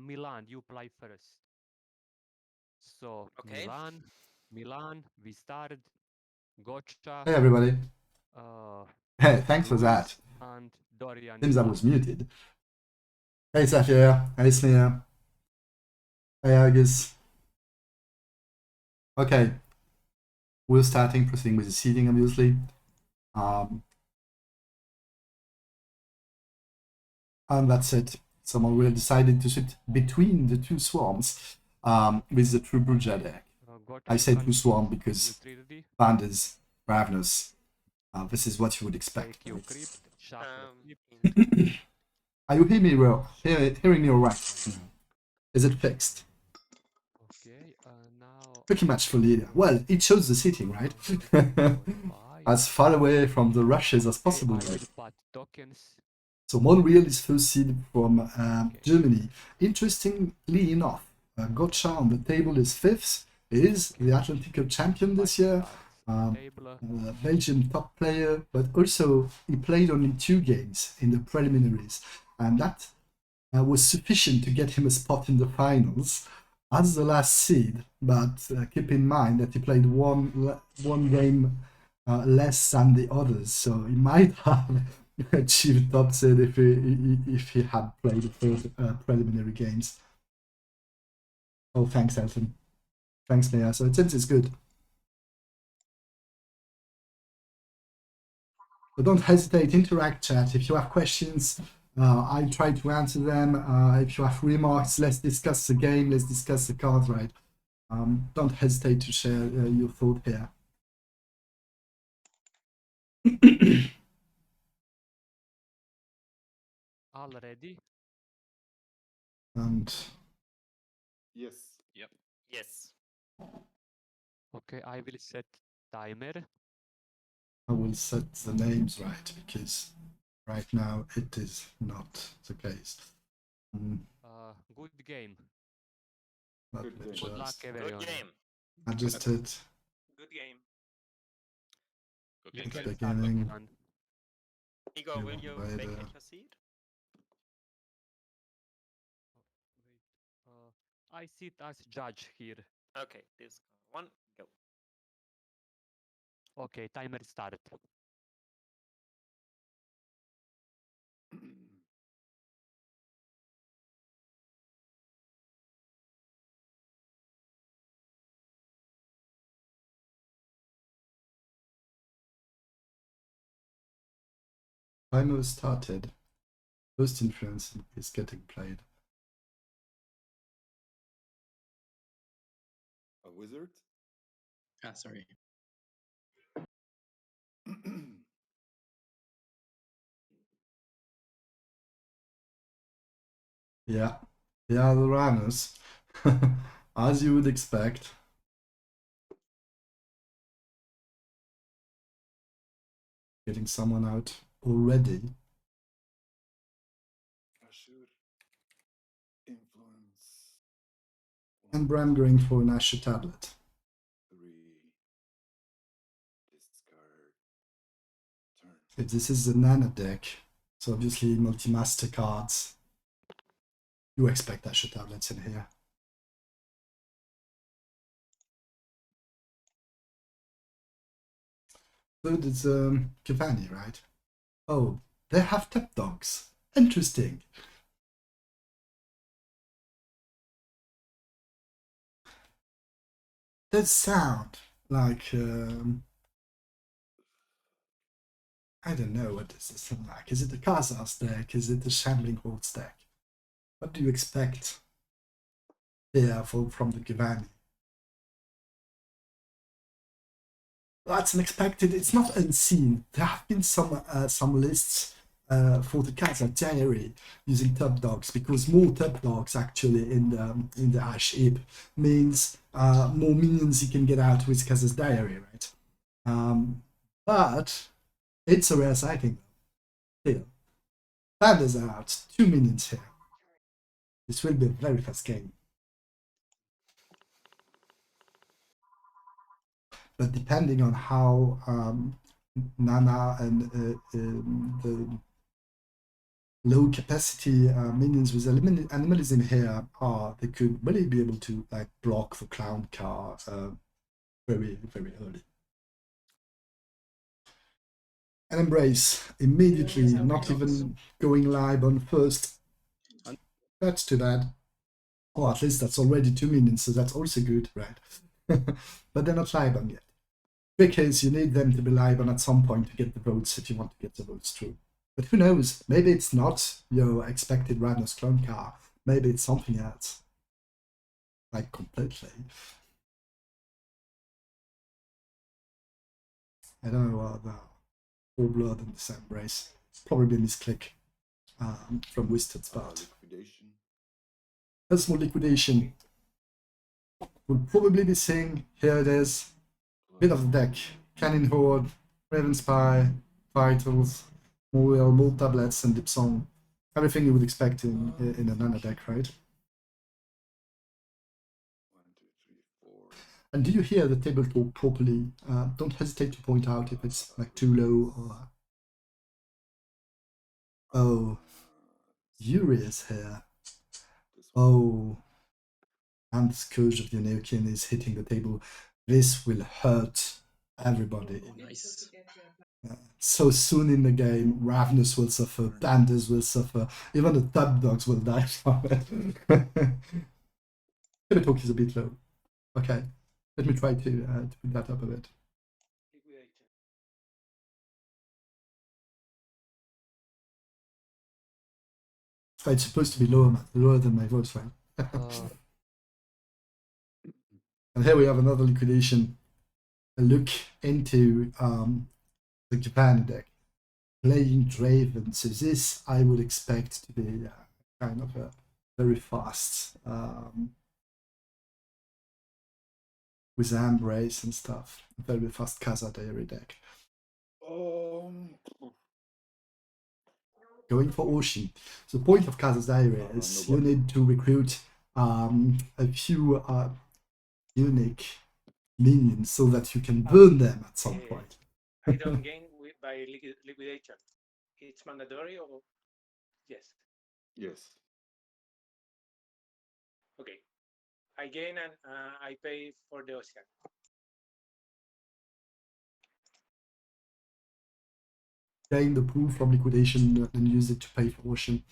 Milan, you play first. So Okay. Milan, we started. Gotcha. Hey everybody. Uh, Hey, thanks for Luis that. and Dorian. Seems I start. was muted. Hey Safia. Hey Sneer. Hey Argus. Okay. We're proceeding with the seeding, obviously. And that's it. Someone will decided to sit between the two swarms with the true Bruja deck. Gotcha, I you say can two swarm use because 3D. Panders, Ravenous. This is what you would expect. Take your crypt, shuffle crypt. Are you hearing me well? Hearing me all right? Is it fixed? Okay, now. Pretty much for Lydia. Well, it shows the seating, right? As far away from the rushes as possible. I will put tokens. So Monreal is first seed from Germany. Interestingly enough, Gotcha on the table is fifth. He is the Atlantic Cup champion this year. Belgian top player, but also he played only 2 games in the preliminaries, and that was sufficient to get him a spot in the finals as the last seed. But keep in mind that he played one game less than the others, so he might have achieved top seed if he had played the first preliminary games. Oh, thanks, Elton. Thanks, Leah. So it seems it's good. So don't hesitate, interact, chat. If you have questions, I try to answer them. If you have remarks, let's discuss the game, let's discuss the cards, right? Don't hesitate to share your thought here. All ready? And yes. Yep. Yes. Okay, I will set timer. I will set the names right because right now it is not the case. Good game. Good luck, everyone. Good game. Adjust it. Good game. You can beginning. start. Igor, will you vacate your seat? I sit as judge here. Okay, this one, go. Okay, timer start. Timer started. First influence is getting played. A wizard? Ah, sorry. Yeah, the runners, as you would expect. Getting someone out already. Asher. Influence. And Bram going for an Asher tablet. 3. Discard. Turn. If this is the Nana deck, so obviously multi-master cards, you expect Asher tablets in here. Third is Cavani, right? Oh, they have tap dogs. Interesting. Does sound like I don't know, what does this sound like? Is it the Kazas deck? Is it the Shambling Hordes deck? What do you expect here from the Givani? That's unexpected. It's not unseen. There have been some lists for the Kaza Diary using top dogs, because more top dogs actually in the Ash heap means more minions you can get out with Kaza's Diary, right? But it's a rare sighting. Still, Panders are out. 2 minions here. This will be a very fast game. But depending on how Nana and the low capacity minions with animalism here, they could really be able to like block the clown car very early. And Embrace immediately, not even going live on first. That's too bad. Or at least that's already 2 minions, so that's also good, right? But they're not live on yet. Because you need them to be live on at some point to get the votes if you want to get the votes through. But who knows? Maybe it's not your expected Ravenous clone car. Maybe it's something else. Like completely. I don't know the Full Blood and this Embrace. Probably a misclick from Wisted's part. Liquidation. A small liquidation. We'll probably be seeing, here it is, bit of the deck. Cannon Horde, Raven Spy, Vitals, more tablets and Dipsong. Everything you would expect in a nano deck, right? 1, 2, 3, 4. And do you hear the table talk properly? Don't hesitate to point out if it's like too low or... Oh, Yuri is here. This one. Oh, and the Scourge of the Neokin is hitting the table. This will hurt everybody. Nice. So soon in the game, Ravenous will suffer, Panders will suffer, even the Tub Dogs will die from it. Table talk is a bit low. Okay, let me try to put that up a bit. Oh, it's supposed to be lower than my voice, right? And here we have another liquidation. A look into the Japan deck. Playing Draven. So this I would expect to be kind of a very fast with Embrace and stuff. Very fast Kaza Diary deck. Going for Ocean. So the point of Kaza's Diary is you need to recruit a few unique minions so that you can burn them at some point. I don't gain by liquidation. It's mandatory or yes? Yes. Okay. I gain and I pay for the ocean. Gain the pool from liquidation and use it to pay for Ocean.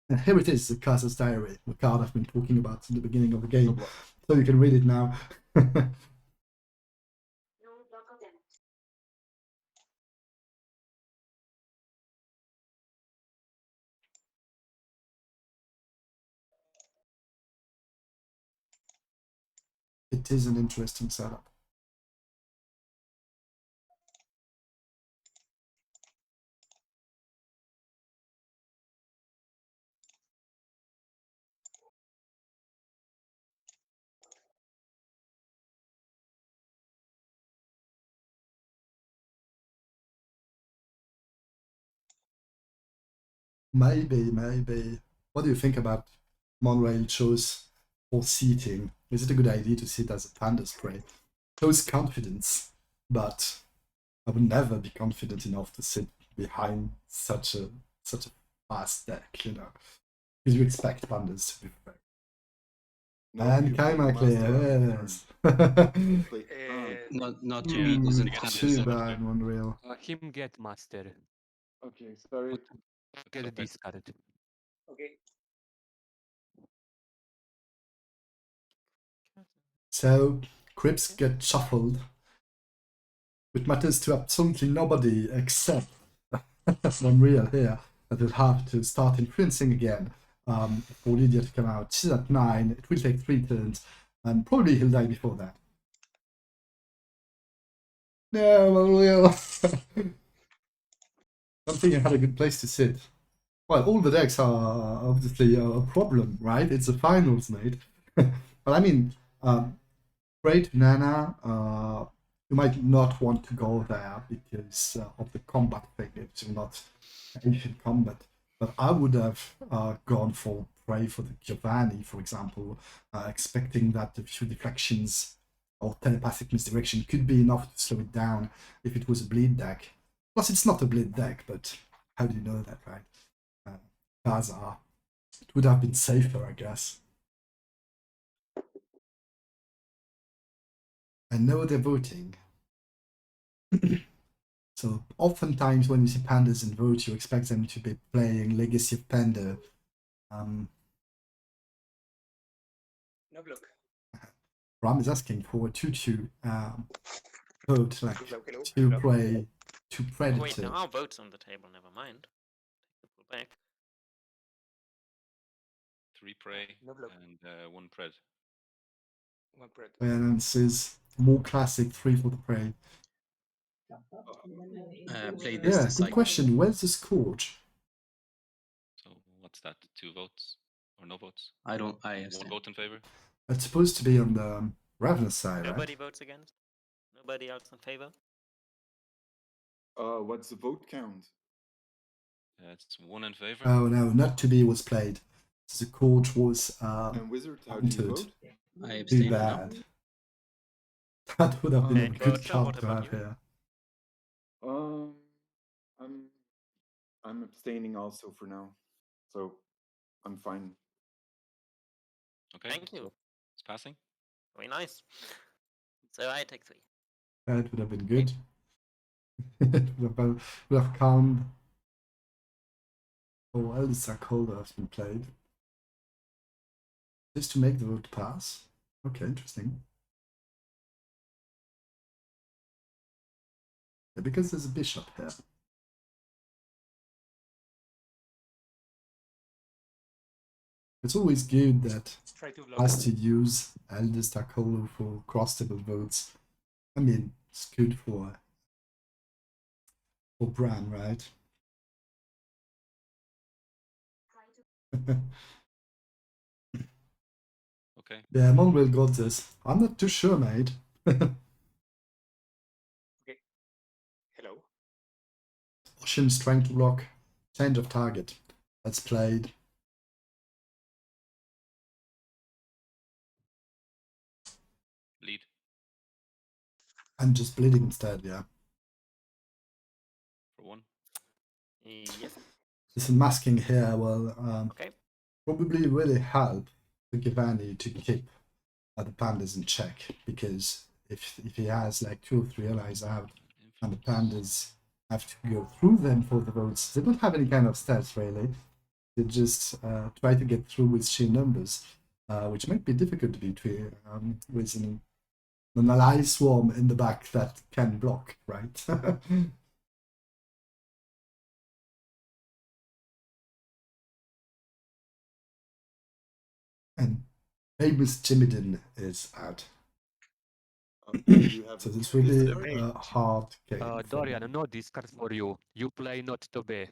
And here it is, the Kaza's Diary, the card I've been talking about in the beginning of the game. So you can read it now. It is an interesting setup. Maybe. What do you think about monorail shows for seating? Is it a good idea to sit as a panda spray? Shows confidence, but I would never be confident enough to sit behind such a fast deck, you know. Because you expect pandas to be fair. And Kaima clears. Not to me, doesn't Too bad, monorail. Him get master. Okay, sorry. Get discarded. Okay. So Crips get shuffled, which matters to absolutely nobody except Monreal here, that will have to start influencing again for Lydia to come out. She's at 9, it will take 3 turns, and probably he'll die before that. No, Monreal! I don't think he had a good place to sit. Well, all the decks are obviously a problem, right? It's a finals, mate. But I mean, great Nana, you might not want to go there because of the combat thing. It's not ancient combat. But I would have gone for Prey for the Giovanni, for example, expecting that a few deflections or telepathic misdirection could be enough to slow it down if it was a bleed deck. Plus, it's not a bleed deck, but How do you know that, right? Gaza. It would have been safer, I guess. I know they're voting. So oftentimes when you see pandas in vote, you expect them to be playing Legacy of Panda. No block. Ram is asking for a 2-2 vote, like Hello, hello, to hello. play to Oh, wait, Predator. there are votes on the table. Never mind. Take the pull back. 3 prey No block. and 1 pred. One bread. Balances more classic 3 for the prey. Play this Yeah, to good cycle. question. Where's the scourge? So what's that? 2 votes or no votes? I 1 abstain. vote in favor. It's supposed to be on the Ravenous side, right? Nobody votes against. Nobody else in favor. What's the vote count? It's 1 in favor. Oh no, not to be was played. The court was And Wizard, how do you entered. vote? I Too abstain for now. bad. That would have been a Okay, good Gotcha, card what to about have you? here. I'm abstaining also for now, so I'm fine. Okay. Thank you. So it's passing. Very nice. So I take 3. That would have been good. would have calmed. Oh, well, the Sarkolda has been played. Just to make the vote pass. Okay, interesting. Yeah, because there's a bishop here. It's always good that Try to block. has to use Elder Starkolo for cross-table votes. I mean, it's good for Bran, right? Okay. Yeah, Mongrel got this. I'm not too sure, mate. Hello. Ocean's trying to block. Change of target. That's played. Lead. I'm just bleeding instead, yeah. For 1. Yes. This masking here will Okay. probably really help the Givani to keep the pandas in check, because if he has like 2 or 3 allies out and the pandas have to go through them for the votes, they don't have any kind of stats really. They just try to get through with sheer numbers, which might be difficult to beat with an ally swarm in the back that can block, right? And famous Jimidin is out. You have So this a will be history? a hard game. for Dorian, them. no discard for you. You play not to be.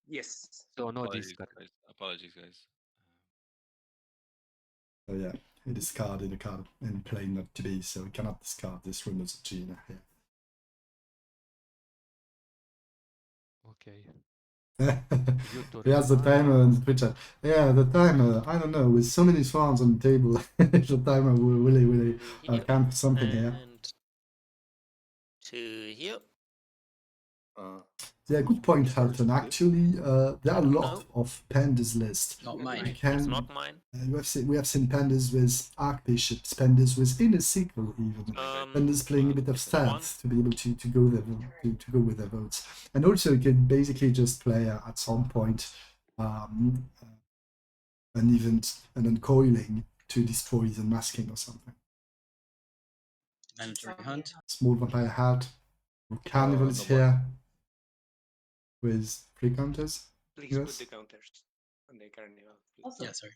Yes. So no Apologies, discard. guys. Apologies, guys. So yeah, he discarded a card and playing not to be, so he cannot discard this Rumors of Gina here. Okay. He turn has the one. timer on the Twitter. Yeah, the timer, I don't know, with so many swarms on the table, the timer will really Here. count for something here. And 2 here. Yeah, good point, Sorry, Halton. split. Actually, there are a don't lot of pandas list. Not You mine. It's can, not mine. we have seen pandas with archbishops, pandas with inner sequel even. Pandas playing a bit of it's the one. stats to be able to go there, to go with their votes, and also you can basically just play at some point an event, an uncoiling to destroy the masking or something. Mandatory hunt. Small vampire hat, carnival is no more. here with 3 counters. Please Yes. put the counters on the carnival. please. Yeah, sorry.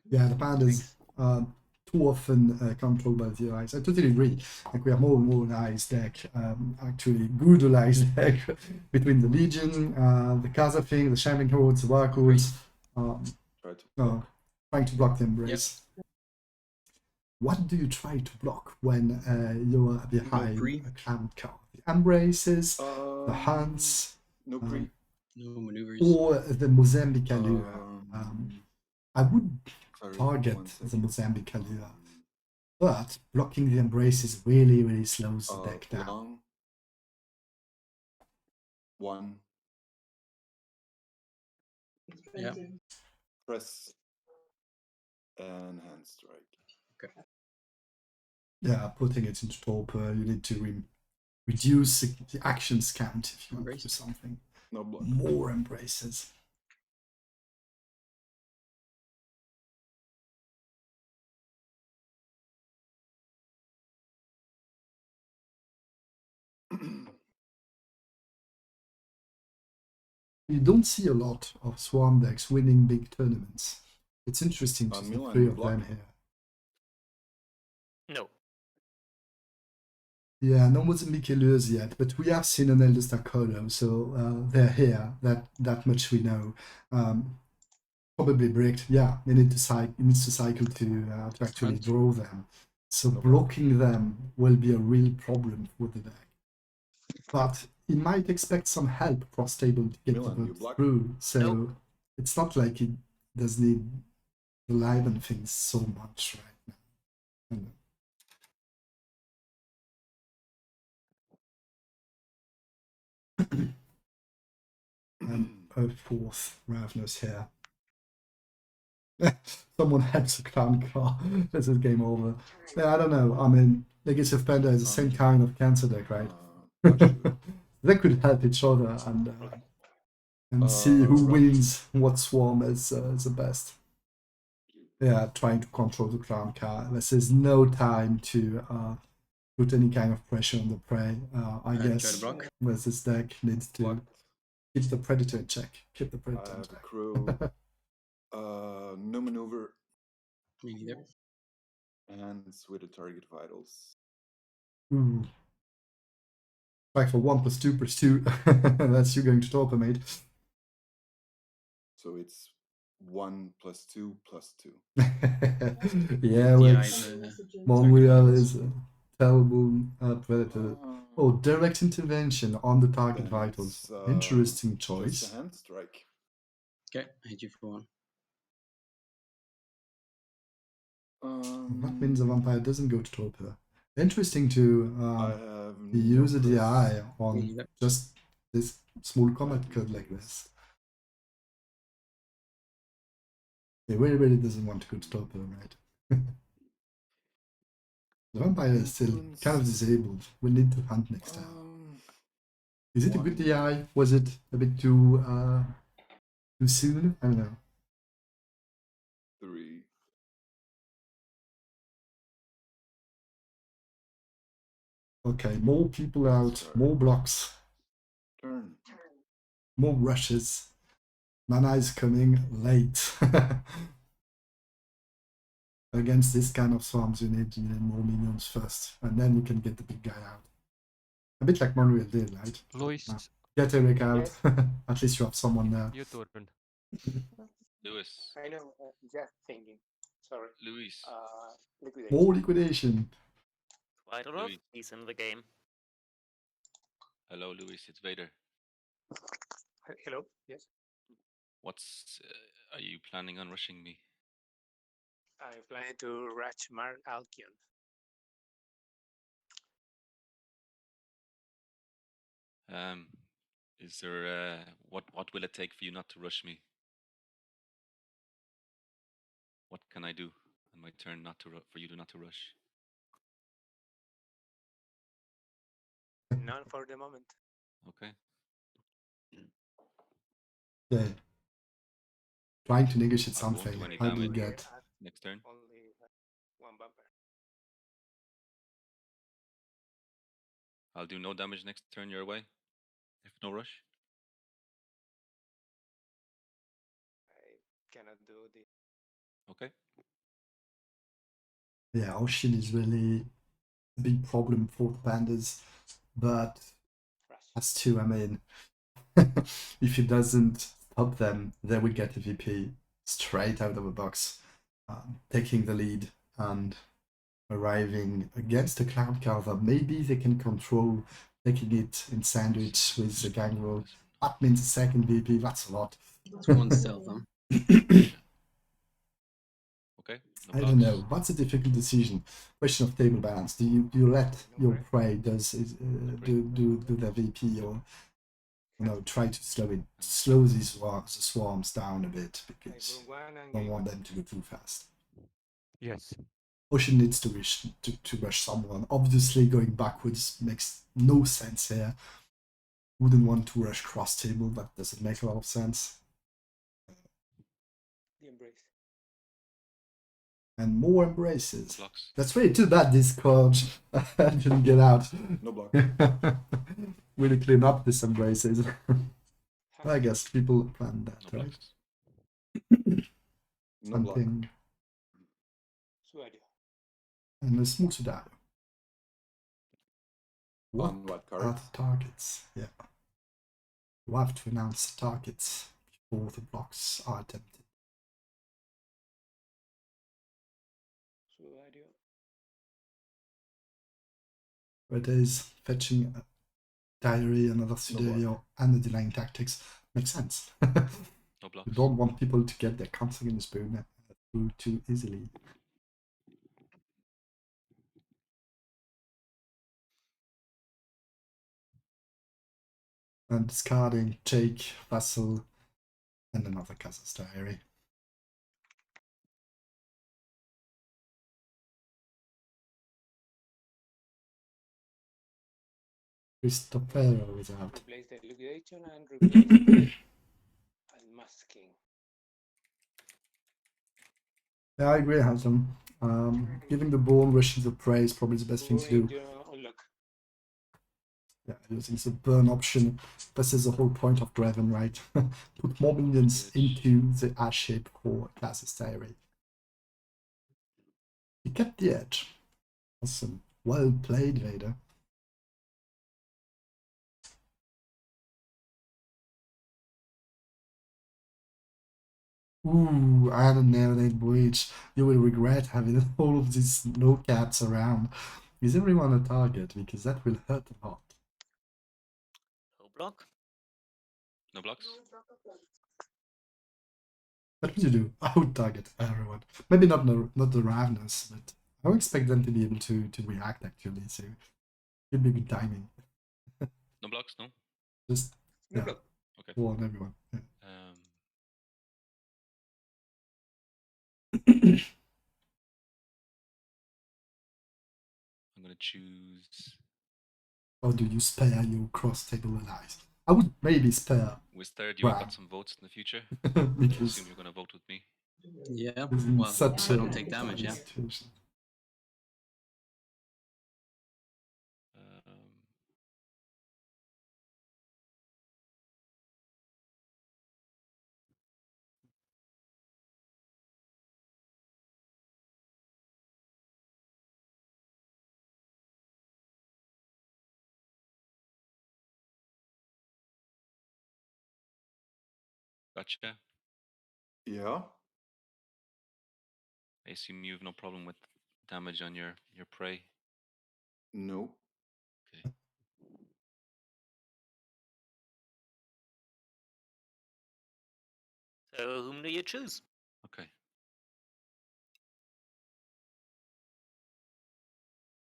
Yeah, the pandas are too often controlled by the allies. I totally agree. Like we have more and more allies deck, actually good allies deck between the Legion, the Kaza thing, the Shining Hordes, the Warlords, Try to trying to block the embrace. What do you try to block when you're behind pre. a clan card? The embraces, the hunts, no pre. No maneuvers. or the Mozambique allure? I would Sorry, target one the second. Mozambique allure, but blocking the embraces really slows the deck down. Long. 1. Yeah. Press and hand strike. Yeah, putting it into torpor, you need to reduce the actions count if you want to do Embrace. something. No block. More embraces. You don't see a lot of Swarm decks winning big tournaments. It's interesting to see Milan, 3 you of block? them here. No. Yeah, no Mozambique lures yet, but we have seen an Elder Stacolo, so they're here. That much we know. Probably bricked. Yeah, it needs to cycle to actually Right. draw them. So No blocking them will be a real problem for the deck. But he might expect some help cross table to get Milan, the you vote block? through. So Nope. it's not like he does need the Liven things so much right now. And a fourth Ravenous here. Someone helps a clown car. This is game over. Yeah, I don't know. I mean, Legacy of Panders is the same kind of cancer deck, right? Got you. They could help each other and see who Right. wins what swarm is the best. Yeah, trying to control the clown car. This is no time to put any kind of pressure on the prey. I Try to guess block. with this deck needs to Blocked. keep the predator in check. Keep the I predator in have a check. crew. No maneuver. Me neither. Hands with the target vitals. Ooh. Back for 1+2+2. That's you going to torpor, mate. So it's 1 + 2 + 2. Yeah, TI well, is, Monreal vitals. is a terrible predator. Oh, direct intervention on the target Then vitals. it's, Interesting Just choice. a hand strike. Okay, I hit you for 1. That means the vampire doesn't go to torpor. Interesting to I have use a no press. DI on neither. just this small combat Might be code like things. this. He really doesn't want to go to torpor, right? The vampire is still kind of disabled. We'll need to hunt next time. Is it a good DI? Was it a bit too soon? I don't know. 3. Okay, more people out, more blocks, Turn. more rushes. Mana is coming late. Against this kind of swarms, you need more minions first, and then you can get the big guy out. A bit like Monreal did, right? Luis, Get Eric out. Yes. At least you have someone there. your turn. Lewis. I know. Just thinking. Sorry. Luis. Liquidation. More liquidation. Quite a lot. Louis. He's in the game. Hello, Luis. It's Vader. Hello. Yes. What's are you planning on rushing me? I plan to rush Mark Alkion. Is there what will it take for you not to rush me? What can I do on my turn not to for you to not to rush? None for the moment. Okay. Yeah. Trying to negotiate I won't something. do any How do you damage. get? Next turn. Only one bumper. I'll do no damage next turn your way. If no rush. I cannot do the. Okay. Yeah, Ocean is really a big problem for the Pandas, but as to, I mean, if it doesn't stop them, they will get a VP straight out of the box, taking the lead and arriving against a cloud carver. Maybe they can control, taking it in sandwich with the gang roll. That means a second VP, that's a lot. It's 1 stealth, huh? Okay. No I don't blocks. know. That's a difficult decision. Question of table balance. Do you let your prey do the VP, or try to slow these the swarms down a bit I because bring one and I don't gain want one. them to go too fast. Yes. Ocean needs to rush someone. Obviously, going backwards makes no sense here. Wouldn't want to rush cross table. That doesn't make a lot of sense. The embrace. And more embraces. Blocks. That's really too bad this card didn't get out. No block. Really clean up this embraces. I guess people planned No that, right? blocks. No block. Something Suario. and a smooth dab. What On what are card? the targets? Yeah. You have to announce the targets before the blocks are attempted. Suario. It is fetching a diary, another Sudario, and the delaying tactics. Makes sense. No blocks. You don't want people to get their counter in the spoon through too easily. And discarding Jake, Vassal, and another Casas diary. Christopher is out. Replace the liquidation and replace unmasking. Yeah, I agree, Hanson. Giving the ball and rushing the prey is probably the best thing to do. Unlock. Yeah, using the burn option. This is the whole point of Graven, right? Put more minions into the ash shape for Casas diary. He kept the edge. Awesome. Well played, Vader. Ooh, I don't know that breach. You will regret having all of these no cats around. Is everyone a target? Because that will hurt a lot. No block. No blocks. What would you do? I would target everyone. Maybe not the Ravenous, but I would expect them to be able to react actually, so it'd be good timing. No blocks. No. Just No yeah, block. Okay. warn everyone. Yeah. I'm gonna choose. Or do you spare your cross table allies? I would maybe spare With third, you have Ram. got some votes in the future. because Assume you're gonna vote with me. Yeah. it's in Well, such I a don't take damage, yeah. situation. Um, Gotcha. Yeah. I assume you have no problem with damage on your prey. No. Okay. So whom do you choose? Okay.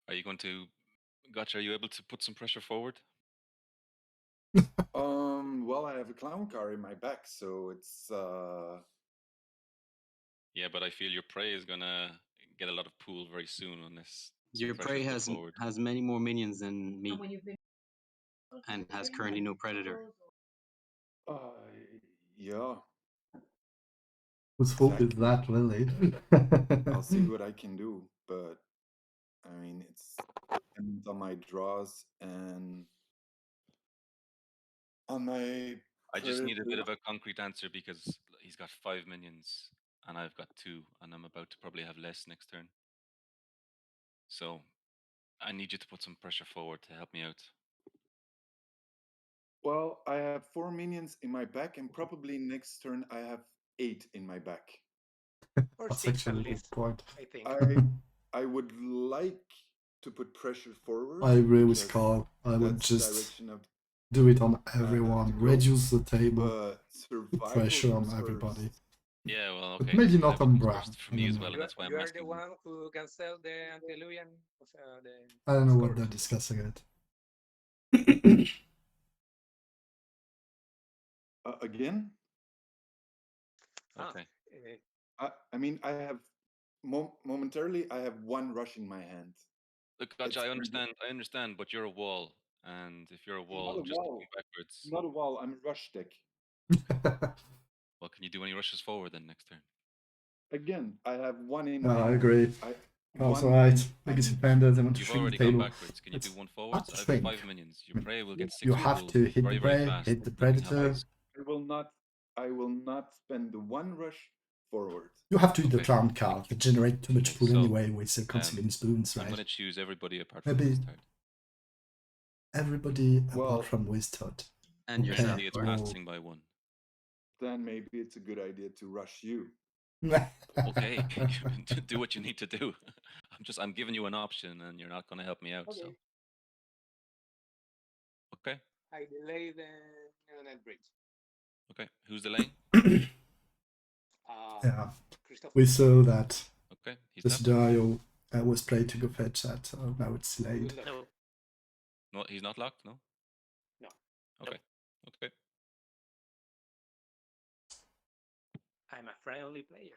Are you going to? Gotcha. Are you able to put some pressure forward? Well, I have a clown car in my back, so it's Yeah, but I feel your prey is gonna get a lot of pool very soon unless some Your pressure prey is put forward. has many more minions than me, and has currently no predator. yeah. Whose fault is Exactly. that, really? I'll see what I can do, but I mean, it's dependent on my draws and on my. I just need a bit predator. of a concrete answer because he's got 5 minions and I've got 2, and I'm about to probably have less next turn. So I need you to put some pressure forward to help me out. Well, I have 4 minions in my back, and probably next turn I have 8 in my back. Or That's 6 actually at a good least, point. I think. I would like to put pressure forward. I agree with because Carl. I would that's the just direction of do it on I have everyone, to go. reduce the table, But put survival pressure on comes everybody. first. Yeah, well, But okay. maybe not survival on comes Bram. first for I me don't as know. well, and that's why I'm You are the asking. one who can sell the Antediluvian. I don't know what scores. they're discussing it. Again? Okay. I mean, I have momentarily I have one rush in my hand. Look, gotcha. It's I understand, but you're a wall, and if you're a wall, not a just wall. looking backwards, Not a wall. I'm a rush deck. well, can you do any rushes forward then next turn? Again, I have one in No, my I hand. agree. Carl's right. Legacy of Panders, I want to You've shrink already the gone table. backwards. Can you do It's one forwards? not I have shrink. 5 minions. Your prey will get 6 You have removals to hit very, the very prey, fast. hit the You can have predator. ice. I will not spend the one rush forward. You have to hit the Okay. clown card that generate too much Okay, pool so, anyway with the consequence boons, I'm right? going to choose everybody apart from Maybe Wizard. everybody Well, apart from Wizard. And Okay. yourself. Apparently it's Whoa. passing by 1. Then maybe it's a good idea to rush you. Okay, do what you need to do. I'm giving you an option, and you're not going to help me out. Okay. So, okay, I delay the Neonet bridge. okay. Who's delaying? Yeah, Christopher. we saw that Okay, he's the tapped. scenario was played to go fetch that, so now it's delayed. Good luck. No. No, he's not locked. No. No. Okay. Okay. I'm a friendly player.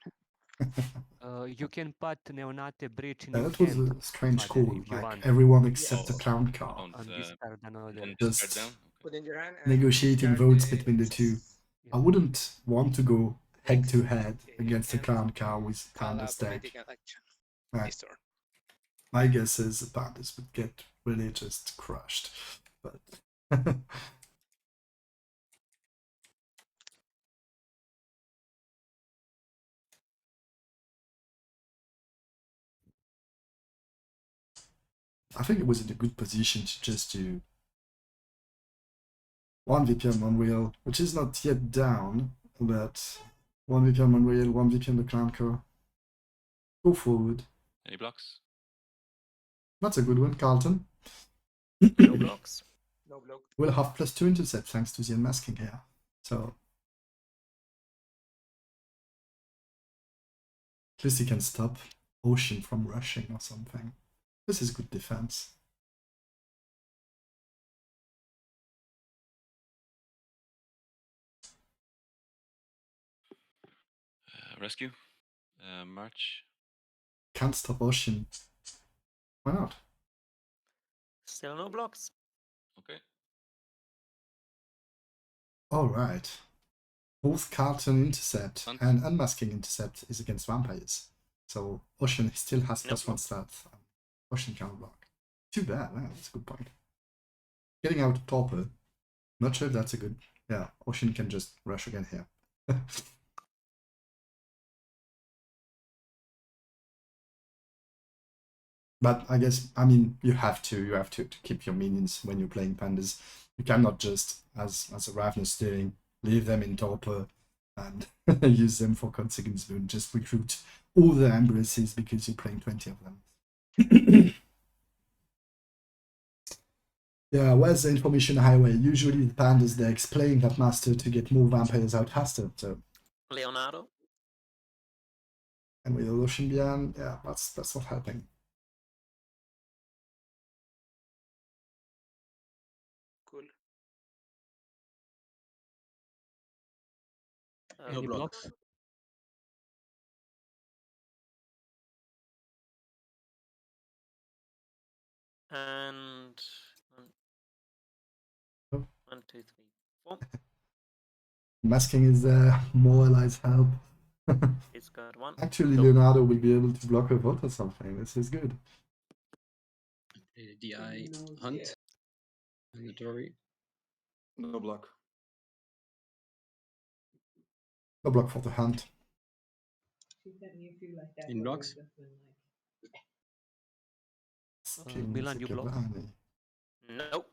You can put Neonate Bridge in Yeah, your that was hand, a strange Father, call. if you Like want. everyone except the Oh, clown card. Don't, And discard another. and Just discard down. Put in your hand. And Negotiating discard votes the between the two. Yeah. I wouldn't want to go head to head You against the can clown card with call a Pandas deck. political action Right. this turn. My guess is the Pandas would get really just crushed. But I think it was in a good position to just do 1 VP on Unreal, which is not yet down, but 1 VP on Unreal, 1 VP on the clown car. Go forward. Any blocks? That's a good one, Carlton. No blocks. No block. We'll have +2 intercept thanks to the unmasking here. So at least he can stop Ocean from rushing or something. This is good defense. Rescue. March. Can't stop Ocean. Why not? Still no blocks. Okay. Alright. Both Carlton intercept Hunt. and unmasking intercept is against vampires. So Ocean still has Nope. +1 stat. Ocean can't block. Too bad, yeah, that's a good point. Getting out of Torpor. Not sure if that's a good. Yeah, Ocean can just rush again here. But I guess, I mean, you have to keep your minions when you're playing Pandas. You cannot just, as a Ravenous doing, leave them in Torpor and use them for consequence boon. Just recruit all the Embraces because you're playing 20 of them. Yeah, where's the information highway? Usually the Pandas decks playing that master to get more vampires out faster. So, Leonardo. and with Ocean Beyond, yeah, that's not helping. Cool. No Any blocks. blocks? And Oh. 1, 2, 3, 4. Masking is more allies help. It's got 1. Actually, Nope. Leonardo will be able to block a vote or something. This is good. DI Hunt. Mandatory. No block. No block for the hunt. In blocks. Milan, you block? Nope.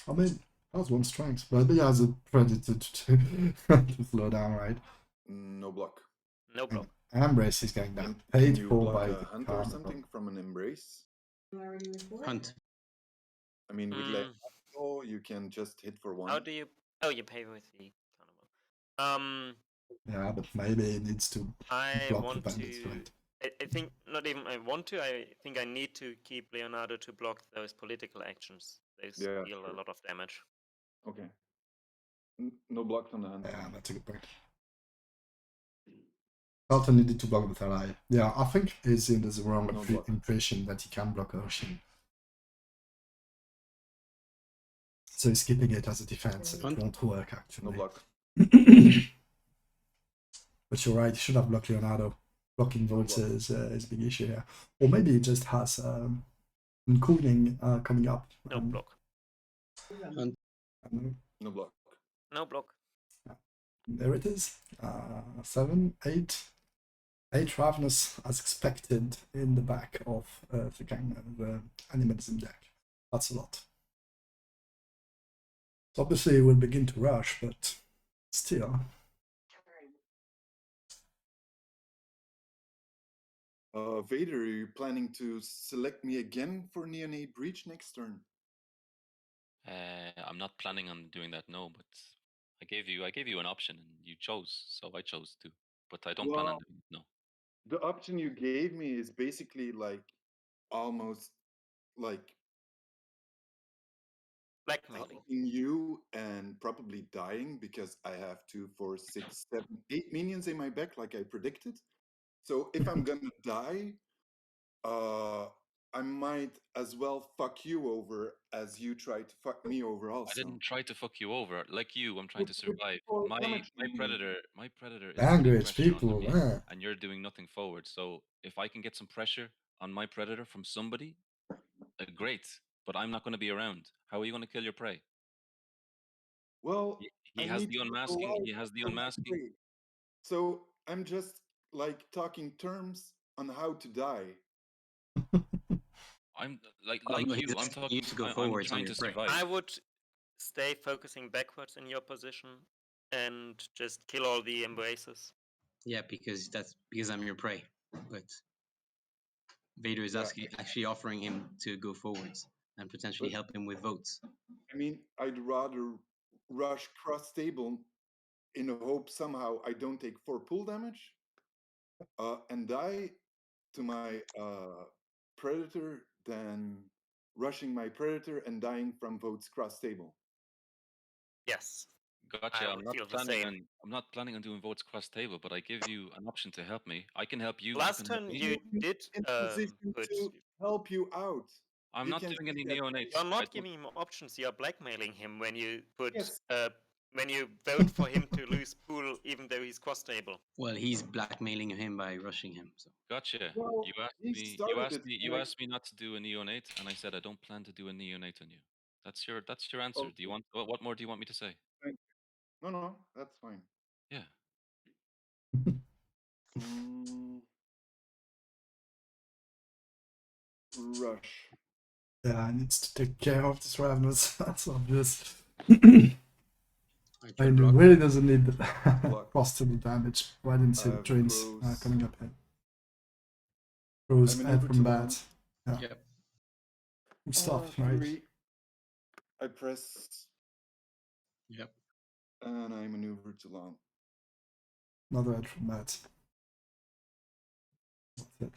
I mean, that's one strength, but he has a predator to slow down, right? No block. No block. Embrace is going down. Can Paid you for block by a the hunt card. or something from an embrace? Hunt. I mean, with Leonardo, you can just hit for 1. How do you? Oh, you pay with the counterbolt. Yeah, but maybe it needs to I block want the bandits, to. right? I think not even I want to. I think I need to keep Leonardo to block those political actions They Yeah, deal a sure. lot of damage. Okay. No blocks on the hand. Yeah, that's a good point. Carlton needed to block with ally. Yeah, I think he's in the wrong No block. impression that he can block Ocean. So he's keeping it as a defense, and it won't work actually. No block. But you're right, he should have blocked Leonardo. Blocking votes is a big issue here. Or maybe he just has cooling coming up. No block. No block. No block. There it is. 7, 8. 8 Ravenous as expected in the back of the animalism deck. That's a lot. So obviously it will begin to rush, but still. Vader, are you planning to select me again for Neonate Breach next turn? I'm not planning on doing that, no, but I gave you an option and you chose, so I chose to. But I don't plan on doing it, no. The option you gave me is basically like almost like Blackmailing. helping you and probably dying because I have 2, 4, 6, 7, 8 minions in my back like I predicted. So if I'm gonna die, I might as well fuck you over as you try to fuck me over also. I didn't try to fuck you over. Like you, I'm trying to survive. My predator is putting Language, pressure people. on me, and you're doing nothing forward. So if I can get some pressure on my predator from somebody, great. But I'm not going to be around. How are you going to kill your prey? Well, He I has need the to unmasking. provide He has the for my unmasking. prey. So I'm just like talking terms on how to die. I'm like no, you. he's I'm asking talking. you to go I'm forwards on trying your to prey. survive. I would stay focusing backwards in your position and just kill all the embraces. Yeah, because I'm your prey. But Vader is actually offering him to go forwards and potentially help him with votes. I mean, I'd rather rush cross table in the hope somehow I don't take 4 pull damage and die to my predator than rushing my predator and dying from votes cross table. Yes. Gotcha. I I'm would not feel the planning same. on. I'm not planning on doing votes cross table, but I give you an option to help me. I can help you. Last you can help turn me. you did in position put. to help you out. I'm You not can doing see any that neonates. You're I not don't- giving him options. You're blackmailing him when you put Yes. when you vote for him to lose pool, even though he's cross table. Well, he's blackmailing him by rushing him. So Gotcha. Well, You asked he me. started it, You like- asked me not to do a neonate, and I said I don't plan to do a neonate on you. That's your answer. Do you Okay. want what more do you want me to say? No, that's fine. Yeah. Rush. Yeah, I need to take care of this Ravenous. That's obvious. I mean, really doesn't need possible damage. Why didn't see the trains coming up here? Pros add from bad. Yeah. Yep. Good stuff, right? 3. I press. Yep. And I maneuver to long. Another add from bad. That's it.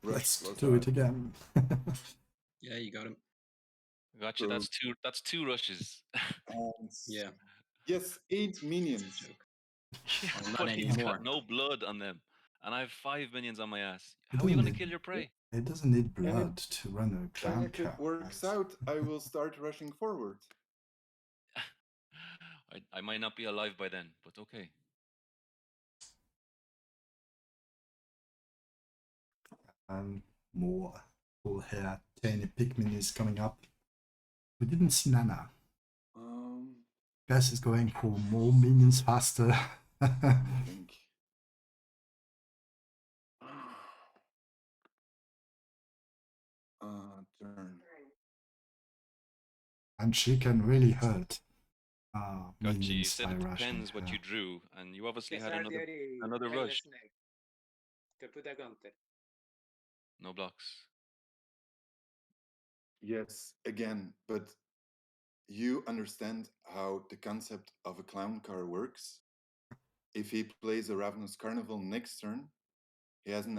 Let's do it again. Yeah, you got him. Gotcha. That's two rushes. Yeah. Yes, 8 minions. Yeah, Well, not but he's anymore. got no blood on them, and I have 5 minions on my ass. How are you gonna kill your prey? It doesn't need blood to run a clown And if it works out, I will start rushing forward. I might not be alive by then, but okay. And more full hair, tiny Pikmin is coming up. We didn't see Nana. Guess is going for more minions faster. I think. Turn. And she can really hurt. Gotcha. You Minions said by it rushing depends what her. you drew, and you obviously had Necesario another fai la rush. snake. Che put a counter. No blocks. Yes, again, but you understand how the concept of a clown car works. If he plays a Ravenous Carnival next turn, he has an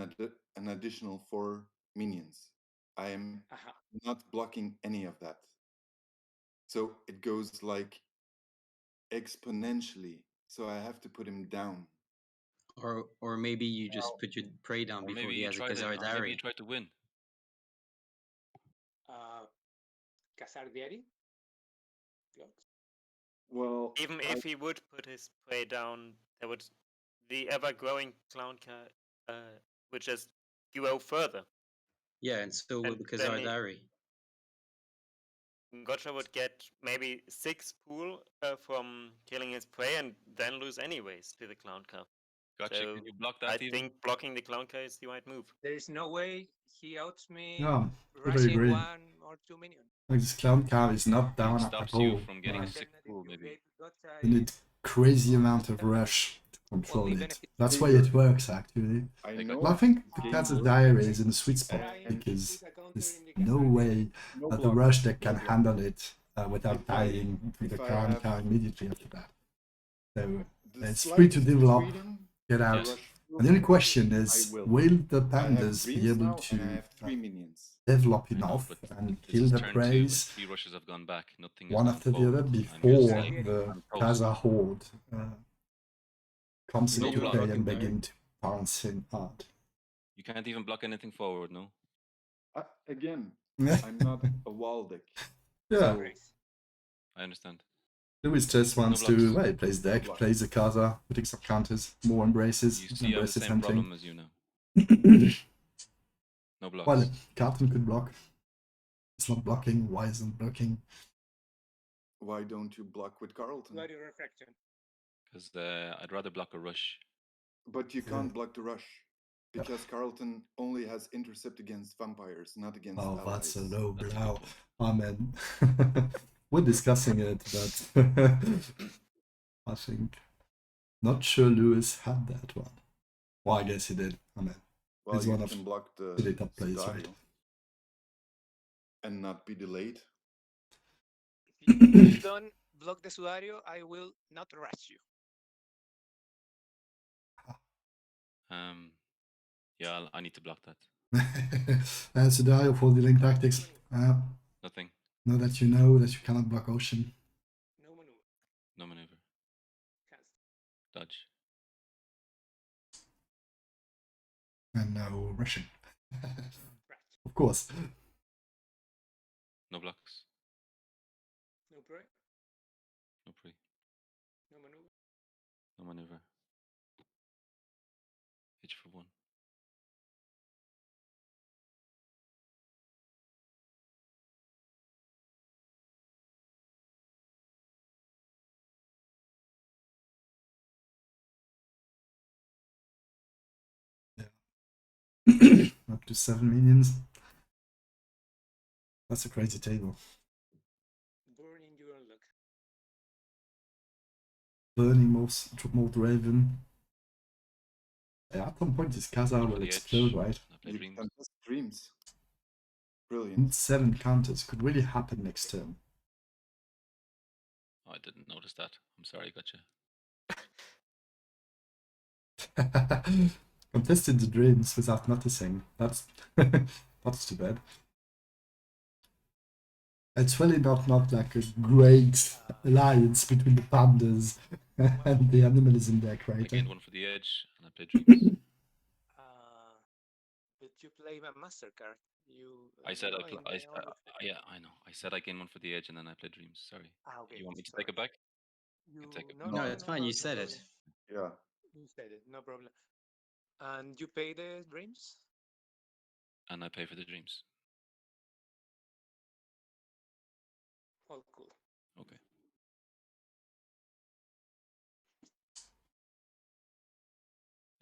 an additional 4 minions. I am Uh-huh. not blocking any of that. So it goes like exponentially. So I have to put him down. Or maybe you just put your prey down Or before maybe he you has a tried it. Khazar Or maybe you Diary. tried to win. Cazar Diary? Blocks? Well, Even if he would put his prey down, there would the ever-growing clown car would just grow further. Yeah, and so will And the then Khazar Diary. Gotcha would get maybe 6 pool from killing his prey and then lose anyways to the clown car. Gotcha. So Can you block I that even? think blocking the clown car is the right move. There is no way he outs me Yeah, totally rushing agree. 1 or 2 minions. Like this clown car is not down It at stops all. you from getting a Like, 6 pool, Alternative, you maybe. gave Gotcha you need crazy amount of rush to control only it. benefit That's from why it works actually. I They know. But I think the game Khazar works. Diary is in a sweet spot trying because to put a counter there's in the no Khazar way No that the block, rush deck no can block. handle it without If I- dying to the if I clown have car immediately after that. So The it's free to slightest develop, freedom get to out. rush through And the only my question areas, is, I will. will the I have pandas be dreams able now, and I to have 3 minions. develop I know, enough but and this kill is the turn 2 and preys 3 rushes have gone back. Nothing one has after gone the other forward. I'm before just the I'm toast. Khazar horde comes No into block. play and begin to pounce in hard. You can't even block anything forward, no? Again, I'm not a wall deck. Yeah, So Grace. I understand. Lewis just wants blocks. to, well, he plays deck, blocks. plays the Khazar, putting some counters, more embraces, You see, I have the embraces same hunting. problem as you now. No blocks. Well, Carlton could block. It's not blocking. Why isn't blocking? why don't you block with Carlton? Bloody refraction. Because I'd rather block a rush. But you Yeah. can't block the rush because Carlton only has intercept against vampires, not against Oh, allies. that's a low That's a good blow. point. Amen. We're discussing it, but I think not sure Lewis had that one. Well, I guess he did. Amen. Well, He's you one of can block the the top players, right? Sudario and not be delayed. If you don't block the Sudario, I will not rush you. Yeah, I need to block that. Sudario for dealing tactics. Nothing. Know that you cannot block ocean. No maneuver. No maneuver. Cancel. Dodge. And no rushing. Right. Of course. No blocks. No prey. No pre. No maneuver. No maneuver. Hitch for 1. Up to 7 minions. That's a crazy table. Burning your own luck. Burning Mold Raven. Yeah, at some point this Khazar One for will the explode, edge. right? I play You dreams. can test dreams. Brilliant. And 7 counters could really happen next turn. Oh, I didn't notice that. I'm sorry, gotcha. Contested the dreams without noticing. That's that's too bad. It's really not like a great alliance between the pandas and the animalism deck, I right? gained 1 for the edge, and I played dreams. But you play my master card. You. I said in the order yeah, I know. I said I gained 1 for the edge, and then I played dreams. Sorry. okay. You want me to Sorry. take it back? You. take it. No, it's fine. You said it. problem. Yeah. You said it. No problem. And you pay the dreams? And I pay for the dreams. All cool. Okay.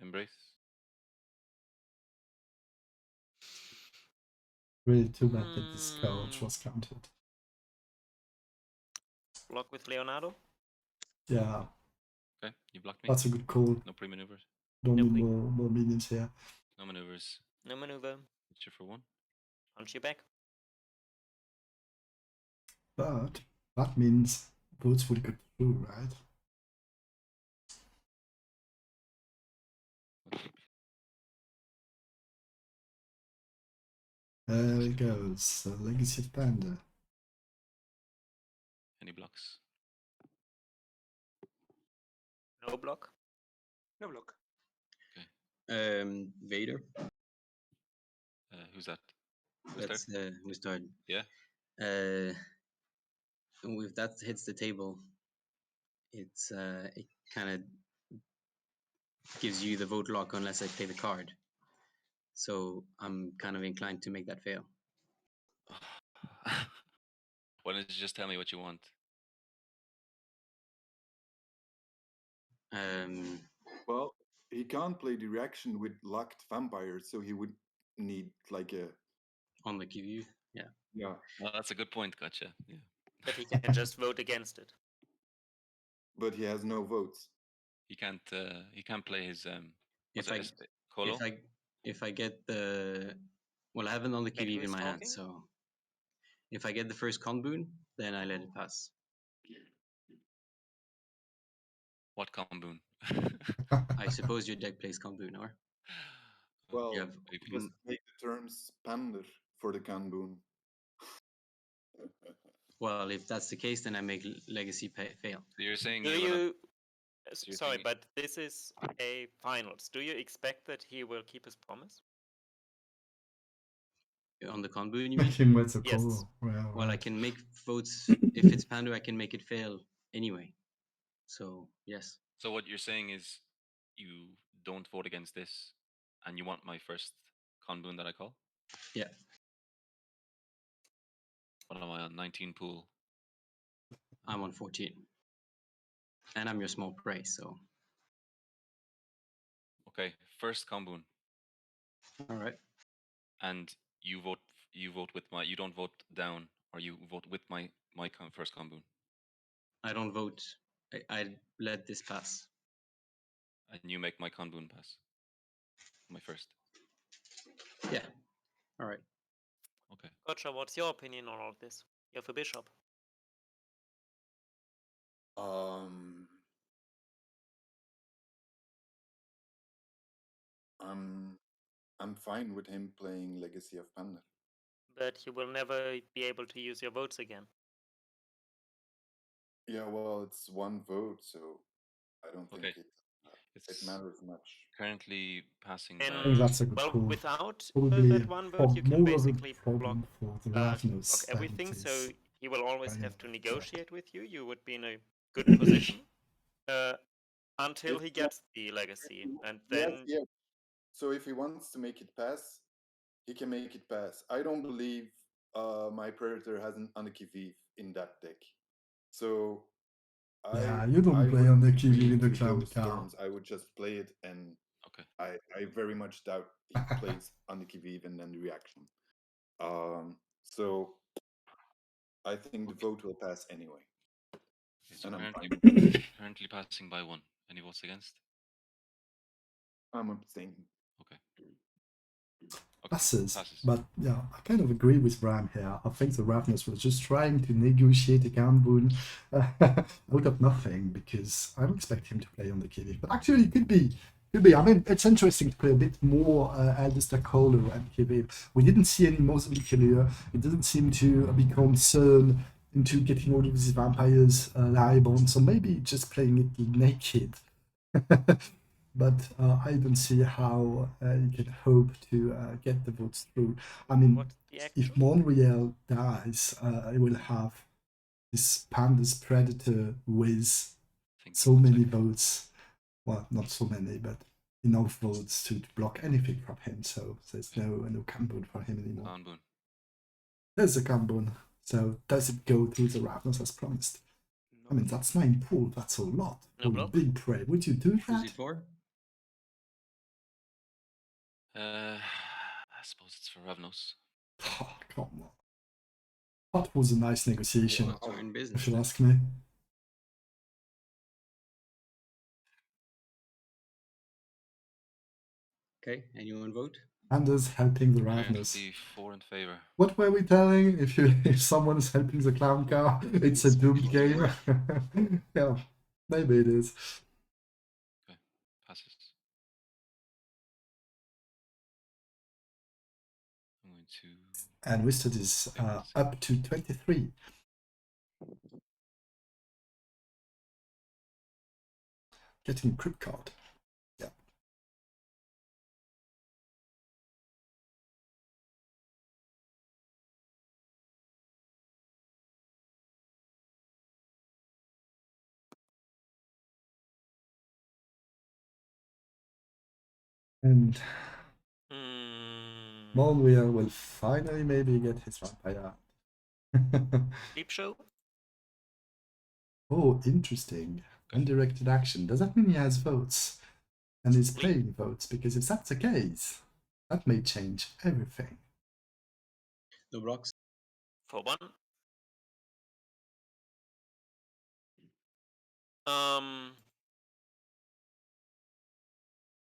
Embrace. Really too bad that this coach was counted. Block with Leonardo. Yeah, Okay, you blocked me. that's a good call. No pre-maneuvers. Don't No need pre- more minions here. No maneuvers. No maneuver. Hit you for 1. Punch you back. But that means votes will go through, right? There it goes. Legacy of Panda. Any blocks? No block. No block. Vader. Who's that? Let's who started? Yeah. And if that hits the table, it's it kind of gives you the vote lock unless I play the card. So I'm kind of inclined to make that fail. Why don't you just tell me what you want? Well, he can't play the reaction with locked vampires, so he would need like a on the QV. Yeah. yeah. Well, that's a good point. Gotcha. Yeah. But he can just vote against it. But he has no votes. He can't. He can't play his. If what's I it, Colo? if I get the I have it on the Wait, QV who's in my hand, talking? so if I get the first con boon, then I let it pass. What comboon? I suppose your deck plays con boon, or Well, you have just make the terms pander for the Kanboon. well, if that's the case, then I make legacy fail. So you're saying Do you're gonna. you? So you're Sorry, saying- but this is a finals. Do you expect that he will keep his promise? On the con boon, you mean? Him with the Yes. call. Well, I can make votes if it's Pandu. I can make it fail anyway. So yes. So what you're saying is, you don't vote against this, and you want my first conboon that I call? Yeah. What am I on? 19 pool. I'm on 14, and I'm your small prey. So Okay, first conboon, all right. and you vote. You vote with my. You don't vote down, or you vote with my first conboon, I don't vote. I let this pass. and you make my conboon pass. My first. Yeah. All right. Okay. Gotcha, what's your opinion on all of this? You have a bishop. I'm fine with him playing Legacy of Panda. But you will never be able to use your votes again. Yeah, well, it's one vote, so I don't think Okay. it matters much. Currently passing And I think that's a good well, call. without Probably that one vote, you can more of a basically problem for the block Ravnus than everything. it So is. he will always Right. have to negotiate with you. You would be in a good position until he gets the legacy, and then Yes. So if he wants to make it pass, he can make it pass. I don't believe my Predator has an Anakiviv in that deck. So Yeah, you don't I play wouldn't on the agree QV with the to clown those car. terms. I would just play it, and Okay. I very much doubt he plays Anakiviv and then the reaction. So I think the vote will pass anyway. So And I'm currently passing by one. Any votes against? I'm abstaining. Okay. Passes. Passes. But yeah, I kind of agree with Bram here. I think the Ravnus was just trying to negotiate a Kanboon out of nothing, because I don't expect him to play on the QV. But actually, it could be. I mean, it's interesting to play a bit more Alistair Colo and QV. We didn't see any Mosley Killer. It doesn't seem to be concerned into getting all of these vampires liable. So maybe just playing it naked. But I don't see how you can hope to get the votes through. I mean, what's the action? if Monreal dies, I will have this Pandas Predator with so many votes. Well, not so many, but enough votes to block anything from him. So there's no Kanboon for him anymore. Conboon. There's a Kanboon. So does it go through the Ravnus as promised? I mean, that's 9 pool. That's a lot. No For a block. big prey. Would you do Who's that? it for? I suppose it's for Ravnos. Oh, come on. That was a nice negotiation, Well, turn business. if you ask me. Okay. Anyone vote? Anders helping the Ravnus. Currently 4 in favor. What were we telling? If someone is helping the clown car, it's a doomed game. Yeah, maybe it is. Okay. Passes. I'm going to. And Wisted is up to 23. Getting crypt card. Yeah. And Monreal will finally maybe get his vampire. Deep show? Oh, interesting. Undirected action. Does that mean he has votes? And he's playing votes? Because if that's the case, that may change everything. No blocks. For one.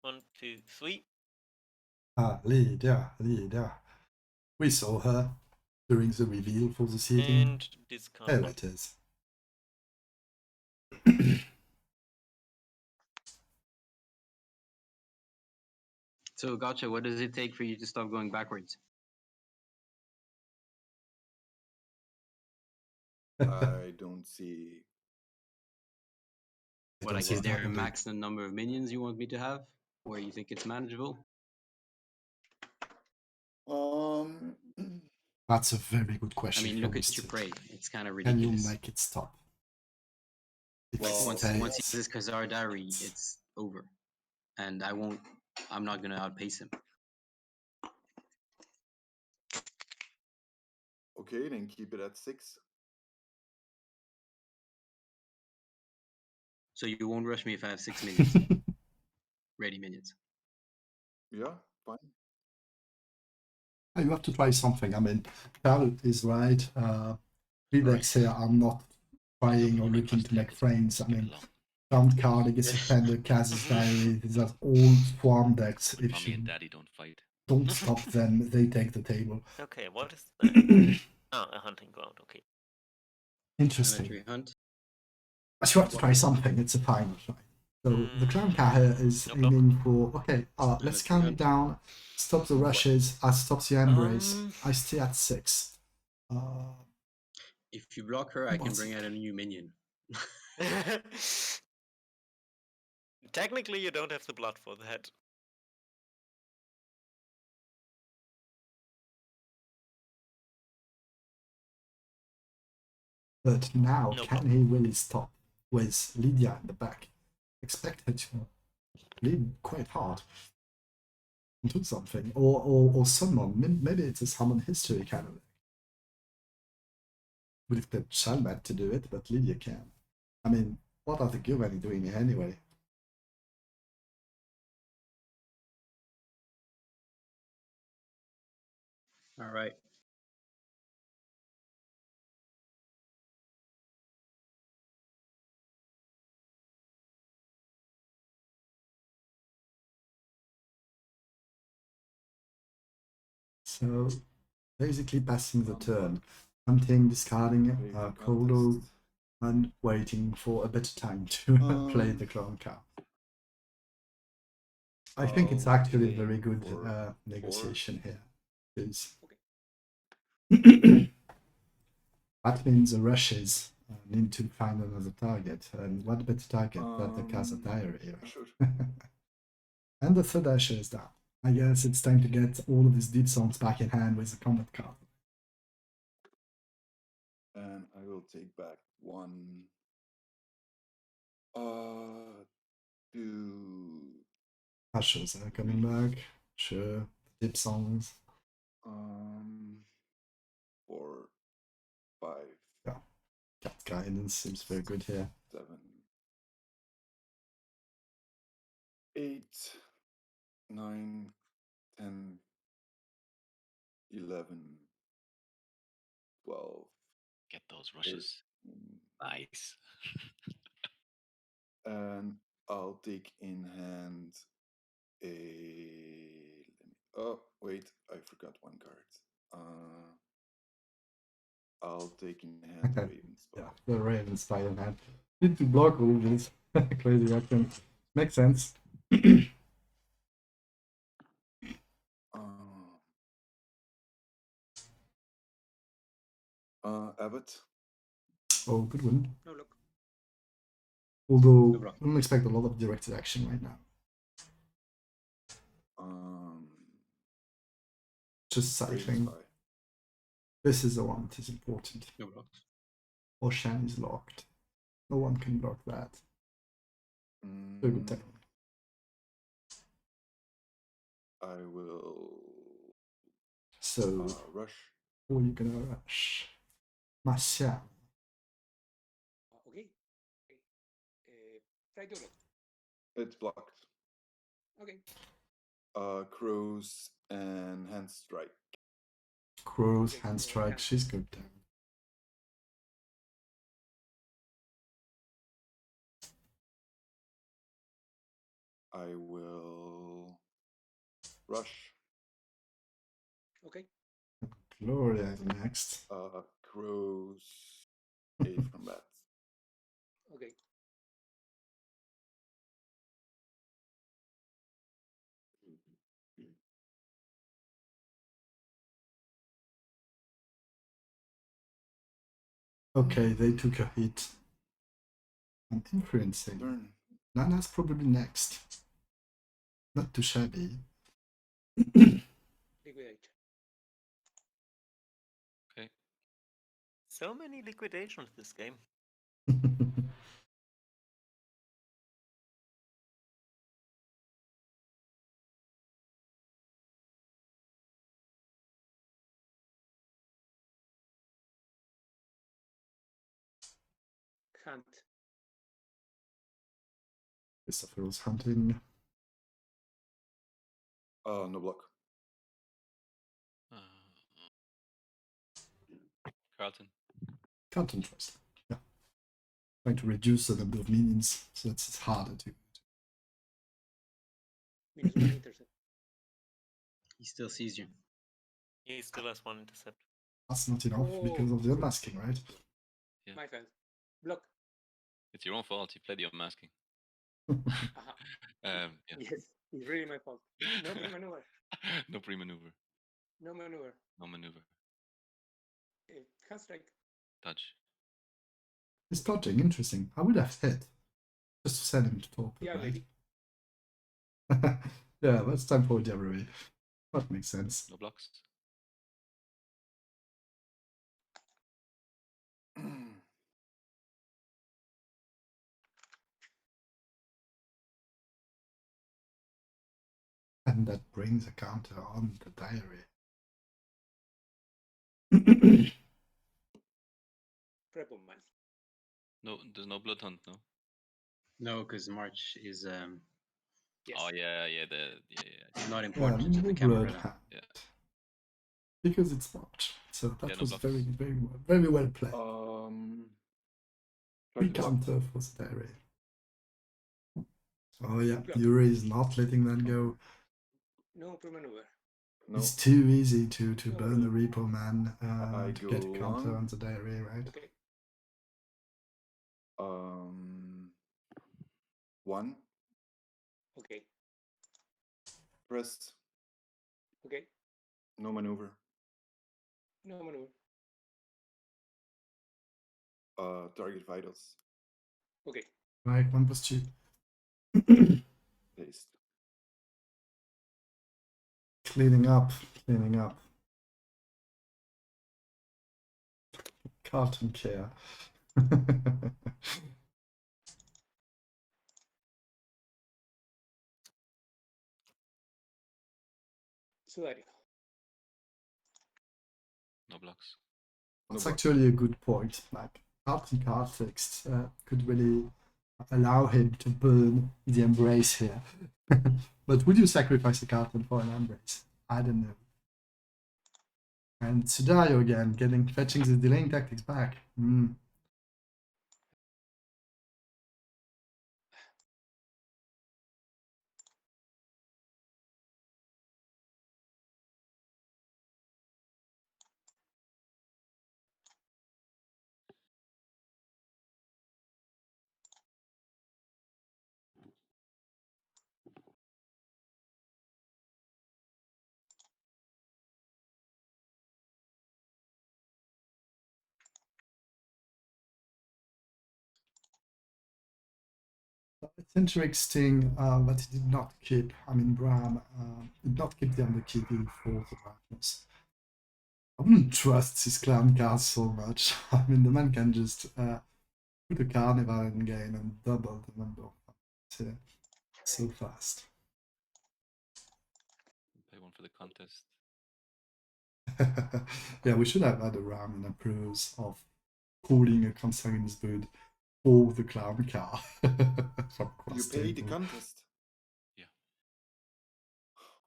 1, 2, 3. Ah, Lydia. We saw her during the reveal for the seating. And discard. There it is. So, Gotcha, what does it take for you to stop going backwards? I don't see. I What, don't like, see is it there a happening. maximum number of minions you want me to have, where you think it's manageable? That's a very good I question. mean, for look at your Wisted. prey. It's kind of Can you ridiculous. make it stop? Like, once he Extends. uses Khazar Diary, it's over. And I'm not going to outpace him. Okay, then keep it at 6. So you won't rush me if I have 6 minions. Ready minions. Yeah, fine. You have to try something. I mean, Carl is right. Redex here are not trying or looking to make frames. I mean, Count Card, Legacy of Panders, Kaz's Diary, these are all swarm decks. If Mommy you and Daddy don't fight. don't stop them, they take the table. Okay, what is that? A hunting ground, okay. Interesting. Planetary Hunt. But you have to try something. It's a final, right? So the Clown Car here is aiming for, okay, let's count it down. Stop the rushes. I stop the embrace. I stay at 6. If you block her, I can bring out a new minion. Technically, you don't have the blood for that. But now, No can he really stop with Lydia in the back? Expect her to lean quite hard and do something. Or summon. Maybe it's a summon history kind of thing. Would have got Shalmat to do it, but Lydia can. I mean, what are the Gilvani doing here anyway? All right. So basically passing the turn, hunting, discarding Kodo, and waiting for a better time to play the clone card. I think it's actually a very good negotiation here. Because that means the rushes need to find another target. And what better target than the Casa Diary? And the third Asher is down. I guess it's time to get all of his deep songs back in hand with the combat card. And I will take back 1, 2, Ashes are coming back. Sure. Deep songs. 4, 5. Yeah. Cat guidance seems very good here. 7, 8, 9, 10, 11, 12. Get those rushes. 13. Nice. And I'll take in hand a. Oh, wait, I forgot one card. I'll take in hand the Raven Spire. Yeah, the Raven Spire in hand. Need to block all these crazy actions. Makes sense. Abbott. Oh, good one. No look. Although Good luck. I don't expect a lot of directed action right now. Just Raven cycling. Spy. This is the one that is important. No blocks. Ocean is locked. No one can block that. Very good technique. I will So, rush. who are you gonna rush? Martial. Okay. Try to look. It's blocked. Okay. Crows and hand strike. Crows, Okay, hand strike. hand She's good then. I will rush. Okay. Gloria is next. Crows. 8 from that. Okay. Okay, they took a hit. I'm influencing. Turn. Nana's probably next. Not too shabby. Liquidate. Okay. So many liquidations this game. Hunt. Christopher was hunting. No block. Carlton. Carlton first. Yeah. Trying to reduce the number of minions, so it's harder to. -1 intercept. He still sees you. He still has 1 intercept. That's not enough because of the unmasking, right? Yeah. My fault. Block. It's your own fault. You played the unmasking. Yeah. Yes, it's really my fault. No pre-maneuver. No pre-maneuver. No maneuver. No maneuver. Hand strike. Dodge. He's dodging, interesting. I would have hit. Just to send him to top, Yeah, right? maybe. Yeah, that's time for the other way. That makes sense. No blocks. And that brings a counter on the diary. Prep on man. No, there's no blood hunt. No. No, because March is Yes. Oh yeah. not Yeah, important to no the blood camera. hand. Yeah. Because it's not. So that Yeah, no was blocks. very well played. Try Free to block. counter for the diary. Oh yeah, Block. Yuri is not letting that go. No pre-maneuver. No. It's too easy to No burn the maneuver. repo man I to get a go counter long. on the diary, right? Okay. 1. Okay. Press. Okay. No maneuver. No maneuver. Target vitals. Okay. Right, 1+2. Paste. Cleaning up. Carlton care. Sudario. No blocks. That's No actually a good point. Like Carlton card fixed could really allow him to burn the embrace here. But would you sacrifice a Carlton for an embrace? I don't know. And Sudario again, fetching the delaying tactics back. It's interesting that he did not keep, Bram did not keep the Underkeeping for the darkness. I wouldn't trust his clown card so much. The man can just put a carnival in game and double the number of cards so fast. Pay one for the contest. Yeah, we should have had a round in a pros of calling a consignment bid for the clown car. You pay the contest. Yeah.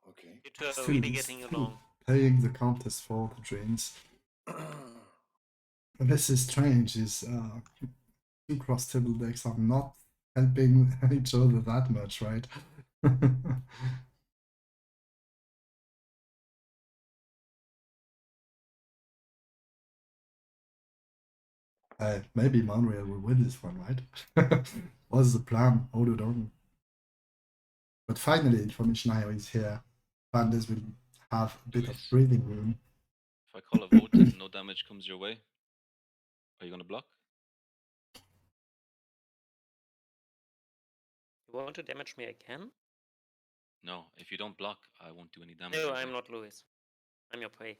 Okay. You two are Still- really getting still along. Paying the contest for the drinks. This is strange. Is two cross table decks are not helping each other that much, right? Maybe Montreal will win this one, right? What's the plan? Hold it on. But finally, information IO is here. Panders will have a bit of breathing room. If I call a vote and no damage comes your way, are you going to block? You want to damage me again? No, if you don't block, I won't do any damage. No, either. I'm not Louis. I'm your prey.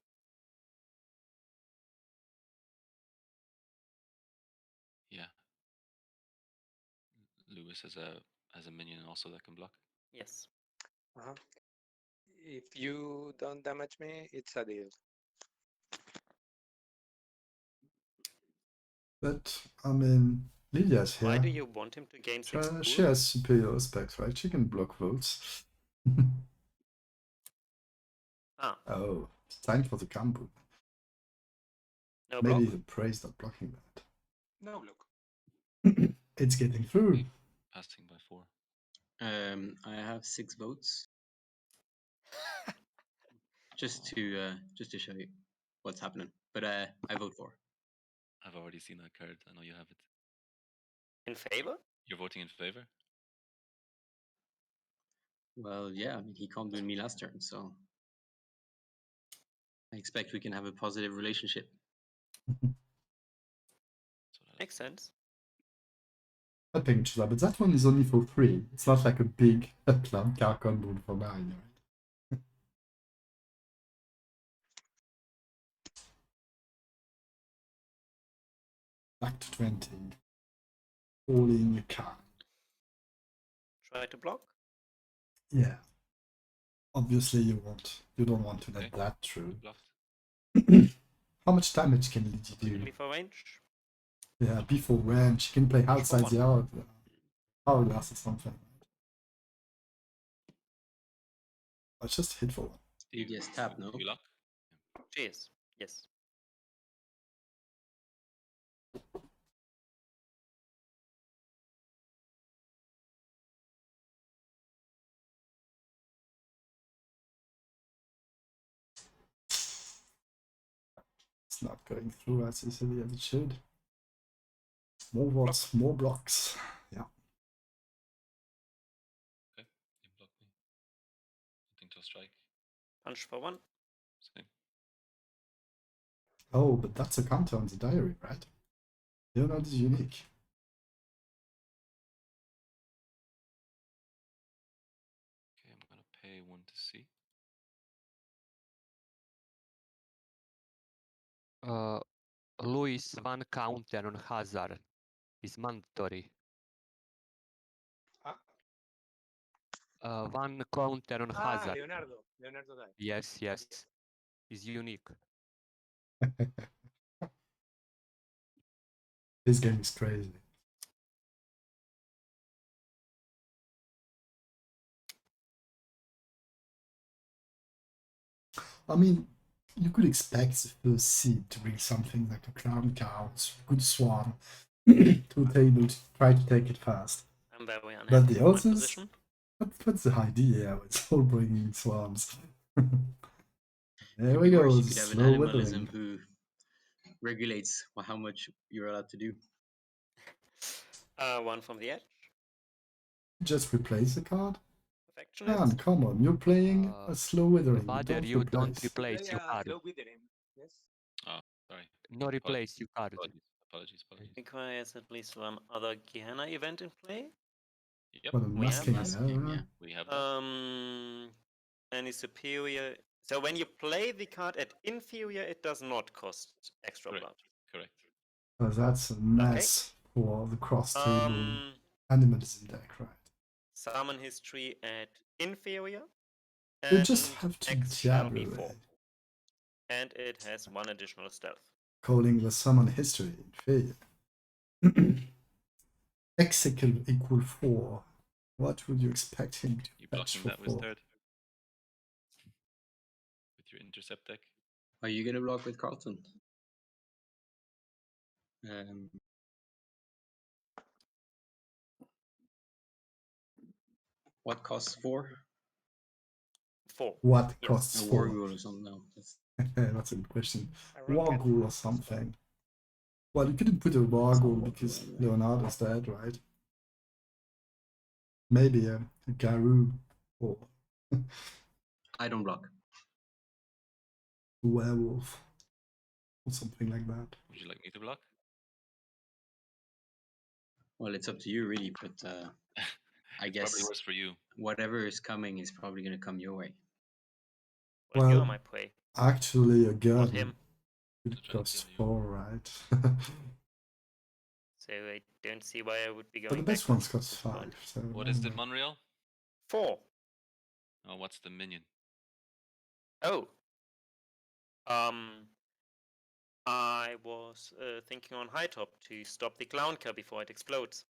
Yeah. Lewis has a minion also that can block. Yes. If you don't damage me, it's a deal. But Lydia's here. Why do you want him to gain 6 She pool? has superior specs, right? She can block votes. Oh, it's time for the combo. No Maybe block? the praise not blocking that. No block. It's getting through. Passing by 4. I have 6 votes. Just to show you what's happening. But I vote for. I've already seen that card. I know you have it. In favor? You're voting in favor? Well, yeah, he can't do me last turn, so I expect we can have a positive relationship. Makes sense. I think that, but that one is only for 3. It's not like a big clown car combo for 9, right? Back to 20. All in your car. Try to block? Yeah. Obviously you don't want to let Okay. that through. Blocked. How much damage can Lydia do? Before range? Yeah, before range, she can play outside the hourglass or something. I just hit for one. Yes, tap, no? You lock? Cheers. Yes. It's not going through as easily as it should. More votes, more blocks. Yeah. Okay. You block me. Nothing to strike. Punch for 1. Same. Oh, but that's a counter on the diary, right? Leonard is unique. Okay, I'm gonna pay 1 to see. Louis, one counter on hazard is mandatory. One counter on hazard. Leonardo died. Yes, is unique. This game is crazy. I mean, you could expect the first seed to bring something like a clown cow, good swan, to the table to try to take it fast. I'm very unhappy But the with my others, position. what's the idea? It's all bringing swans. There we go, You could have an slow animalism withering. who regulates how much you're allowed to do. 1 from the edge. Just replace the card? Perfectionist. Man, come on, you're playing a slow withering. Father, you don't replace your card. Slow withering. Yes. Oh, sorry. No replace your card. Apologies. Requires at least one other Gehenna event in play. Yep. For the We have masking, Masking, yeah. We have that. Any superior. So when you play the card at inferior, it does not cost extra Correct. blood. Correct. Oh, that's a mess for the cross table animalism deck, right? Summon history at inferior. You And just have to X shall jab be away, 4. And it has 1 additional stealth. calling the summon history inferior. Execute equal 4. What would you expect him to You fetch blocking for that with 4? third? With your intercept deck? Are you gonna block with Carlton? What costs 4? 4. What Yes. costs A 4? Warghoul or something? No, That's a good question. A rocket. Warghoul or something. Well, you couldn't put a Warghoul because Leonardo's dead, right? Maybe a Garou or I don't block. a werewolf or something like that. Would you like me to block? Well, it's up to you, really. But I It's guess probably worse for you. whatever is coming is probably gonna come your way. Well, you Well, are my prey. Actually, a Not gun him. would I'll try to cost kill you. 4, right? So I don't see why I would be going But the best ones backwards cost at this 5. point. So What is it, Monreal? 4. Oh, what's the minion? Oh. I was thinking on high top to stop the clown car before it explodes.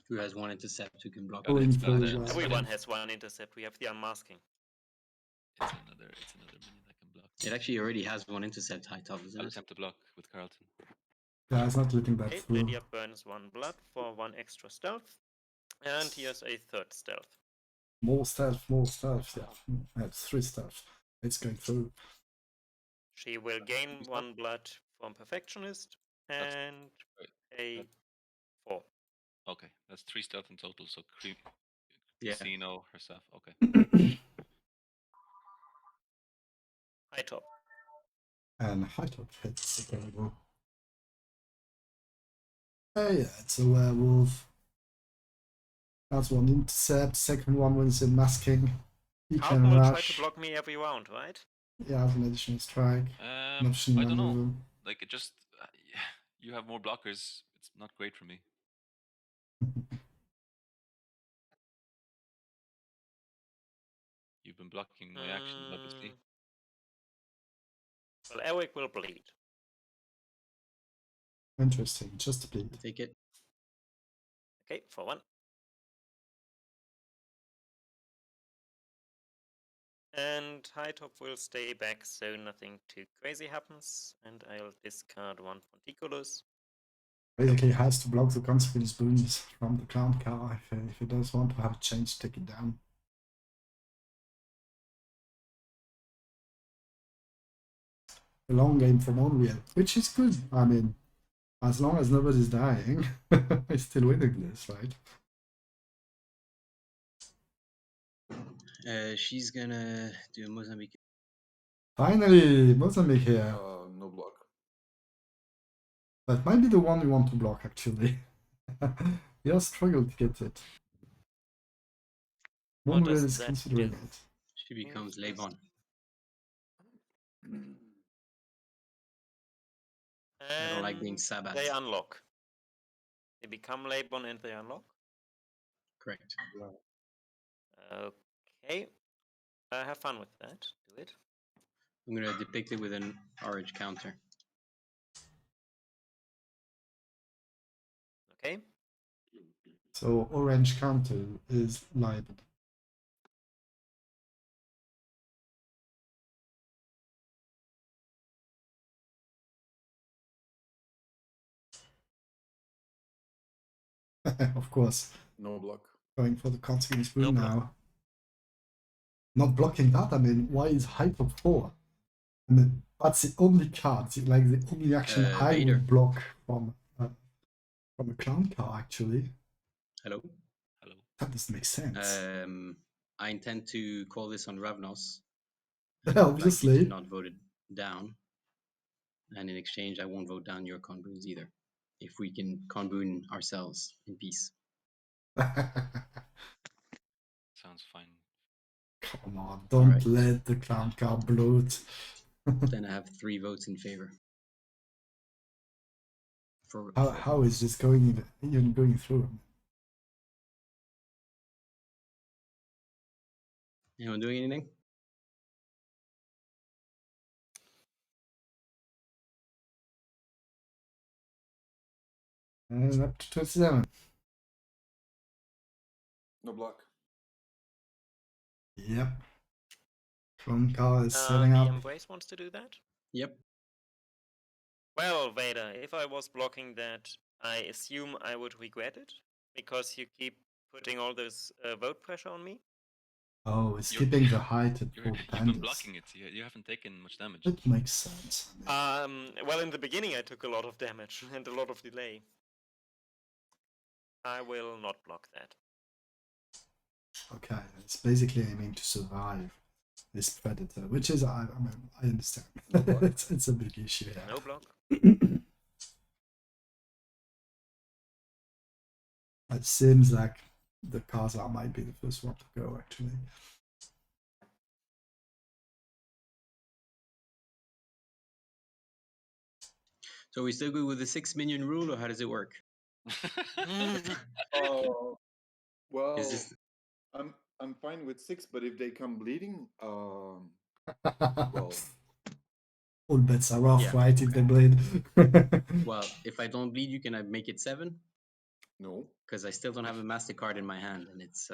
Who has 1 intercept who can block? Got Going it. for the Got it. well. Everyone has 1 intercept. We have the unmasking. It's another minion that can block. It actually already has 1 intercept high top, isn't I'll it? attempt to block with Carlton. Yeah, it's not letting that Okay, through. Lydia burns 1 blood for 1 extra stealth. And here's a 3rd stealth. More stealth, yeah. That's 3 stealth. It's going through. She will gain 1 blood from Perfectionist and a 4. Okay, that's 3 stealth in total. So Yeah. Casino herself. Okay. High top. And high top hits available. Hey, yeah, it's a werewolf. That's 1 intercept. Second one was in masking. He Carlton can will try rush. to block me every round, right? Yeah, as an additional strike. An option I don't know. maneuver. Like it just you have more blockers. It's not great for me. You've been blocking my actions, obviously. Well, Eric will bleed. Interesting, just a bleed. Take it. Okay, for 1. And high top will stay back so nothing too crazy happens. And I'll discard 1 Ponticulus. Basically has to block the consequence boons from the clown car if he does want to have a chance to take it down. A long game from Unreal, which is good. I mean, as long as nobody's dying, he's still winning this, right? She's gonna do Mozambique. Finally, Mozambique here. No block. That might be the one we want to block, actually. We have struggled to get it. What Unreal does is that considering do? it. She becomes Levon. I don't like being And Sabbath. they unlock. They become Labon and they unlock. Correct. Okay. Have fun with that. Do it. I'm gonna depict it with an orange counter. Okay. So orange counter is libel. Of course. No block. Going for the consequence boon No block. now. Not blocking that, I mean, why is height of 4? I mean, that's the only card, like the only action I Vader. would block from a clown car, actually. Hello. Hello. That doesn't make sense. I intend to call this on Ravnos. Obviously. Like you did not vote it down. And in exchange, I won't vote down your conbrews either. if we can conboon ourselves in peace. Sounds fine. Come on, don't Alright. let the clown car bloat. Then I have 3 votes in favor. For How is this going even going through? anyone doing anything? And up to 27. No block. Yep. Clown car is setting The up. Embrace wants to do that? Yep. Well, Vader, if I was blocking that, I assume I would regret it, because you keep putting all this vote pressure on me. Oh, it's You're- keeping the height at You've 4 been pandas. blocking it. You haven't taken much damage. It makes sense. Well, in the beginning I took a lot of damage and a lot of delay. I will not block that. Okay, it's basically aiming to survive this predator, which is I understand. it's a big issue here. No block. It seems like the Khazar might be the first one to go, actually. So we still go with the 6 minion rule, or how does it work? Oh, well, Is this I'm fine with 6, but if they come bleeding, well, all bets are off, Yeah, right? If they bleed. well, if I don't bleed you, can I make it 7? no. Because I still don't have a MasterCard in my hand, and it's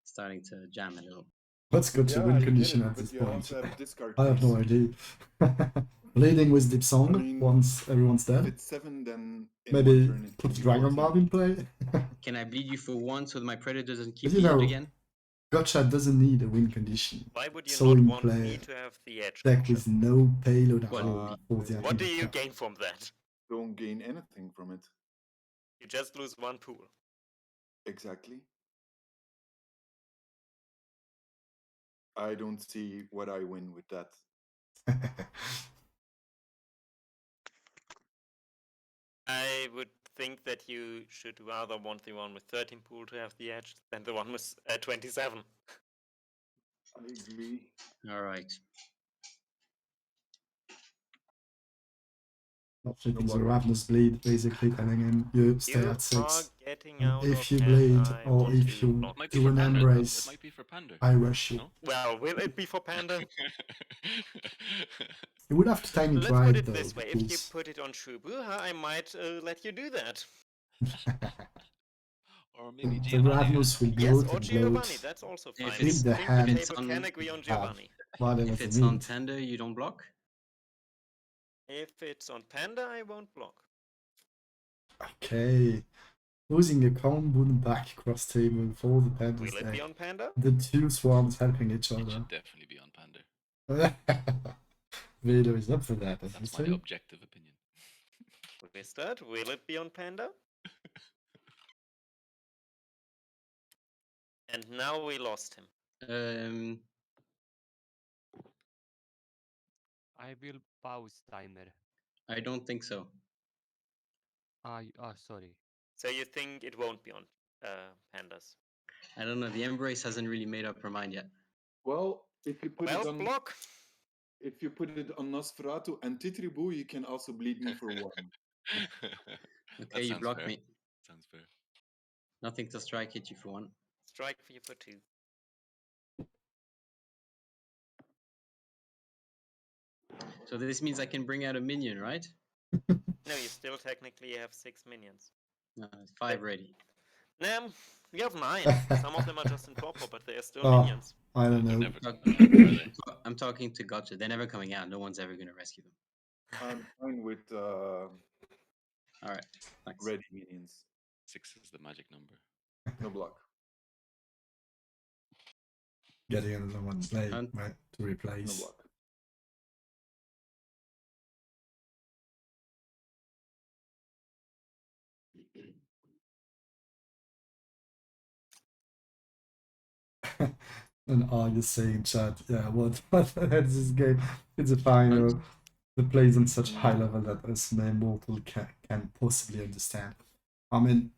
starting to jam a little. Let's go to Yeah, win I get condition it, at but this you point. also have discard I have no phase. idea. Bleeding with Deep Song I mean, once everyone's If dead. it's 7, then in Maybe one turn it put can be Dragon 14. Bomb in play. Can I bleed you for 1 so that my predator doesn't keep you the edge know, again? Gotcha doesn't need a win condition. Why would you So not in want play, me to have the edge? deck Gotcha? with no payload at Well, all for the What do attack. you gain from that? Don't gain anything from it. You just lose 1 pool. Exactly. I don't see what I win with that. I would think that you should rather want the one with 13 pool to have the edge than the one with 27. I agree. All right. Not flipping the Ravenous Bleed, basically telling him you stay You at 6. are getting And out if of you hand, bleed I or want if to you block It might be do for an Pander, though. embrace, It might be for Pander. I rush you. No? Well, will it be for Panda? You would have to time it Let's right, put it though, this way. If you because put it on Shubuha, I might let you do that. Or maybe the Giovanni. Ravenous will Yes, bloat or and Giovanni. bloat. That's also If fine. it's- Build the I think the hand table on- can agree on Giovanni. Whatever If they it's on need. Panda, you don't block? If it's on Panda, I won't block. Okay. Losing a combo back across table for the Panthers Will it be deck. on Panda? The two swarms helping each It other. should definitely be on Pander. Vader is up for that, That's my obviously. objective opinion. With that, will it be on Panda? And now we lost him. I will pause timer. I don't think so. Sorry. So you think it won't be on Pandas? I don't know. The Embrace hasn't really made up her mind yet. Well, if you put Well, it on block. if you put it on Nosferatu and Titribu, you can also bleed me for 1. Okay, you sounds blocked fair. me. Sounds fair. Nothing to strike, hit you for 1. Strike for you for 2. So this means I can bring out a minion, right? No, you still technically have 6 minions. 5 ready. No, you have 9. Some of them are just in torpor, but they are still Oh. minions. I don't They're know. never coming out, are they? I'm talking to Gotcha. They're never coming out. No one's ever going to rescue them. I'm fine with All right. Thanks. ready minions. 6 is the magic number. No block. Getting another one play, And- right, to No replace. block. And are you saying, chat? Yeah, what the heck is this game? It's a final. The plays on such high level that us mere mortal can possibly understand. I mean,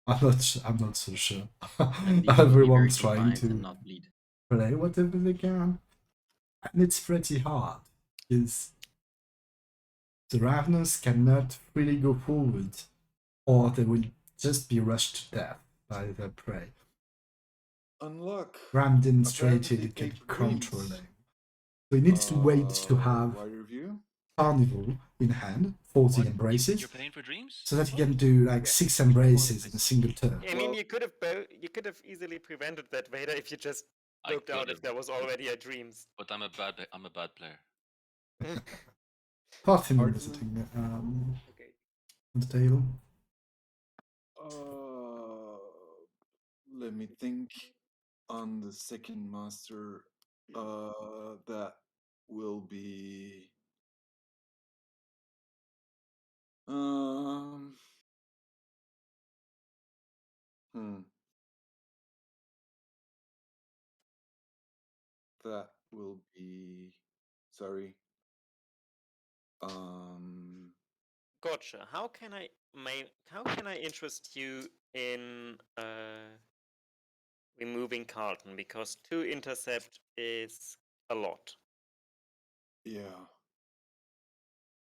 I'm not so sure. And these will be Everyone's very trying compliant and to not bleed. play whatever they can, and it's pretty hard because the Ravenous cannot really go forward, or they will just be rushed to death by their prey. Unlock. Ram demonstrated Apparently it can take control dreams. him. So he needs to wait to have Wide review. Carnival in hand, 40 What? embraces, You're playing for dreams? so that he What? can do like Yeah. 6 embraces in a single turn. I mean, Well- you could have easily prevented that, Vader, if you just I looked out if could've, there was already a dreams. But I'm a bad player. Part him Artisan. visiting Okay. on the table. Let me think. On the second master, that will be that will be sorry. Gotcha. How can I interest you in removing Carlton? Because 2 intercept is a lot. Yeah.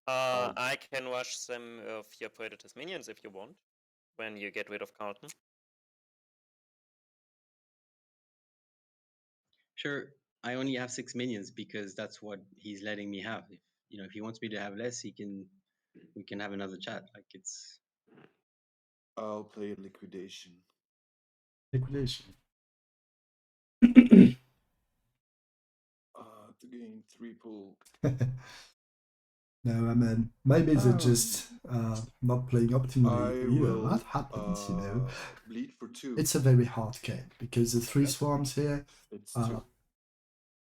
I can rush some of your Predator's minions if you want, when you get rid of Carlton. Sure, I only have 6 minions because that's what he's letting me have. If he wants me to have less, we can have another chat. Like it's I'll play liquidation. Liquidation. To gain 3 pull. No, I mean, maybe they're just not playing optimally I either. will That happens, you know. bleed for 2. It's a very hard game because the 3 swarms here, It's 2.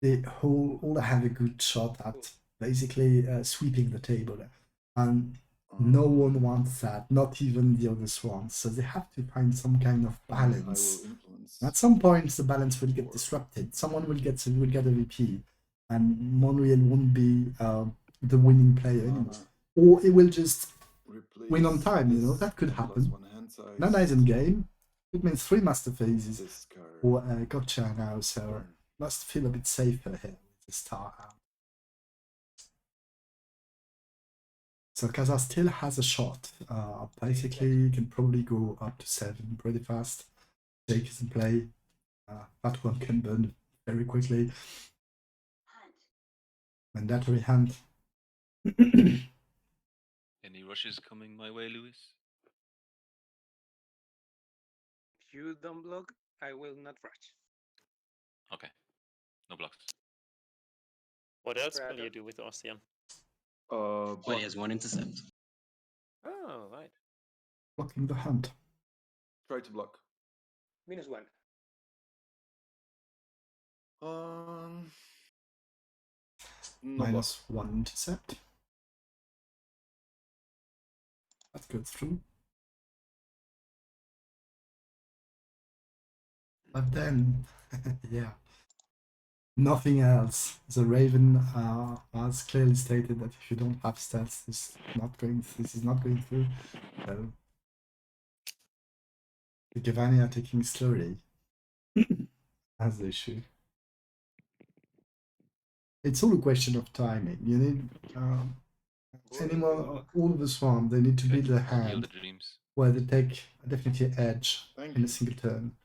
they all have a good shot at basically sweeping the table, and no one wants that, not even the other swans. So they have to find some kind of balance. I will influence. At some point, the balance will get disrupted. Someone will get a VP, and Monreal won't be the winning player anymore, or it will just win on time. You know, that could happen. No nice in game. It means 3 master phases or gotcha now, so must feel a bit safer here with the star out. So Kaza still has a shot. Basically, can probably go up to 7 pretty fast. Jake is in play. That one can burn very quickly. Mandatory hand. Any rushes coming my way, Lewis? If you don't block, I will not rush. Okay. No blocks. What else will Predator. you do with Ossian? well, he has 1 intercept. Oh, right. Blocking the hunt. Try to block. -1. No -1 intercept. That goes through. But then, yeah, nothing else. The Raven has clearly stated that if you don't have stats, this is not going through. So the Gavani are taking slowly as they should. It's all a question of timing. You need anyone, all of the swarm, they need to build a I'll heal hand the dreams. where they take definitely edge Thank in you. a single turn.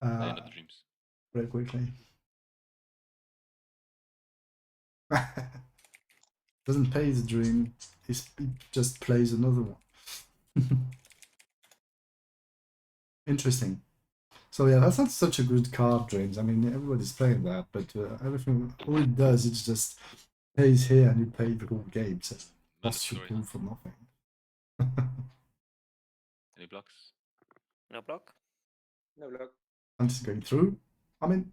The end of the dreams. Very quickly. Doesn't pay the dream, he just plays another one. Interesting. So yeah, that's not such a good card, Dreams. I mean, everybody's playing that, but everything, all it does is just pays here and you pay the whole game, so costs you Mandatory pull hand. for nothing. Any blocks? No block? No block. And it's going through. I mean,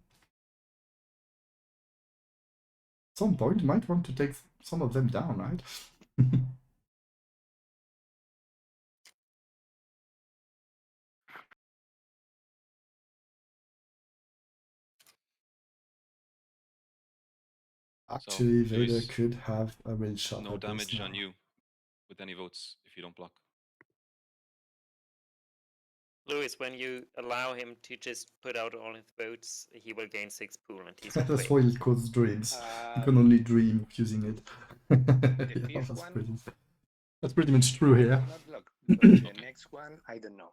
at some point, you might want to take some of them down, right? Actually, Vader Luis, could have a real shot no at this damage now. on you with any votes if you don't block. Lewis, when you allow him to just put out all his votes, he will gain 6 pool and he's That's afraid. why it causes dreams. You Uh, can only dream of using it. the Yeah, fifth one, that's pretty much true I here. will not block, but the Okay. next one, I don't know.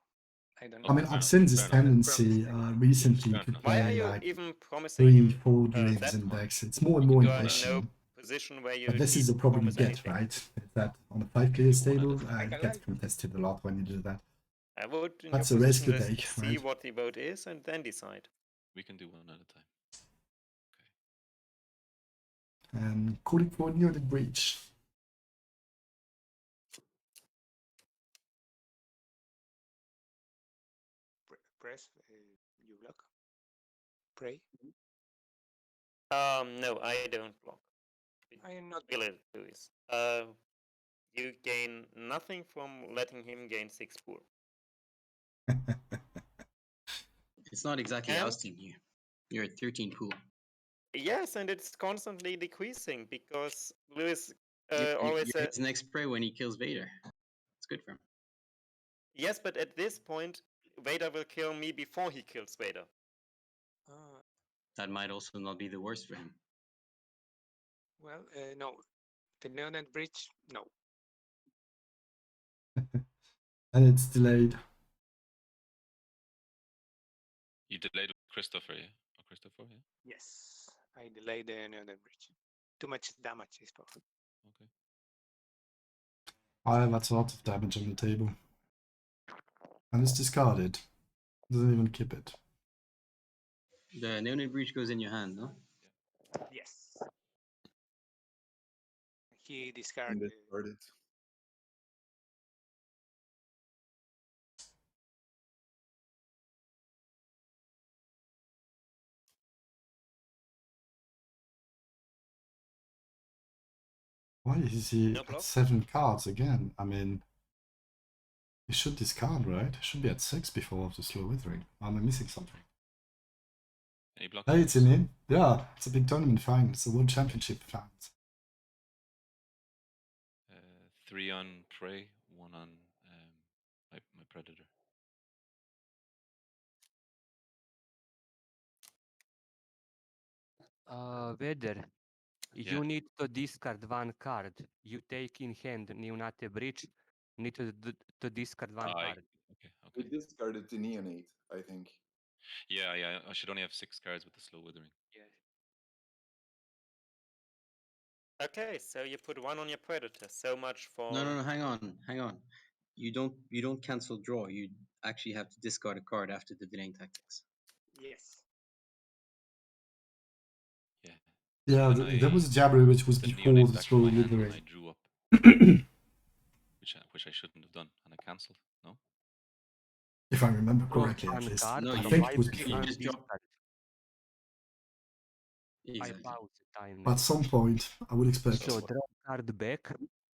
I don't I know. mean, fair I've enough, seen this fair enough. tendency Promise recently Fair to enough. Why are play you like even promising 3, him 4 dreams that in much? decks. It's more and more You are in impatient. no position where you But this need is the to problem you promise get, anything. right? Is that on a 5 players Do one at a table, time. I it can gets lie. contested a lot when you do that. I would, in That's your a risk position, you just take, see right? what the vote is and then decide. We can do one at a time. And calling for near the breach. Press, you block. Pray. No, I don't block. I am not. Will it, Lewis? You gain nothing from letting him gain 6 pool. It's not exactly And- ousting you. You're at 13 pool. Yes, and it's constantly decreasing because Lewis You're always said, his next prey when he kills Vader. It's good for him. yes, but at this point, Vader will kill me before he kills Vader. That might also not be the worst for him. Well, no. The Neonet Bridge, no. And it's delayed. You delayed with Christopher, yeah? Or Christopher, yeah? Yes, I delayed the Neonet Bridge. Too much damage is powerful. Okay. That's a lot of damage on the table. And it's discarded. Doesn't even keep it. The Neonate Breach goes in your hand, no? Yes. He And discarded. discarded. Why is he No at block? 7 cards again? I mean, he should discard, right? He should be at 6 before the slow withering. Am I missing something? Any block? Hey, it's in him. Yeah, it's a big tournament final. It's a World Championship final. 3 on Prey, 1 on my Predator. Vader, Yeah. you need to discard 1 card. You take in hand Neonate Bridge, need to discard 1 card. Okay, We okay. discarded the Neonate, I think. Yeah, I should only have 6 cards with the slow withering. Yeah. Okay, so you put 1 on your Predator. So much for. No, hang on. You don't cancel draw. You actually have to discard a card after the delaying tactics. Yes. Yeah. Yeah, When there was a Jabbery which was the before Neonate the back slow from my hand and I withering. drew up, which I shouldn't have done, and I cancelled. No. If I remember Draw correctly, at 1 least. card No, I you- think it was library before. and just drop- discard. I Exactly. pause the time But now. at some point, I would expect So draw card back,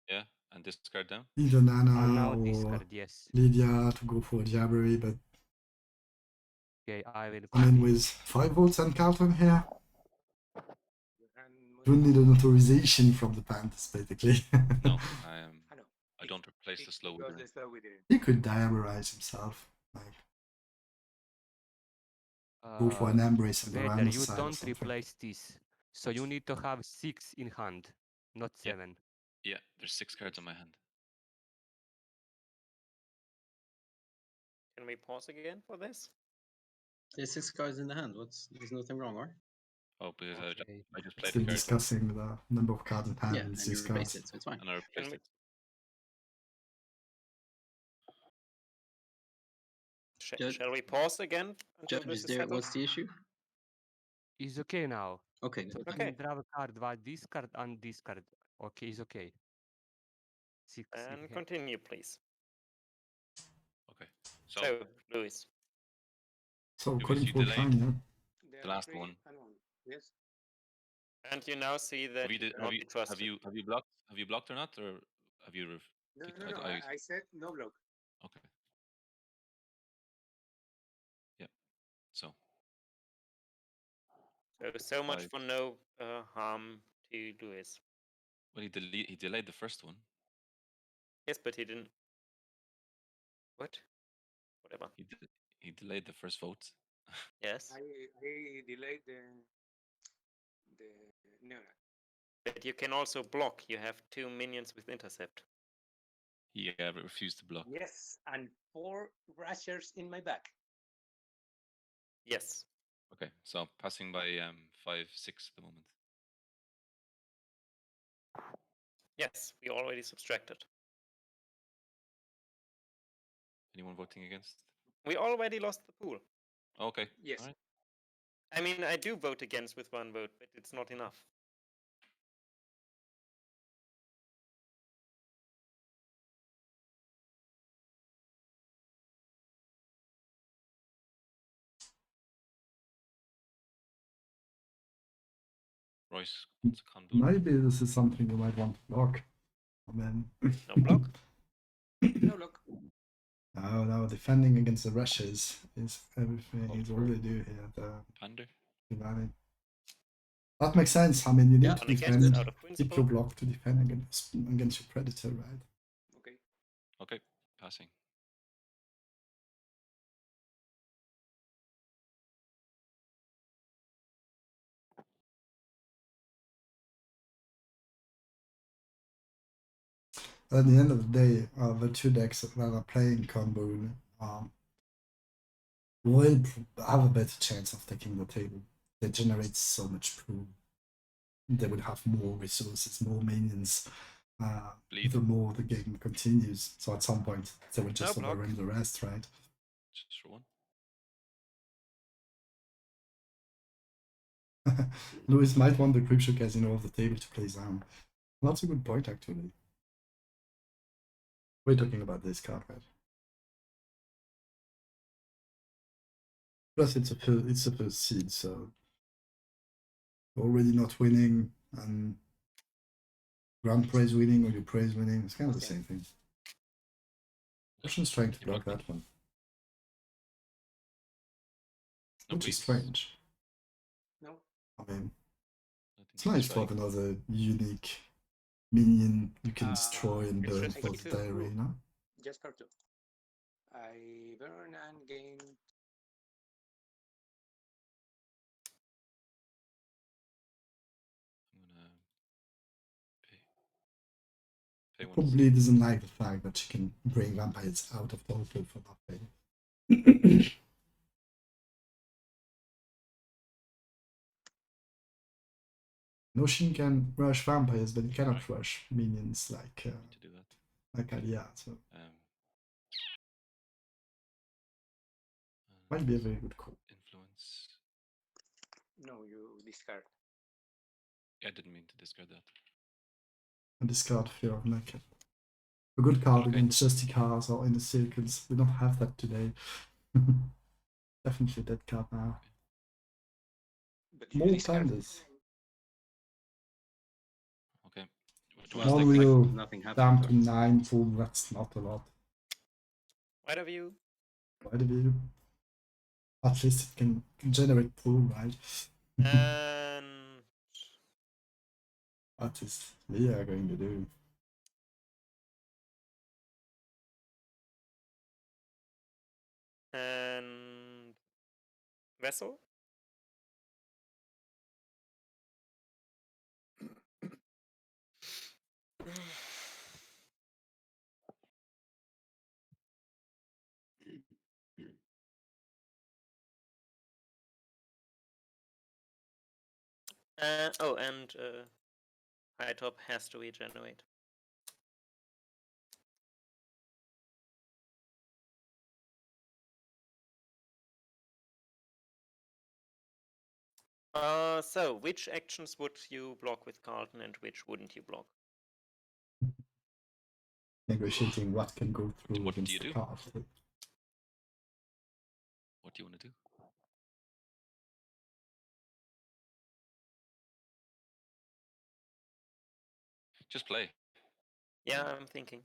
Yeah, and discard down. either and Nana now or discard, yes. Lydia to go for a Jabbery, but Okay, I will I mean, put with 5 votes and Carlton here, And you don't need an authorization from the Panthers, basically. No, Hello. I don't replace the slow withering. He could diabolize himself. Like, go for an embrace and the Vader, Rhino's you side or don't something. replace this. So you need to have 6 in hand, not Yeah. 7. Yeah, there's 6 cards on my hand. Can we pause again for this? There's 6 cards in the hand. There's nothing wrong, or? Oh, because Okay. I just played Still the card discussing the number of cards in hand Yeah, and and you 6 replaced cards. it, so it's fine. and I replaced we- it. Judge- Shall we pause again until Judge, this is is there, settled? what's the issue? Is okay now. Okay, So good. you Okay. can draw a card, but discard and discard. Okay, is okay. 6 in And hand. continue, please. Okay. So So, Lewis. So, Luis, calling you for delayed. final. The last one. Yes. And you now see that have you, you did- cannot be trusted. have you blocked? Have you blocked or not, or have you? No, Kicked- no, no. I said no block. Okay. Yeah. So So much 5. for no harm to Lewis. Well, he delayed the first one. Yes, but he didn't. What? Whatever. He delayed the first vote. Yes. I delayed the neonat. But you can also block. You have 2 minions with intercept. Yeah, but refused to block. Yes, and 4 rushers in my back. Yes. Okay, so passing by 5-6 at the moment. Yes, we already subtracted. Anyone voting against? We already lost the pool. Okay. Yes. All right. I mean, I do vote against with 1 vote, but it's not enough. Royce wants a condom. Maybe this is something you might want to block. I mean, No block? No block. no, defending against the rushes is everything. Call Is for all they do here. The Pander. valid. That makes sense. I mean, you need Yeah, to And against, defend, out of keep your principle. block to defend against your predator, right? Okay. Okay, passing. At the end of the day, the 2 decks that are playing combo will have a better chance of taking the table. They generate so much pool. They would have more resources, more minions. Bleed. The more the game continues. So at some point, they will just No block. overrun the rest, right? Just for one. Lewis might want the Crypto Casino off the table to play Zam. That's a good point, actually. We're talking about this card, right? Plus, it's a first seed, so already not winning and Grand Prize winning or your prize winning. It's kind of the Okay. same thing. Russian's trying to You block block that one. No Which is bleeds. strange. No. I mean, Nothing it's to nice to strike. have another unique minion you can destroy and it's burn just for for the two. diary, you know? Just for 2. I burn and gain. I'm gonna pay one. Probably doesn't like the fact that she can bring vampires out of total for nothing. Notion can rush vampires, but it cannot Right. rush minions like Need to do that. Alia. So Um, might be a very good call. Influence. No, you discard. Yeah, I didn't mean to discard that. And discard Fear of Naked. A good card Okay. against Justicars or Inner Circles. We don't have that today. Definitely that card now. But you More discard. Panders. Okay. Well, Now like we'll nothing happened. down or- to 9 full. That's not a lot. White of you. Why do you? At least it can generate pool, right? And What is Leah going to do? and vessel. Oh, and high top has to regenerate. So which actions would you block with Carlton and which wouldn't you block? Negotiating what can go through What do against you the do? card. What do you want to do? Just play. Yeah, I'm thinking.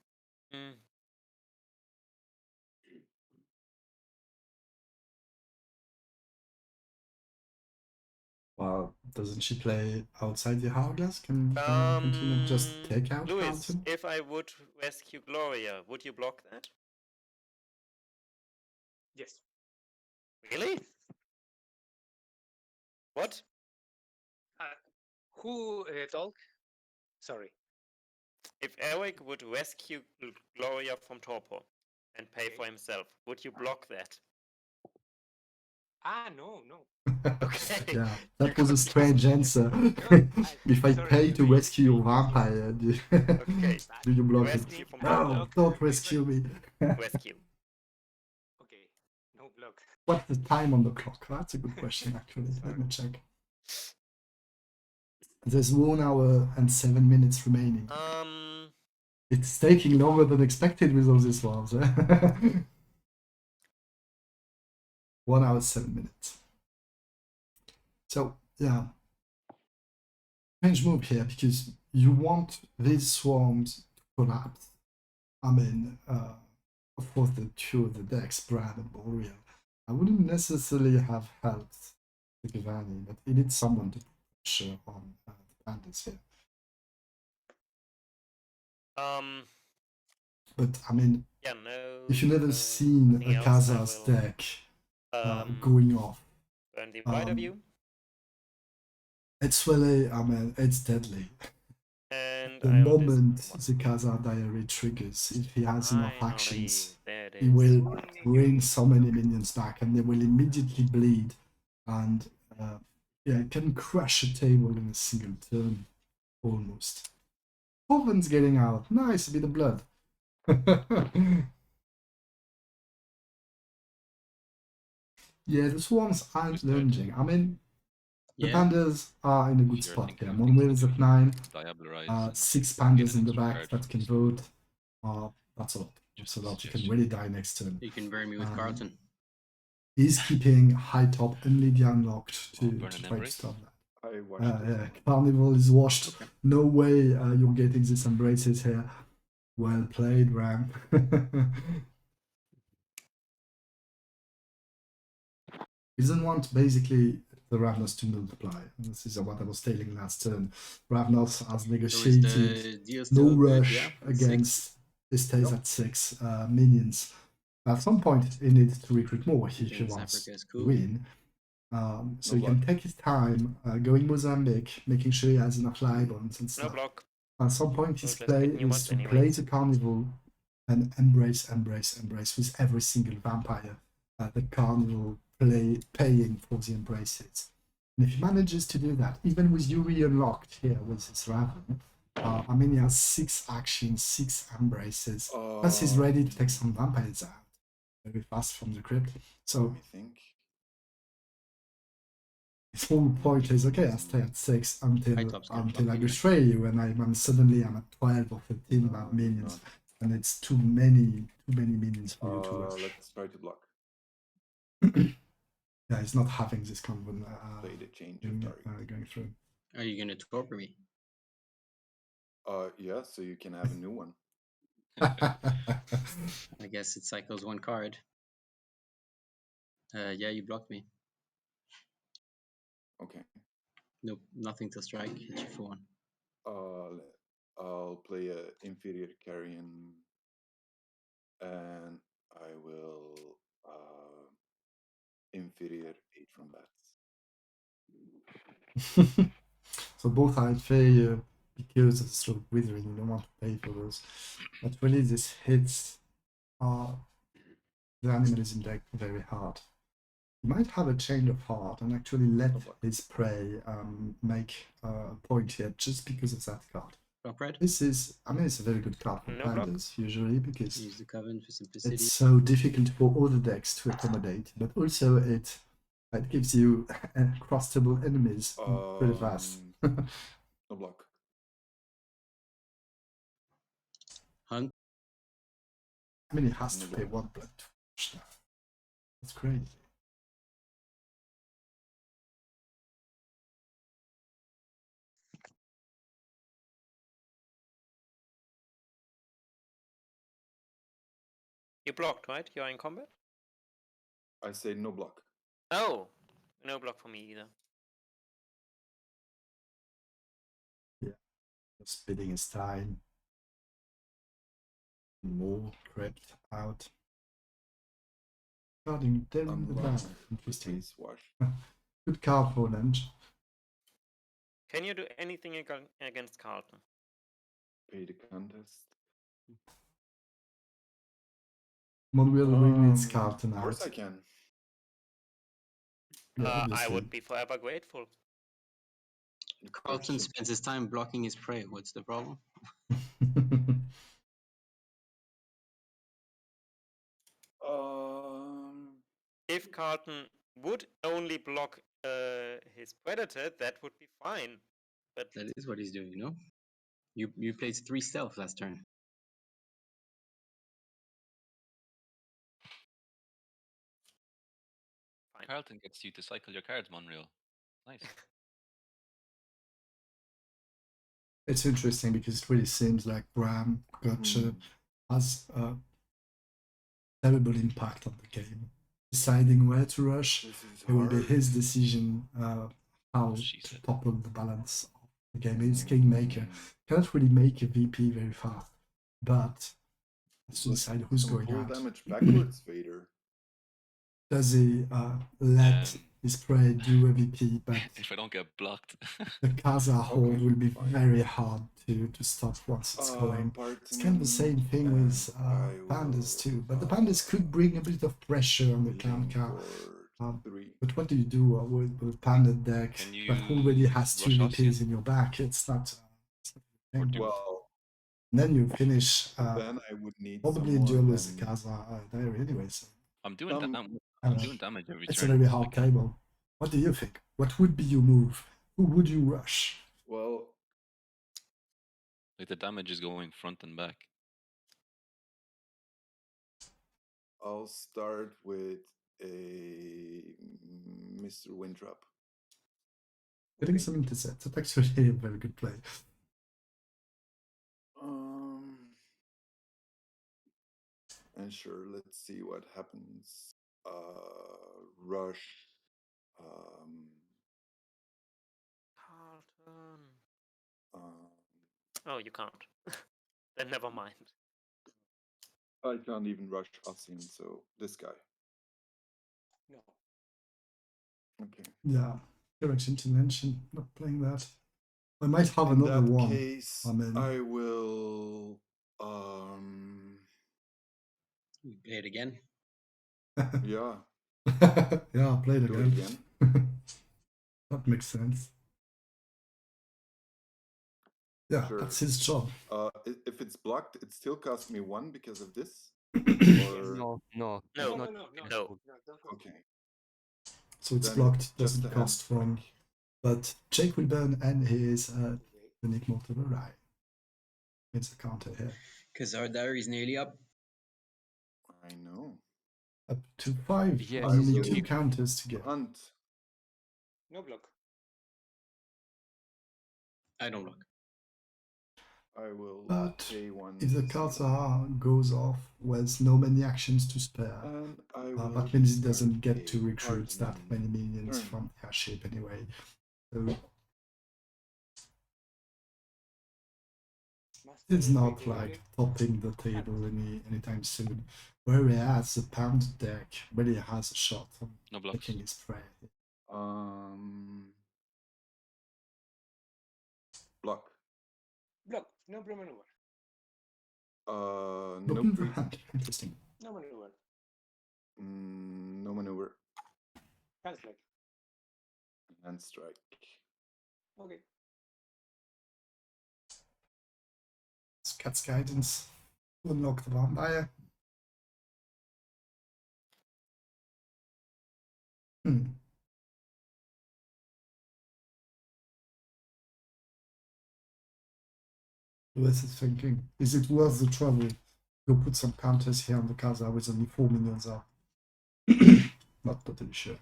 Well, doesn't she play outside the hourglass? Can she not just take out Louis, Carlton? if I would rescue Gloria, would you block that? Yes. Really? What? Who talk? Sorry. If Eric would rescue Gloria from torpor and pay for himself, would you block that? No. Okay. Yeah, You that was a got strange me. answer. No, If I sorry, pay to we rescue your usually vampire, Okay. do you block it? Rescue from No, torpor. don't rescue me. Rescue. Okay, no block. What's the time on the clock? That's a good question, actually. Let me check. There's 1 hour and 7 minutes remaining. It's taking longer than expected with all these ones. 1 hour, 7 minutes. So, yeah. Strange move here because you want these swarms to collapse. I mean, of course, the two of the decks, Brad and Boreal. I wouldn't necessarily have helped the Gavani, but he needs someone to push on the Pandas here. But I mean, Yeah, no. if you've never seen a Kazas deck going off, burn the right of you. it's really, I mean, it's deadly. And The moment the Kaza diary triggers, if he has enough actions, he will bring so many minions back and they will immediately bleed and yeah, can crush a table in a single turn, almost. Hoven's getting out. Nice, a bit of blood. Yeah, the swarms aren't lunging. I mean, the Panders are in a good spot here. Monwheel is at 9. 6 Panders in the back that can vote. That's a lot. That's a lot. You can really die next turn. You can burn me with Carlton. He's keeping high top and Lydia unlocked to try to stop that. Yeah, Carnival is washed. Okay. No way you're getting these embraces here. Well played, Ram. He doesn't want basically the Ravnos to multiply. This is what I was telling last turn. Ravnos has negotiated no rush against. He stays at 6 minions. At some point, he needs to recruit more if he wants to win. So he can take his time, going Mozambique, making sure he has enough Libons and stuff. At some point, his play is to play the Carnival and embrace with every single vampire. The Carnival paying for the embraces. And if he manages to do that, even with Yuri unlocked here with his Raven, I mean, he has 6 actions, 6 embraces, plus he's ready to take some vampires out very fast from the crypt. So his whole point is, okay, I stay at 6 until I betray you, and I'm suddenly I'm at 12 or 15 about minions, and it's too many minions for you to rush. Let's try to block. Yeah, he's not having this kind of play the change of target. Going through. Are you going to torpor me? Yeah, so you can have a new one. I guess it cycles 1 card. Yeah, you blocked me. Okay. Nope, nothing to strike. Hit you for 1. I'll play a inferior carrion, and I will inferior 8 from bats. So both are inferior because of the slow withering. You don't want to pay for those. But really, this hits the animalism deck very hard. He might have a change of heart and actually let his prey make a point here just because of that card. This is, I mean, it's a very good card for Panders usually because use the Coven for simplicity. It's so difficult for all the decks to accommodate, but also it gives you cross-table enemies pretty fast. No block. Hunt. I mean, it has to pay 1 blood to push that. That's crazy. You blocked, right? You're in combat? I say no block. Oh, no block for me either. Speeding his time. More crept out. Guarding them in the back. Interesting. Please wash. Good card for lunch. Can you do anything against Carlton? Pay the contest. Monreal really needs Carlton Of course out. I can. Yeah, I obviously. would be forever grateful. Carlton spends his time blocking his prey. What's the problem? If Carlton would only block his predator, that would be fine. But That is what he's doing, you know? You played 3 stealth last turn. fine. Carlton gets you to cycle your cards, Monreal. Nice. It's interesting because it really seems like Bram has a terrible impact on the game. Deciding where to rush, it will be his decision how She to said. topple the balance of the game. He's Kingmaker. Cannot really make a VP very fast, but has to decide who's going full out. damage backwards, Vader. Does he let his prey do a VP, but If I don't get blocked. the Kaza hold Okay, will be fine. very hard to stop once it's going. It's kind of the same thing with Pandas too, but the Pandas could bring a bit of pressure on the clan car. But what do you do with Panda deck Can that you already has 2 rush VPs Ossian? in your back? It's not. Or do- Well, And then you finish then I would need probably a someone duel with and the Kaza diary anyway. So I'm doing some- I'm doing damage every it's turn. a very so I hard can- table. What do you think? What would be your move? Who would you rush? well, Like the damage is going front and back. I'll start with a Mr. Winthrop. Getting some intercepts. That's actually a very good play. And sure, let's see what happens. Rush. Carlton. Oh, you can't. Then never mind. I can't even rush Ossian, so this guy. No. Okay. Yeah, correct intervention. Not playing that. I might have In another that one. case, I mean, I will. You play it again. Yeah. yeah, I'll play it Do again. it again. That makes sense. Yeah, Sure. that's his job. If it's blocked, it still costs me 1 because of this. Or No, No. it's No, not no, no, no. no, don't go. okay. So it's Then blocked, just doesn't a cost hand one. strike. But Jake will burn and his unique mortal array. It's a counter here. Because our diary's nearly up. I know. Up to 5. Yes, I need you- 2 counters to get. Hunt. No block. I don't block. I will But pay 1. if the Kaza goes off with no many actions to spare, And I will that means he discard doesn't get a to recruit that cardinal many minions turn. from the airship anyway. So it's not like topping the table anytime soon. Whereas the pound deck really has a shot on No blocks. taking his prey. Block. Block. No blue maneuver. No Looking for priest. hand. Interesting. No maneuver. No maneuver. Hand strike. And strike. Okay. It's Cat's Guidance. Unlock the vampire. Lewis is thinking, is it worth the trouble? Go put some counters here on the Kaza with only 4 minions up. Not totally sure.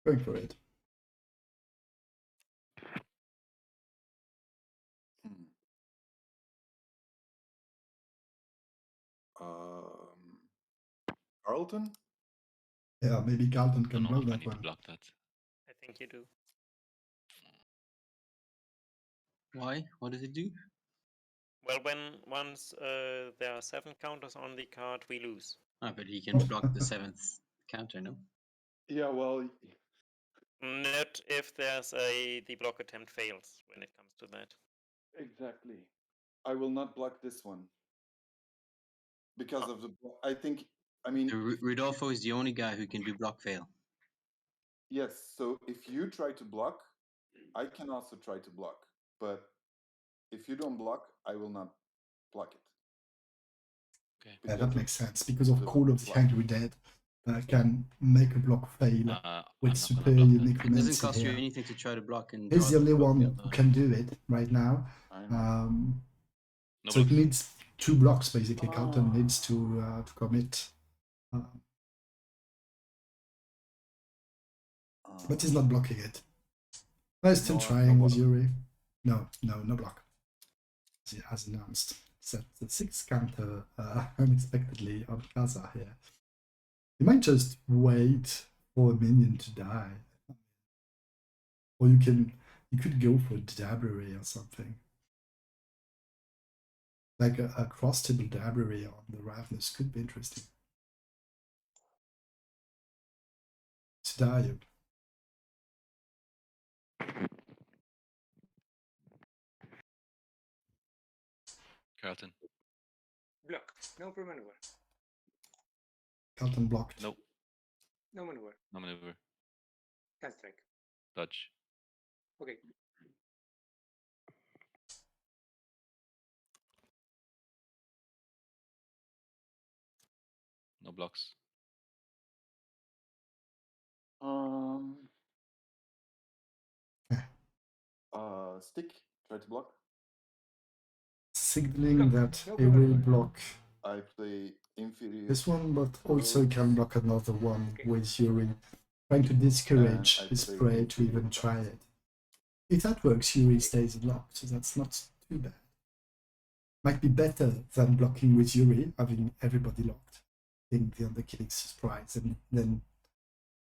Going for it. Carlton? Yeah, maybe Carlton I can don't know block if I that need to one. block that. I think you do. Why? What does it do? Well, once there are 7 counters on the card, we lose. Ah, but he can block the 7th counter, no? Yeah, well, Not if the block attempt fails when it comes to that. exactly. I will not block this one because of the. I think. I mean, So Rodolfo is the only guy who can do block fail. yes. So if you try to block, I can also try to block. But if you don't block, I will not block it. Okay. Yeah, because that of makes sense because of the Call of the block. Angry Dead can make a block fail with I'm not gonna superior block that. It doesn't necromancy cost you here. anything to try to block and He's draw the only block fail, one though. who can do it right now. I know. No So it blocks. needs 2 blocks basically. Carlton needs to commit. But he's not blocking it. No, he's still No, no trying with block. Yuri. No block. As he has announced. Set the 6 counter unexpectedly on Kaza here. You might just wait for a minion to die. Or you could go for Dabbery or something. Like a cross-table Dabbery on the Ravenous could be interesting. It's Dario. Carlton. Block. No maneuver. Carlton blocked. Nope. No maneuver. No maneuver. Can strike. Dodge. Okay. No blocks. Stick. Try to block. Signaling Block. that No he will maneuver. block I play inferior. this one, but also he can block another one Okay. with Yuri, trying to discourage I his play prey to even inferior try class. it. If that works, Yuri stays locked, so that's not too bad. Might be better than blocking with Yuri, having everybody locked. Think the underkilling's surprise, and then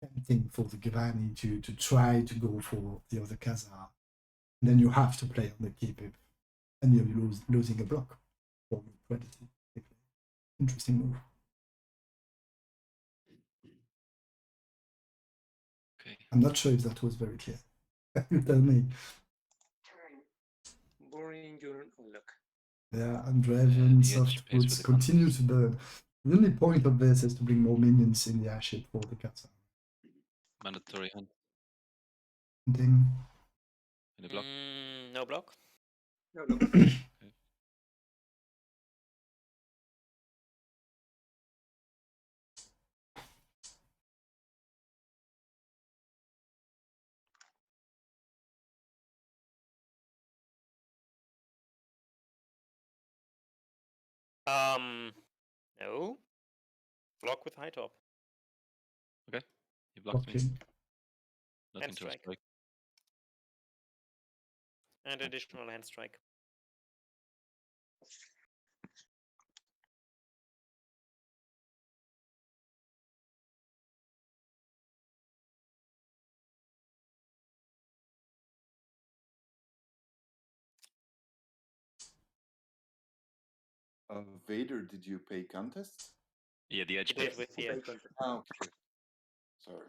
tempting for the Gavani to try to go for the other Khazar. And then you have to play on the keeper, and you're losing a block for Predator. Interesting move. Okay. I'm not sure if that was very clear. You tell me. Burning your luck. Yeah, Andreven, the soft edge pays for boots the continue contest. to burn. The only point of this is to bring more minions in the airship for the Khazar. Mandatory hand. Thing. Any block? No block. No block. No. Block with high top. Okay. You blocked me. Blocking. Nothing Hand to strike. strike. And additional hand strike. Vader, did you pay contest? Yeah, the edge You did pays. with the Very edge. content. Okay. Sorry.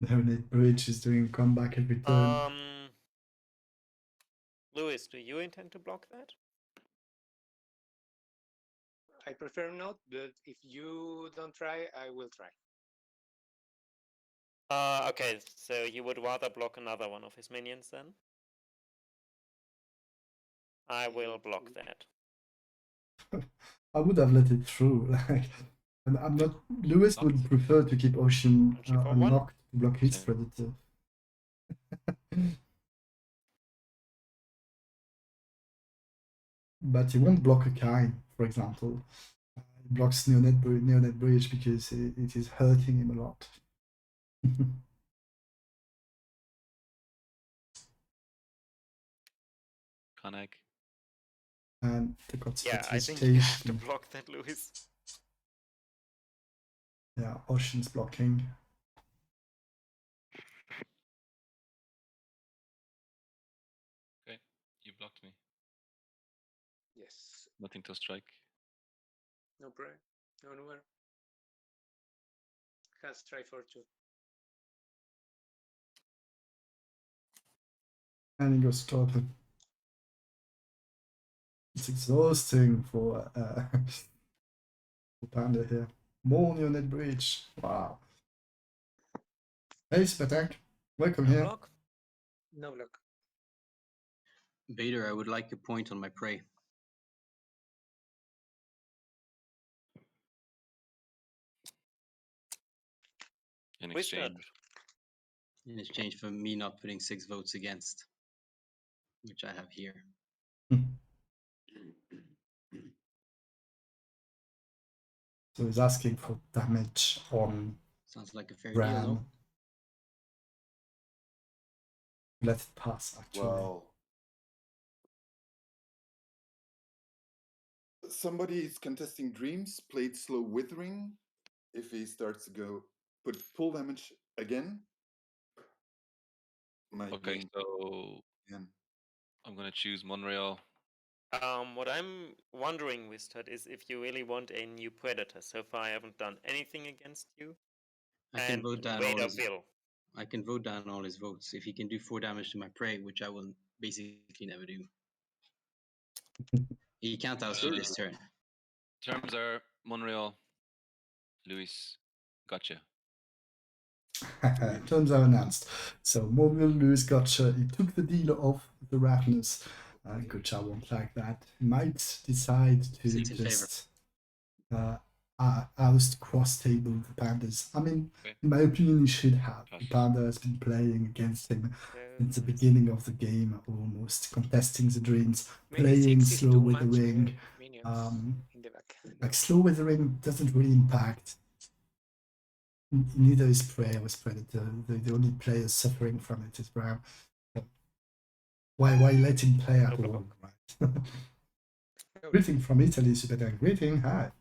Leonid Bridge is doing a comeback every turn. Lewis, do you intend to block that? I prefer not, but if you don't try, I will try. Okay, so you would rather block another one of his minions then? I will block that. I would have let it through. Like, I'm not. Lewis would Blocked. prefer to keep Ocean Don't you for one? unlocked to block his Same. Predator. But he won't block a Kain, for example. He blocks Neonet Bridge because it is hurting him a lot. Conag. And the gods Yeah, hit I his think you have to station. block that, Louis. Yeah, Ocean's blocking. Okay, you blocked me. Yes. Nothing to strike. No prayer. No nowhere. Has try for 2. And he goes total. It's exhausting for Panda here. More Neonet Breach. Wow. Hey, Spatak. Welcome No here. block. No block. Vader, I would like a point on my prey. In Wizard. exchange. In exchange for me not putting 6 votes against, which I have here. So he's asking for damage on Sounds like a fair Ram. deal, no? Let it pass, actually. Well, somebody is contesting dreams, played slow withering. If he starts to go put full damage again, might Okay, be so again. I'm gonna choose Monreal. What I'm wondering, Wizard, is if you really want a new predator. So far, I haven't done anything against you. I can And vote down all Vader his. will. I can vote down all his votes if he can do 4 damage to my prey, which I will basically never do. He can't outshoot this turn. Terms are Monreal, Luis, gotcha. Terms are announced. So Mobile Lewis Gotcha, he took the deal of the Ravenous. Gotcha won't like that. He might decide to 6 in favor. just oust cross table the Pandas. I mean, Okay. in my opinion, he should have. The Pass. Panda has been playing against him since the beginning of the game, almost contesting the dreams, Maybe playing 6 is slow too much withering. minions in the back. Like slow withering doesn't really impact. Neither is Prey or Predator. The only player suffering from it is Brown. Why let him play at all, right? Greeting from Italy, Super. Greeting, hi.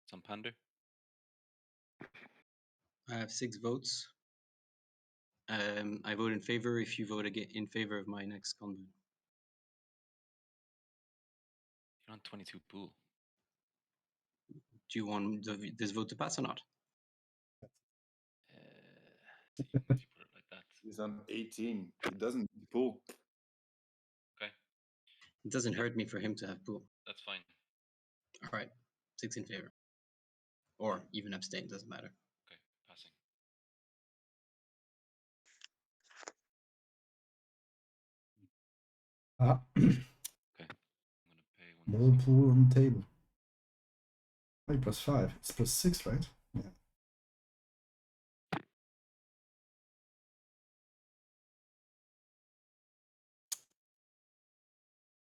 Some Pander. I have 6 votes. I vote in favor if you vote again in favor of my next combo. You're on 22 pool. Do you want this vote to pass or not? If you put it like that. He's on 18. He doesn't pull. Okay, It doesn't hurt me for him to have pool. that's fine. All right, 6 in favor. Or even abstain, doesn't matter. Okay, passing. Ah, Okay, I'm gonna pay one. more pool on the table. Wait, +5. It's +6, right? Yeah.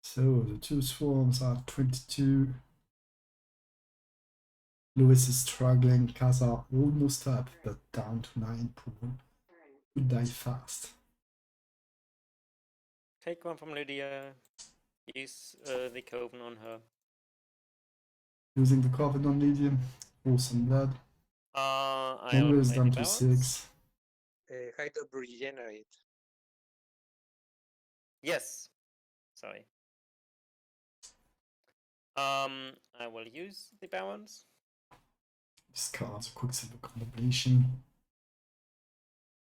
So the 2 swarms are 22. Lewis is struggling. Kaza almost up, but down to 9 pool. Could die fast. Take one from Lydia. Use the Coven on her. Using the Coven on Lydian. For some blood. I Henry is autoplay down the to balance. 6. Hydro regenerate. Yes. Sorry. I will use the balance. Discards a Quicksilver combination.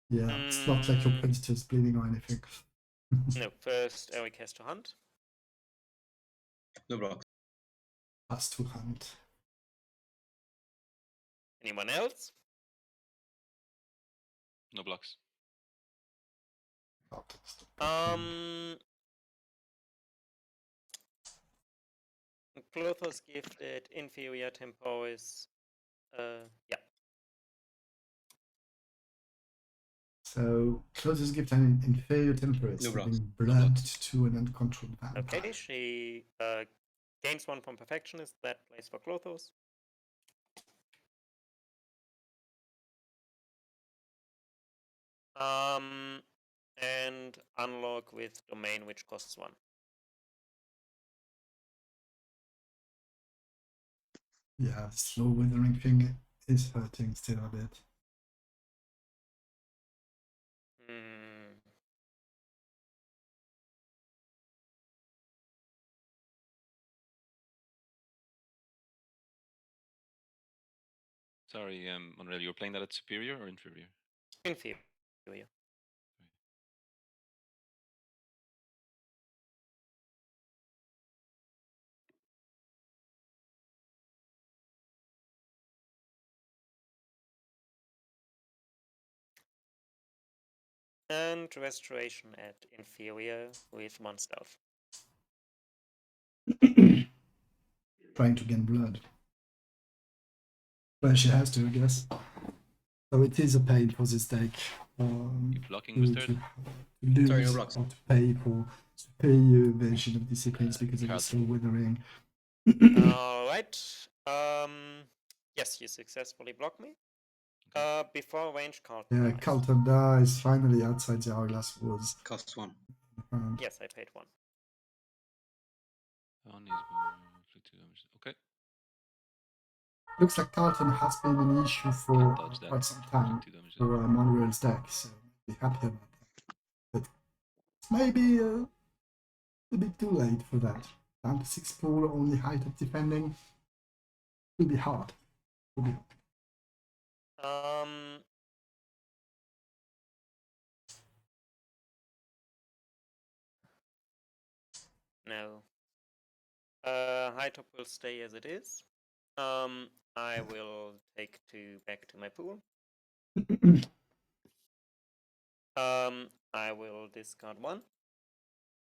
Yeah, it's not like your Predator's bleeding or anything. No, first Eric has to hunt. No blocks. Has to hunt. Anyone else? No blocks. Clothos gifted inferior temporis. Yeah. So closest gift an inferior temperance, No blocks. giving No blood blocks. to an uncontrolled vampire. Okay, she gains 1 from Perfectionist. That plays for Clothos. and unlock with domain, which costs 1. Yeah, slow withering thing is hurting still a bit. Hmm. Sorry, Unreal, you were playing that at superior or inferior? Inferior. And restoration at inferior with 1 stealth. Trying to gain blood. Well, she has to, I guess. So it is a pain for this deck. You blocking, Mr. To lose Sorry, no blocks. or to pay for superior version of disciplines because of the slow Carlton. withering. Alright. Yes, you successfully block me. Before range, Carlton Yeah, dies. Carlton dies finally outside the hourglass woods. Costs 1. Yes, I paid 1. On is inflict 2 damage. Okay. Looks like Carlton has been an issue for Dodge that. quite some time Inflict 2 damage. for Monorail's deck, so be happy about that. But maybe a bit too late for that. Down to 6 pool, only height of defending. Will be hard. Will be No. High top will stay as it is. I will take 2 back to my pool. I will discard 1.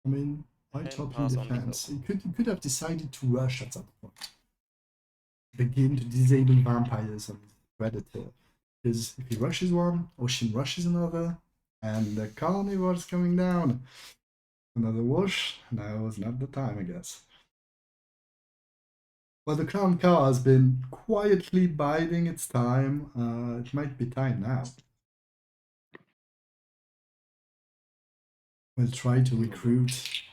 I mean, why And top in pass on defense? below. You could have decided to rush at that point. Begin to disable vampires on Predator. Because if he rushes one, Oshin rushes another, and the carnivore's coming down. Another wash? Now is not the time, I guess. Well, the Crown car has been quietly biding its time. It might be time now. We'll try to recruit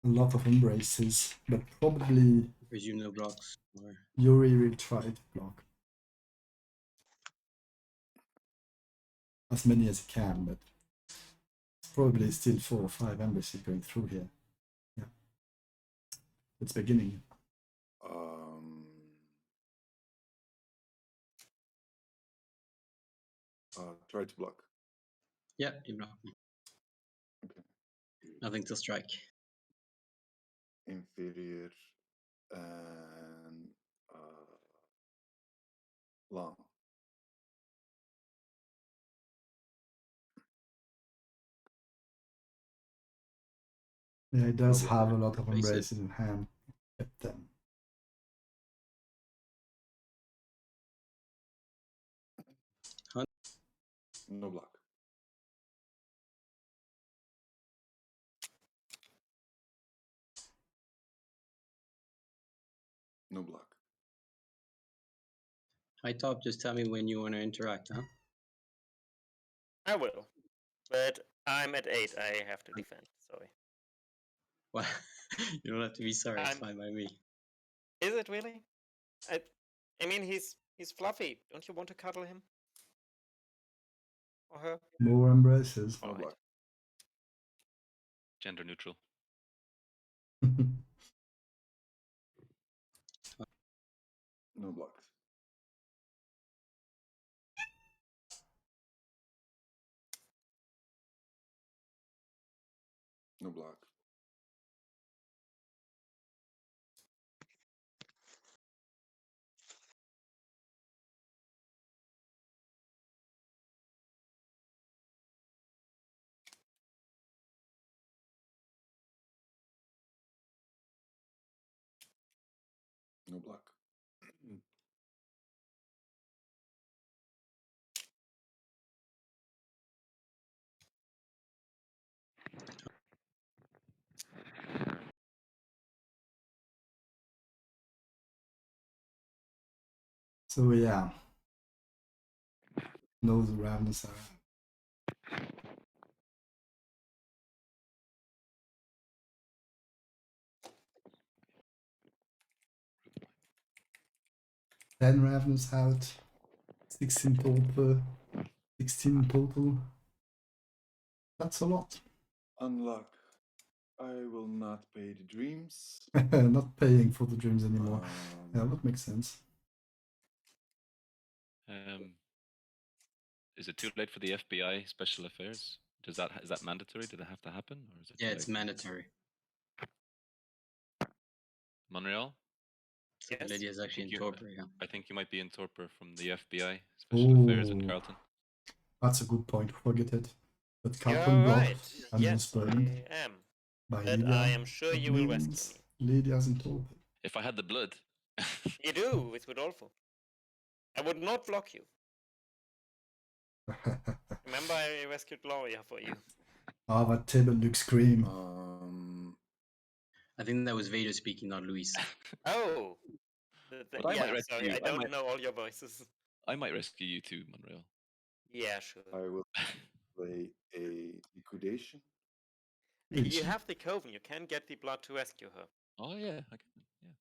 a lot of embraces, but probably Presume no blocks. Or... Yuri will try to block as many as he can, but probably still 4 or 5 embassies going through here. Yeah, it's beginning. Try to block. Yeah, you block me. Okay. Nothing to strike. Inferior and long. Yeah, he does No have a lot of Face it. embraces in hand. Get them. No block. No block. High top, just tell me when you want to interact, huh? I will. But I'm at 8. I have to defend. Sorry. Well, you don't have to be sorry. It's I'm- fine by me. Is it really? I mean, he's fluffy. Don't you want to cuddle him? Or her? More embraces. No Alright. block. Gender neutral. No blocks. No block. No block. So yeah, those rounds are 10 Ravenous out, 16 Torpor, 16 total. That's a lot. Unlock. I will not pay the dreams. Not paying for the dreams anymore. Yeah, Um, that makes sense. Is it too late for the FBI special affairs? Is that mandatory? Did it have to happen, or is it? Yeah, too it's late? mandatory. Monreal, So Yes. Lydia's actually in you- torpor, yeah. I think you might be in torpor from the FBI special affairs in Ooh. Carlton. That's a good point. Forget it. But You're Carlton blocked right. and was Yes, burned I am. by But Lydia. I am sure That you will rescue means me. Lydia's in torpor. If I had the blood. You do with Rodolfo. I would not block you. Remember, I rescued Gloria for you. Ah, that table looks green. I think that was Vader speaking, not Luis. Oh. But I might Yeah, rescue sorry, you. I I don't might- know all your voices. I might rescue you too, Monreal. Yeah, sure. I will play a liquidation. You have the Coven. You can get the blood to rescue her. Oh yeah, I can. Yeah.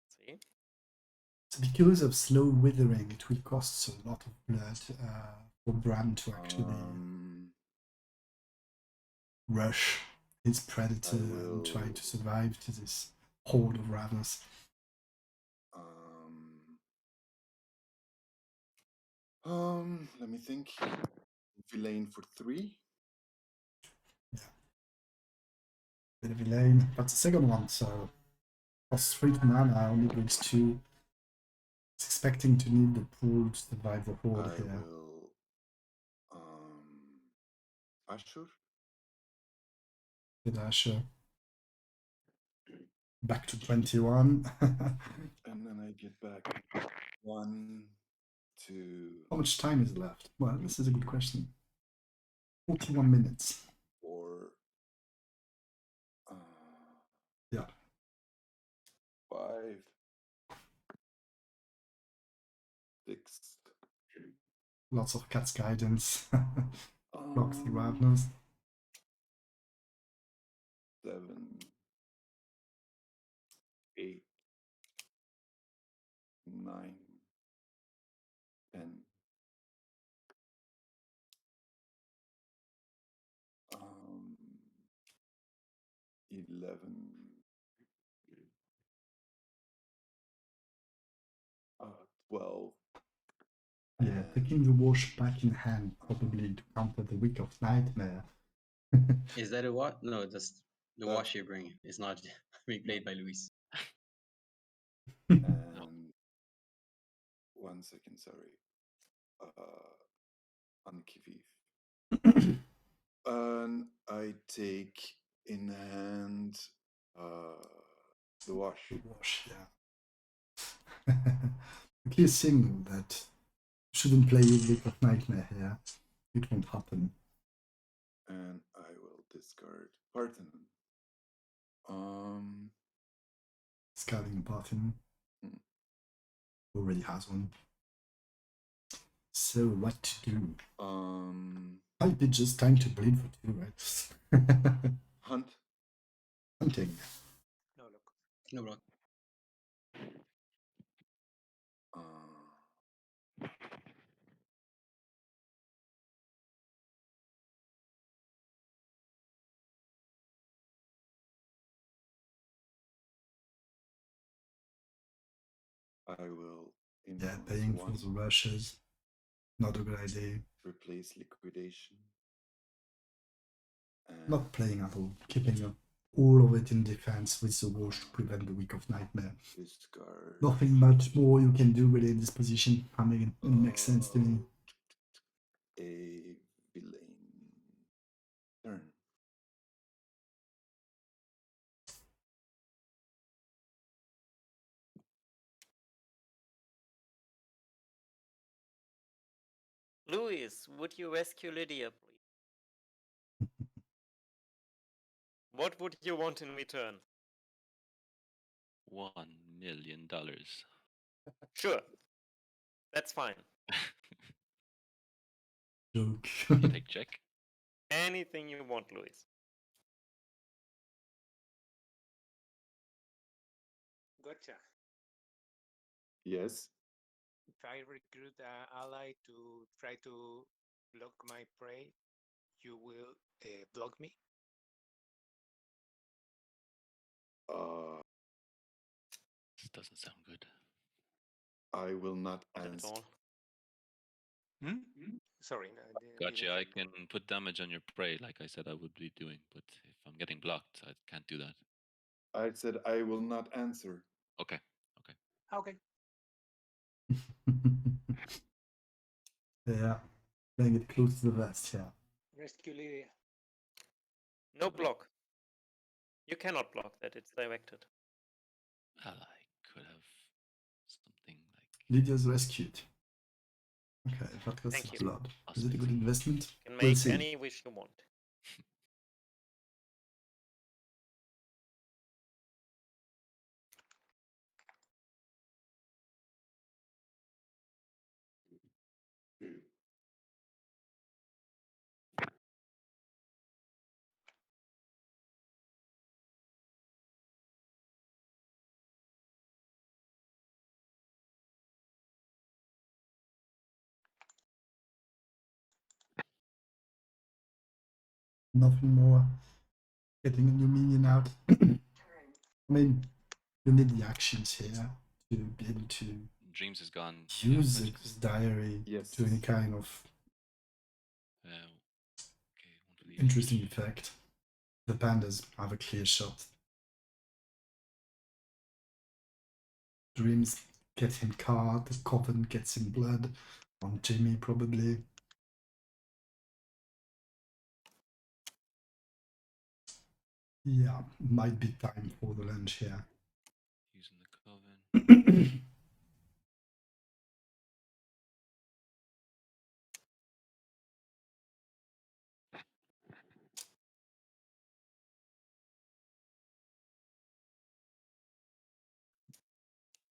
See? So because of slow withering, it will cost a lot of blood for Bran to actually rush his predator and try to survive to this horde of Ravenous. Let me think. Villain for 3. Bit of a lane. That's the second one, so costs 3 to mana, only brings 2. It's expecting to need the pool to survive the horde I here. will Ashur. With Asher. Back to 21. And then I get back 1, 2, How much time is left? Well, this is a good question. 41 minutes. 4. Yeah. 5, 6. Lots of Cat's Guidance. Blocks the Ravenous. 7, 8, 9, 10. 11. 12. Yeah, taking the wash back in hand, probably to counter the Week of Nightmare. Is that a what? No, that's the Uh, wash you bring. It's not being played by Luis. And 1 second, sorry. Ankiviv. And I take in hand the wash. The wash, yeah. A clear signal that you shouldn't play Week of Nightmare here. It won't happen. And I will discard Parthenon. Discarding a Parthenon. Already has one. So what to do? Might be just time to bleed for 2, right? Hunt. Hunting. No, look. No block. I will Yeah, influence paying for 1, the rushes. Not a good idea. replace liquidation. And Not playing at all. Keeping all of it in defense with the wash to prevent the Week of Nightmare. discard. Nothing much more you can do really in this position. I mean, it makes sense to me. A villain. Turn. Louis, would you rescue Lydia, please? What would you want in return? $1 million. Sure. That's fine. Joke. You take check. Anything you want, Louis. Gotcha. Yes. I recruit an ally to try to block my prey, you will block me? This doesn't sound good. I will not Not at answer. all. Sorry, no, I didn't Gotcha. I get that. can put damage on your prey, like I said I would be doing, but if I'm getting blocked, I can't do that. I said I will not answer. Okay. Okay. Okay. Yeah, playing it close to the vest, yeah. Rescue Lydia. No block. You cannot block that. It's directed. Well, I could have something like Lydia's rescued. Okay, that costs Thank you. blood. Is it a good Hospital. investment? You can We'll make see. any wish you want. Nothing more. Getting a new minion out. I mean, you need the actions here to be able to Dreams is gone. use Yeah, this diary Yes. to any kind of okay, one for the interesting each. effect. The pandas have a clear shot. Dreams get him card, the Coven gets him blood, on Jimmy probably. Yeah, might be time for the lunch here. Using the coven.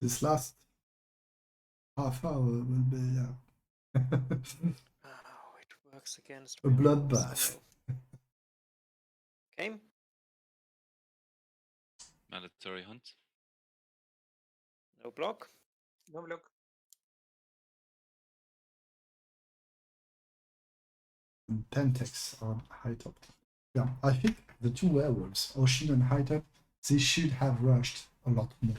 This last half hour will be Oh, it works against a werewolves, bloodbath. no. Okay. Mandatory hunt. No block. No block. And Pentex on high top. Yeah, I think the two werewolves, Ocean and high top, they should have rushed a lot more.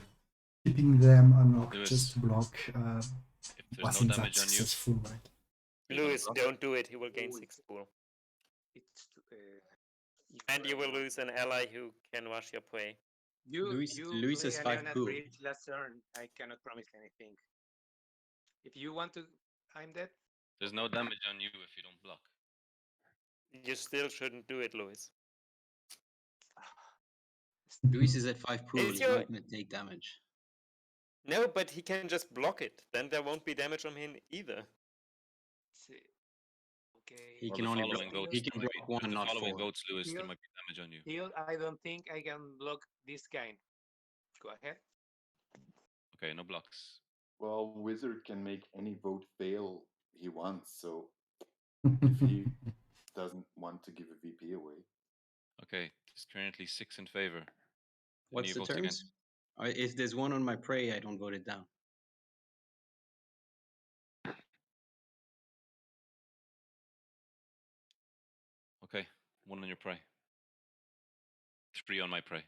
Keeping them unlocked Lewis, just to block If there's no wasn't that damage on you, successful, right? you're gonna Lewis, block. don't do it. He will gain Oh, 6 pool. It's And you will lose an ally who can rush your prey. Luis play has a 5 Leonard pool. Bridge last turn. I cannot promise anything. If you want to, I'm dead. There's no damage on you if you don't block. You still shouldn't do it, Lewis. Luis is at 5 pool. Is He's your- not going to take damage. No, but he can just block it. Then there won't be damage on him either. Okay. He Well, can the only following block, votes, he can there might block be, 1, the not following 4. votes, Lewis, there Heal- might be damage on you. Still, I don't think I can block this kind. Go ahead. Okay, no blocks. Well, Wizard can make any vote fail he wants, so if he doesn't want to give a VP away. Okay, there's currently 6 in favor. What's Any the votes against? terms? If there's 1 on my prey, I don't vote it down. Okay, 1 on your prey. 3 on my prey.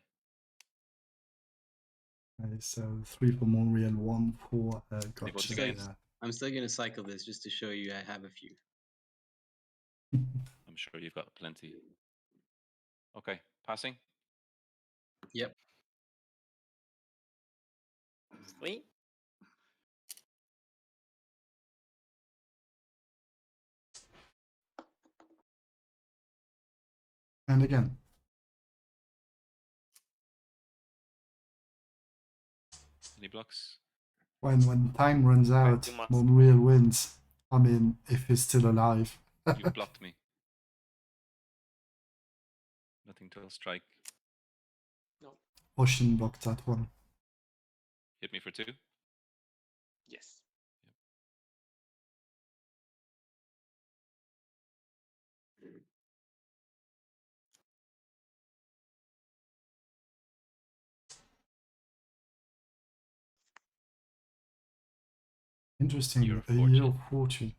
Okay, so 3 for Montreal, 1 for Any votes Gotcha. against? Yeah. I'm still going to cycle this just to show you I have a few. I'm sure you've got plenty. Okay, passing. Yep. 3. And again, Any blocks? when time runs out, you must. Montreal wins. I mean, if he's still alive. You've blocked me. Nothing till strike. Ocean blocked that one. Hit me for 2. Yes. Interesting. Year of A year of fortune.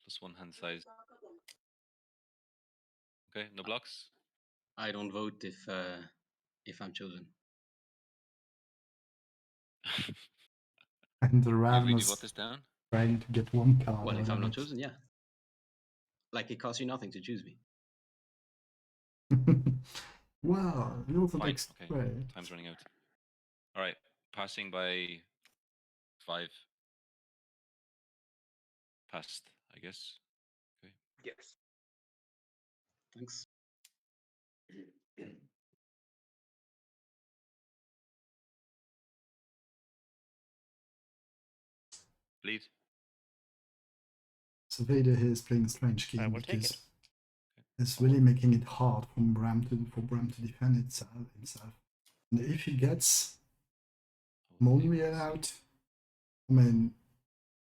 +1 hand size. Okay, no blocks. I don't vote if I'm chosen. And the You really Ravenous vote this down? trying to get one card. Well, out if I'm of not it. chosen, yeah. Like it costs you nothing to choose me. Wow, you also Fine, takes okay. great. Time's running out. All right, passing by 5. Passed, I guess. Yes. Thanks. Bleed. So Vader here is playing a strange I game will take because it. it's really making it hard for Bram to defend himself. And if he gets Monreal out, I mean,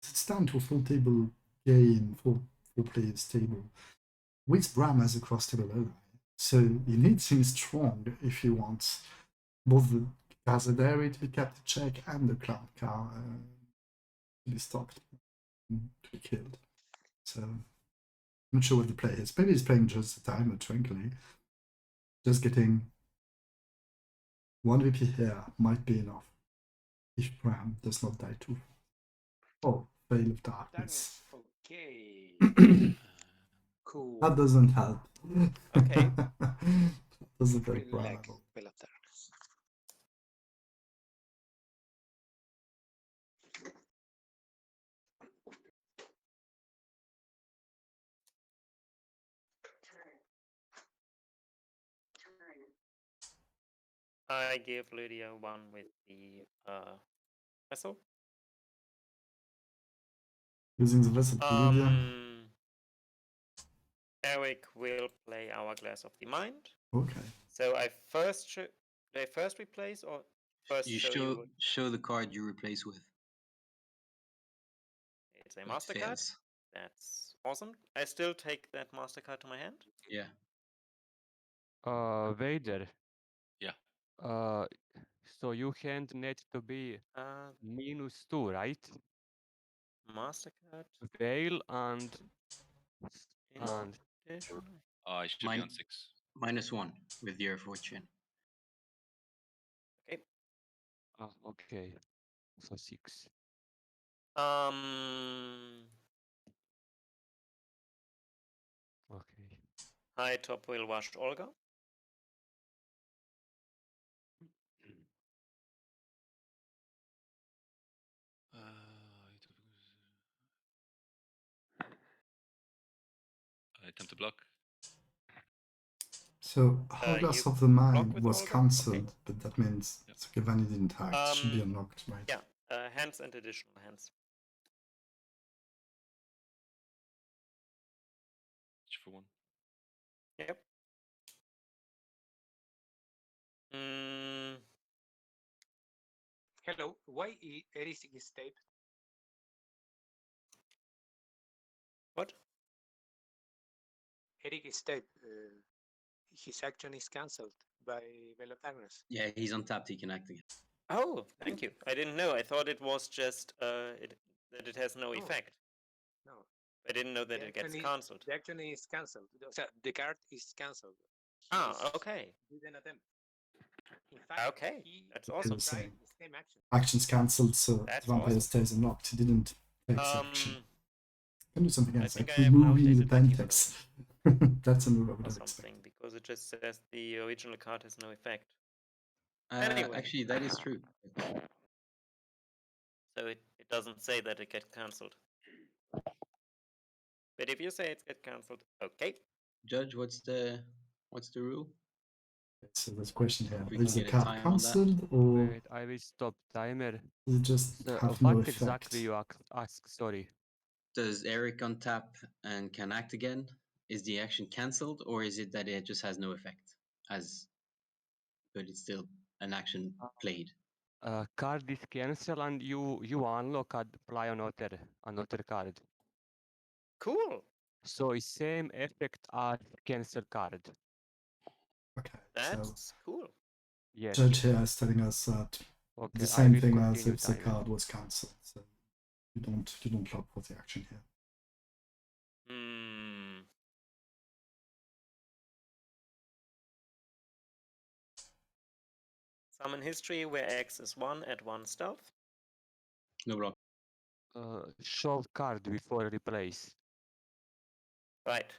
it's down to a full table game, four players table, with Bram as a cross table ally. So you need him strong if you want both the Kazadari to be kept in check and the Clown Car to be stopped, to be killed. So I'm not sure what the play is. Maybe he's playing just a timer, tranquilly. Just getting 1 VP here might be enough if Bram does not die too. Oh, Veil of Darkness. Okay. Cool. That doesn't help. Okay. Doesn't help Really Bram like at all. Veil of Darkness. I give Lydia 1 with the vessel. Using the vessel to Lydia. Eric will play Hourglass of the Mind. Okay. So I first should they first replace or first You show you show the card you replace with. it's a It MasterCard. fails. That's awesome. I still take that MasterCard to my hand. Yeah. Vader. Yeah. So you hand need to be -2, right? MasterCard. Veil and Additional. I should be on 6. -1 with your fortune. Okay. Okay. So 6. Okay. High top will wash Olga. I attempt to block. So Hourglass you of the block Mind with was Olga? cancelled, Okay. but that means Giovanni didn't act. Should be unlocked, right? Yeah. Hands and additional hands. Each for 1. Yep. Hello. Why Eric is taped? What? Eric is taped. His action is cancelled by Veil of Darkness. Yeah, he's untapped. He can act again. Oh, thank you. I didn't know. I thought it was just that it has no effect. No. I didn't know that it gets cancelled. The action is cancelled. The card is cancelled. Okay. Didn't attempt. In fact, Okay, that's It awesome. was, tried the same action. Action's cancelled, so That's Vampire awesome. stays unlocked. He didn't take action. Can do something else, think like I have now removing the taken 20 Pentex. That's a move I would or have expected. something because it just says the original card has no effect. Anyway. Actually, that is true. So it doesn't say that it gets cancelled. But if you say it gets cancelled, okay. Judge, what's the rule? So there's a question here. If we can Is the get a card time on that. cancelled or Wait, I will stop timer. does it just So, have no what effect? exactly you ask? Sorry. Does Eric untap and can act again? Is the action cancelled, or is it that it just has no effect, but it's still an action played? Card is cancelled and you unlock and play another card. Cool. So it's same effect as cancel card. Okay, That's cool. Yes. Judge here is telling us that Okay, The I same will thing as continue if the timing. card was cancelled. So you don't lock for the action here. Hmm. Summon history where X is 1 at 1 stealth. No block. Show card before replace. Right.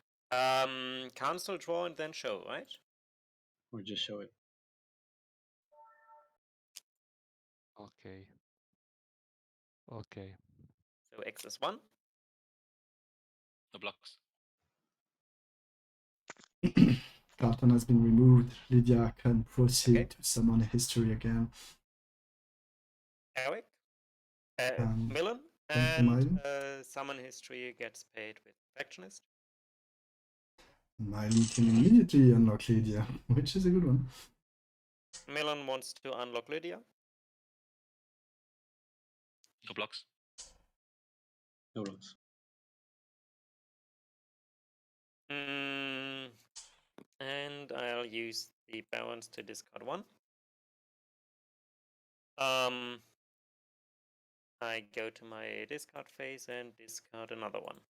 Cancel, draw, and then show, right? Or just show it. Okay. Okay. So X is 1. No blocks. Carton has been removed. Lydia can proceed Okay. to summon a history again. Eric. And Millen. thank you, And Miley. summon history gets paid with Perfectionist. Miley can immediately unlock Lydia, which is a good one. Millen wants to unlock Lydia. No blocks. No blocks. And I'll use the balance to discard 1. I go to my discard phase and discard another one.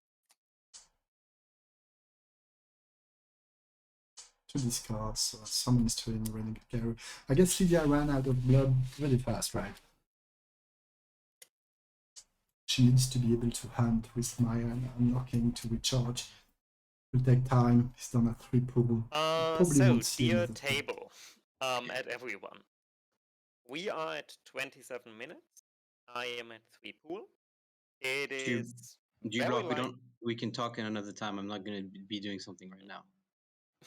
Two discards, summon history and running carry. I guess Lydia ran out of blood really fast, right? She needs to be able to hunt with Maya and unlocking to recharge. Will take time. He's done a 3 pull. Probably So, won't see dear another pull. table, at everyone. We are at 27 minutes. I am at 3 pool. It is Do you very block? light. We can talk in another time. I'm not going to be doing something right now.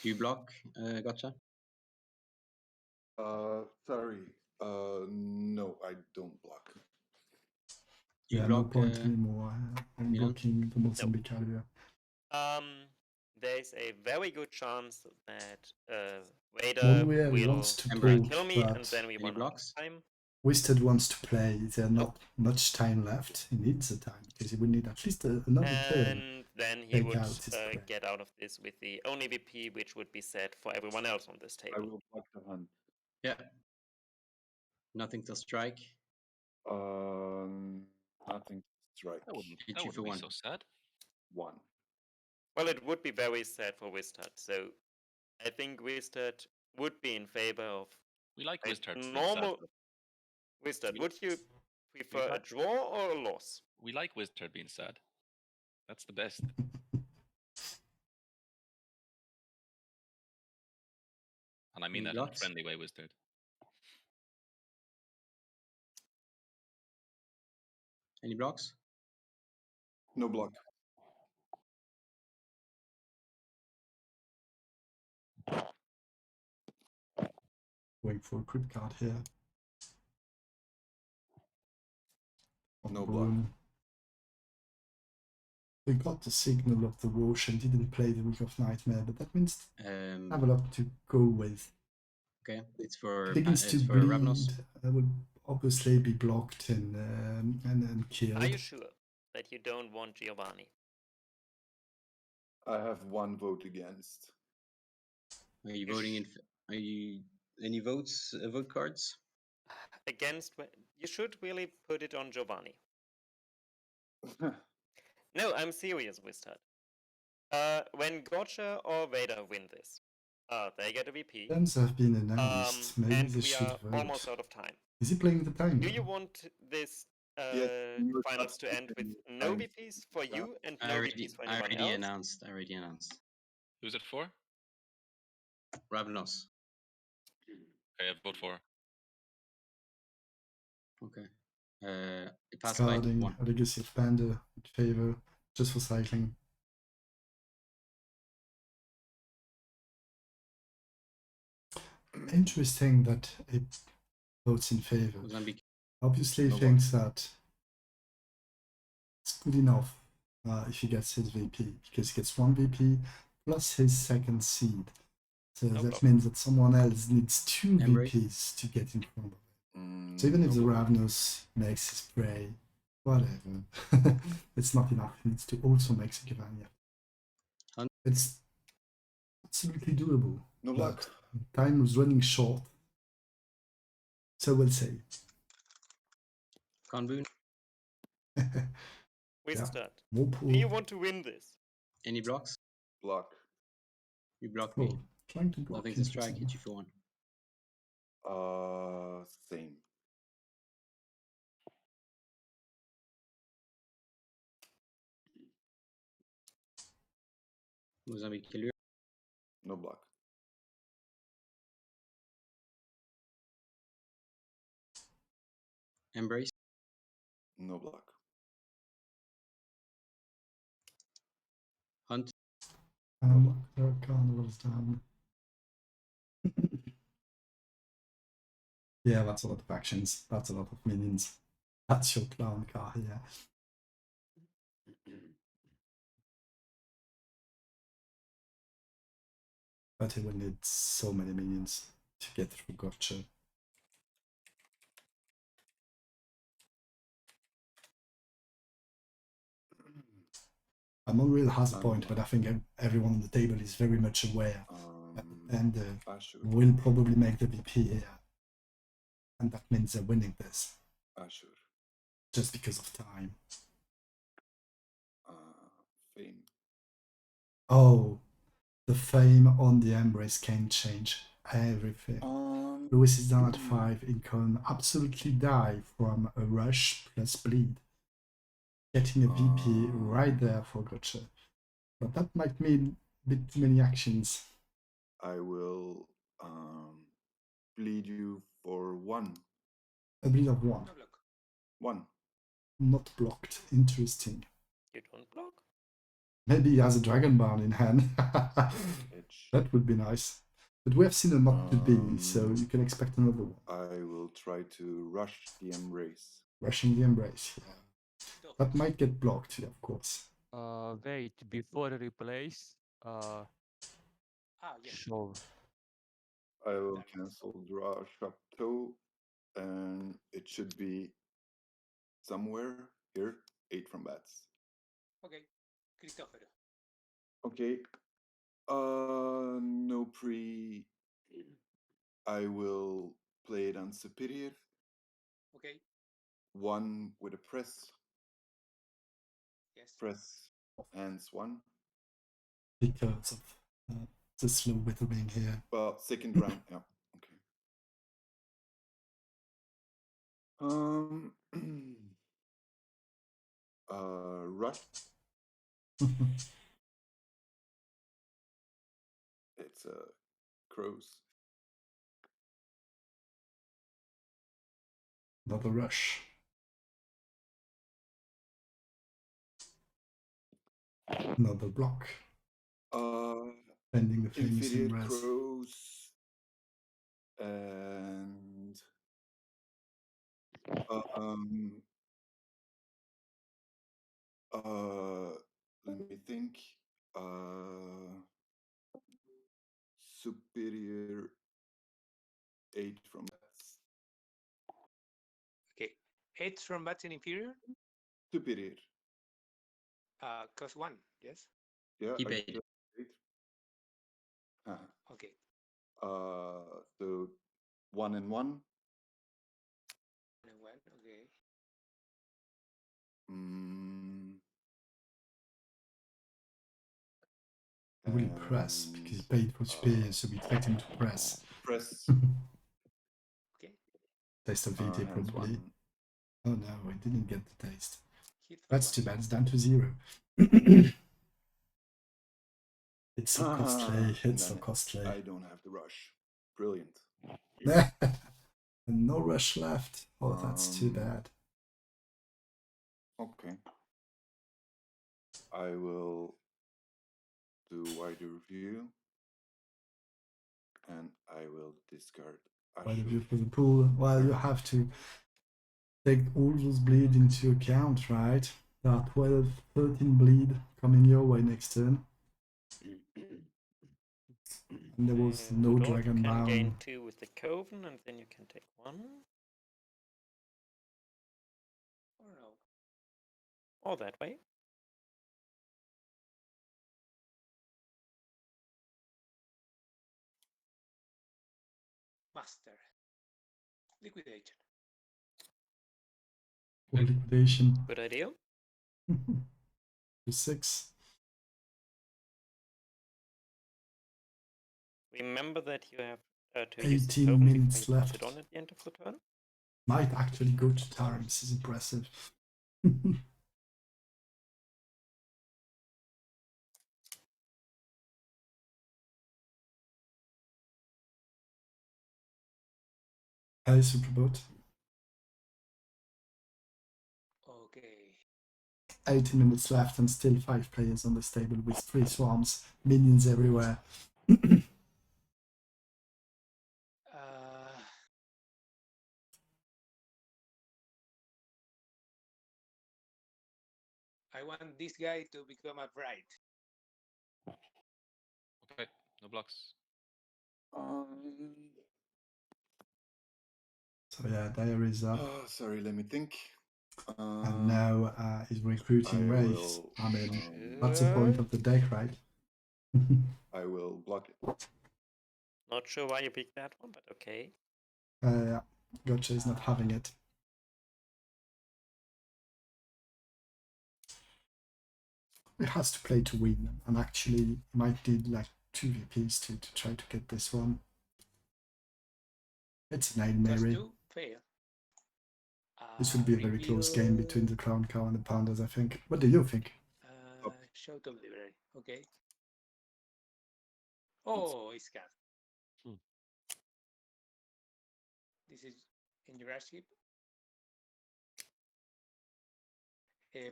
Do you block, Gotcha? Sorry. No, I don't block. Do you Yeah, block? no point anymore. I'm Milan? blocking the Mozambique area. There's a very good chance that Vader One way he will wants to Embrace. pull, kill me, and but then we Any run out blocks? of time. Wisted wants to play. There's not much time left. He needs the time because he will need at least another turn. And then he Take would out his prey. get out of this with the only VP, which would be set for everyone else on this I table. will block the hunt. Yeah. Nothing to strike. Nothing to strike. That wouldn't Hit you for be 1. so sad. 1. Well, it would be very sad for Wistad. So I think Wistad would be in favor of We like a Wizard. normal. Wistad, would you prefer a draw or a loss? We like Wizard being sad. That's the best. And I mean Any that in a blocks? friendly way, Wizard. Any blocks? No block. Going for a crypt card here. No block. We got the signal of the Roche and didn't play the Week of Nightmare, but that means I have a lot to go with. Okay, it's for Begins to for bleed. Ravnos. Will obviously be blocked and killed. Are you sure that you don't want Giovanni? I have 1 vote against. Are you voting in? Are you any votes? Vote cards? Against? You should really put it on Giovanni. No, I'm serious, Wistad. When Gotcha or Vader win this, they get a VP. Terms have been announced. Maybe and they we should are vote. almost out of time. Is he playing the time? Do you want this finals to end with no VPs for you and no VPs for anyone else? I already announced. Who's it for? Ravnos. Okay, I vote for. Okay. It passed by Starting 1. a Legacy of Panders in favor, just for cycling. Interesting that it votes in favor. Mozambique. Obviously, No thinks that it's good enough if he gets his VP, because he gets 1 VP plus his 2nd seed. So that means that someone else needs 2 VPs to get in front of him. So even if the Ravnos makes his prey, whatever, it's not enough. He needs to also make Giovanni. It's absolutely doable. No luck. Time was running short. So we'll see. Convoon. We Yeah. start. More Do you pool. want to win this? Any blocks? Block. You block me. Oh, trying to block. Nothing to strike. Interesting. Hit you for 1. Same. Mozambique kill you. No block. Embrace. No block. Hunt. There are carnivals down. Yeah, that's a lot of actions. That's a lot of minions. That's your clown car, yeah. But he will need so many minions to get through Gotcha. Unreal has a point, but I think everyone on the table is very much aware and will probably make the VP here. And that means they're winning this. Ashur. Just because of time. Fame. Oh, the fame on the Embrace can change everything. Lewis is down at 5. He can absolutely die from a rush plus bleed. Getting a VP right there for Gotcha. But that might mean a bit too many actions. I will bleed you for 1. A bleed of 1. No block. 1. Not blocked. Interesting. You don't block? Maybe he has a Dragonborn in hand. That would be nice. But we have seen a not to be, so you can expect another one. I will try to rush the Embrace. Rushing the Embrace, yeah. That might get blocked, yeah, of course. Wait, before replace, Yes. shove. I will cancel draw Chateau, and it should be somewhere here. 8 from bats. Okay. Cristoforo. Okay. No pre. I will play it on Superior. Okay. 1 with a press. Yes. Press hands 1. Because of the slow withering here. Well, second round, yeah. Okay. Rush. It's a crows. Another rush. Another block. Pending the famous Inferior Embrace. crows. And let me think. Superior 8 from bats. Okay. 8 from bats and inferior? Superior. Cost 1, yes? Yeah. Keep I 8. killed 8. Okay. So 1 and 1. 1 and 1, okay. He will press because he paid for Superior, so we expect him to press. Press. Okay. Taste of VT hands probably. 1. Oh no, I didn't get the taste. Hit for That's 1. too bad, it's down to 0. It's so costly, it's so costly. I don't have the rush. Brilliant. And no rush left. Oh, that's too bad. Okay. I will do wider view. And I will discard Wider Ashur. view for the pool. Well, you have to take all those bleed into account, right? There are 12, 13 bleed coming your way next turn. And there was no Rudolph dragon can down. gain 2 with the Coven, and then you can take 1. Or no? Or that way. Master. Liquidation. for liquidation. Good idea. To 6. Remember that you have to use the 18 token minutes before you pass left. it on at the end of the turn. Might actually go to time. This is impressive. Hey, Superbot. Okay. 18 minutes left and still 5 players on the table with 3 swarms, minions everywhere. I want this guy to become a bride. Okay, no blocks. So yeah, Diary is up. Oh, sorry, let me think. And now he's recruiting I Wraith. will, I mean, that's the point of the deck, right? I will block it. Not sure why you picked that one, but okay. Yeah, Gotcha is not having it. He has to play to win, and actually might need like 2 VPs to try to get this one. It's an Hail Does Mary. 2 fail? This will be a very close game between the Crown Cow and the Pounders, I think. What do you think? Show to library. Okay. Oh, it's cat. Hmm. This is in your archive.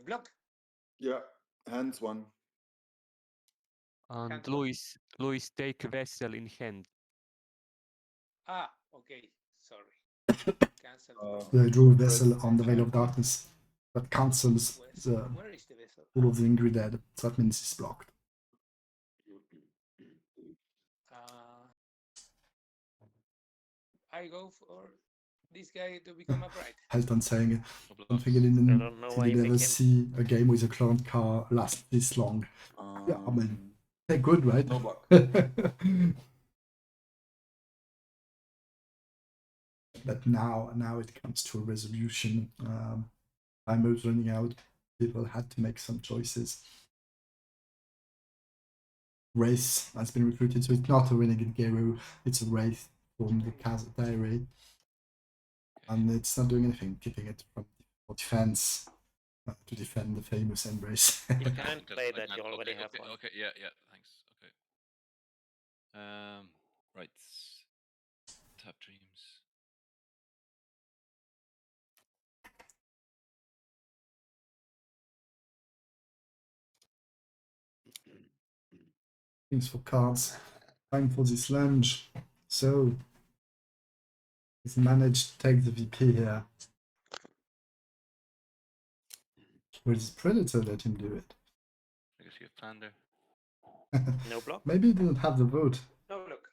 Block. Yeah, hands 1. And Hand one. Louis, take vessel in hand. Ah, okay. Sorry. Cancel. I drew a Press vessel on the Veil of F1. Darkness that cancels Where is the vessel? all of the Angry Dead, so that means it's blocked. I go for this guy to become a bride. Helton saying, No don't blocks. think he I didn't don't know why did you ever pick him. see a game with a clown car last this long. Yeah, I mean, they're good, right? No block. But now it comes to a resolution. Time was running out. People had to make some choices. Wraith has been recruited, so it's not a Renegade Gero, it's a Wraith from the Kaz Diary. And it's not doing anything, keeping it from for defense to defend the famous Embrace. You can't play that, you already have one. Okay, yeah, thanks. Okay. Right. Tap dreams. Things for cards. Time for this lunge. So he's managed to take the VP here. Will his Predator let him do it? Legacy of Pander. No block? Maybe he didn't have the vote. No, look.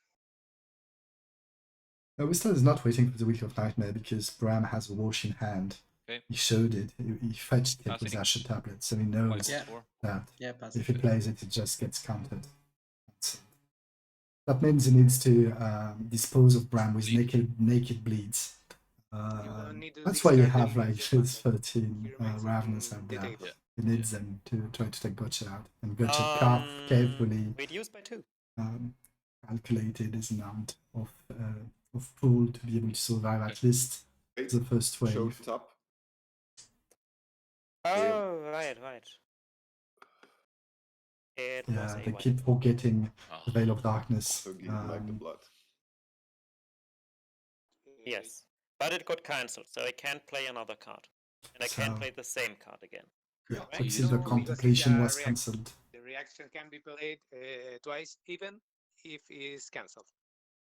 No, Whistler is not waiting for the Week of Nightmare because Bram has a wash in hand. Okay. He showed it. He fetched it with Passing. Asher Tablet, so he knows Yeah. that Yeah, pass if it. he plays it, it just gets countered. That means he needs to dispose of Bram with naked bleeds. don't need to That's why you discard have any like of your his combat. 13 He remains Ravners in out the there. table. He needs them to try to take Gotcha out. And Gotcha carefully Reduced by 2. calculated his amount of pool to be able to survive at least the first Show wave. top. Oh, right. It was Yeah, a they white. keep forgetting the Veil of Darkness. So give like the blood. Yes. But it got cancelled, so I can't play another card. And I can't So- play the same card again. Yeah, Right? but since No, the because contemplation it's a was reaction. cancelled. The reaction can be played twice, even if it's cancelled.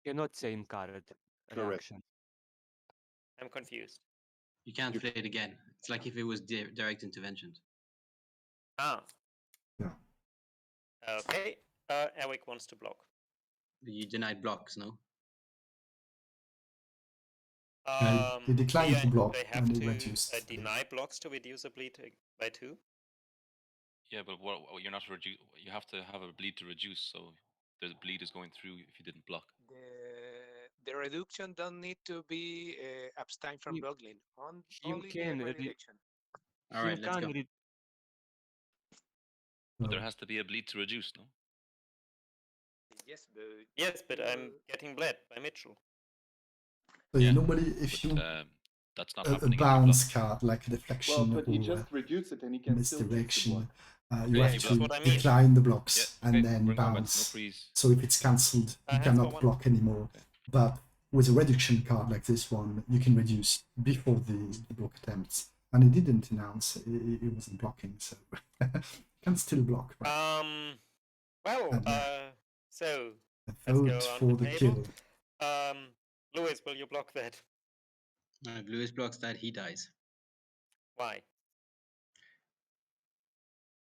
Cannot same card reaction. I'm confused. You can't play it again. It's like if it was direct intervention. Ah. Yeah. Okay. Eric wants to block. You denied blocks, no? He declined to block They have and he to reduced. deny blocks to reduce a bleed by 2. Yeah, but what you're not reduce. You have to have a bleed to reduce, so the bleed is going through if you didn't block. The reduction don't need to be abstain from You- blocking. You Only the can redirection. All right, let's go. But there So- has to be a bleed to reduce, no? Yes, but I'm getting bled by Mitchell. So Yeah, normally, if But you that's not a happening if you block. bounce card like a Well, deflection but he or just reduced it and he can still take the misdirection, block. you Yeah, have he to blocked. That's what I mean. decline the blocks Yeah, and okay, then bring combats, bounce. no freeze. So if it's cancelled, I you have cannot for one. block anymore. Okay. But with a reduction card like this one, you can reduce before the block attempts. And he didn't announce it wasn't blocking, so can still block. Right? Well, And, so a let's go vote around for the the table. kill. Lewis, will you block that? If Lewis blocks that, he dies. Why?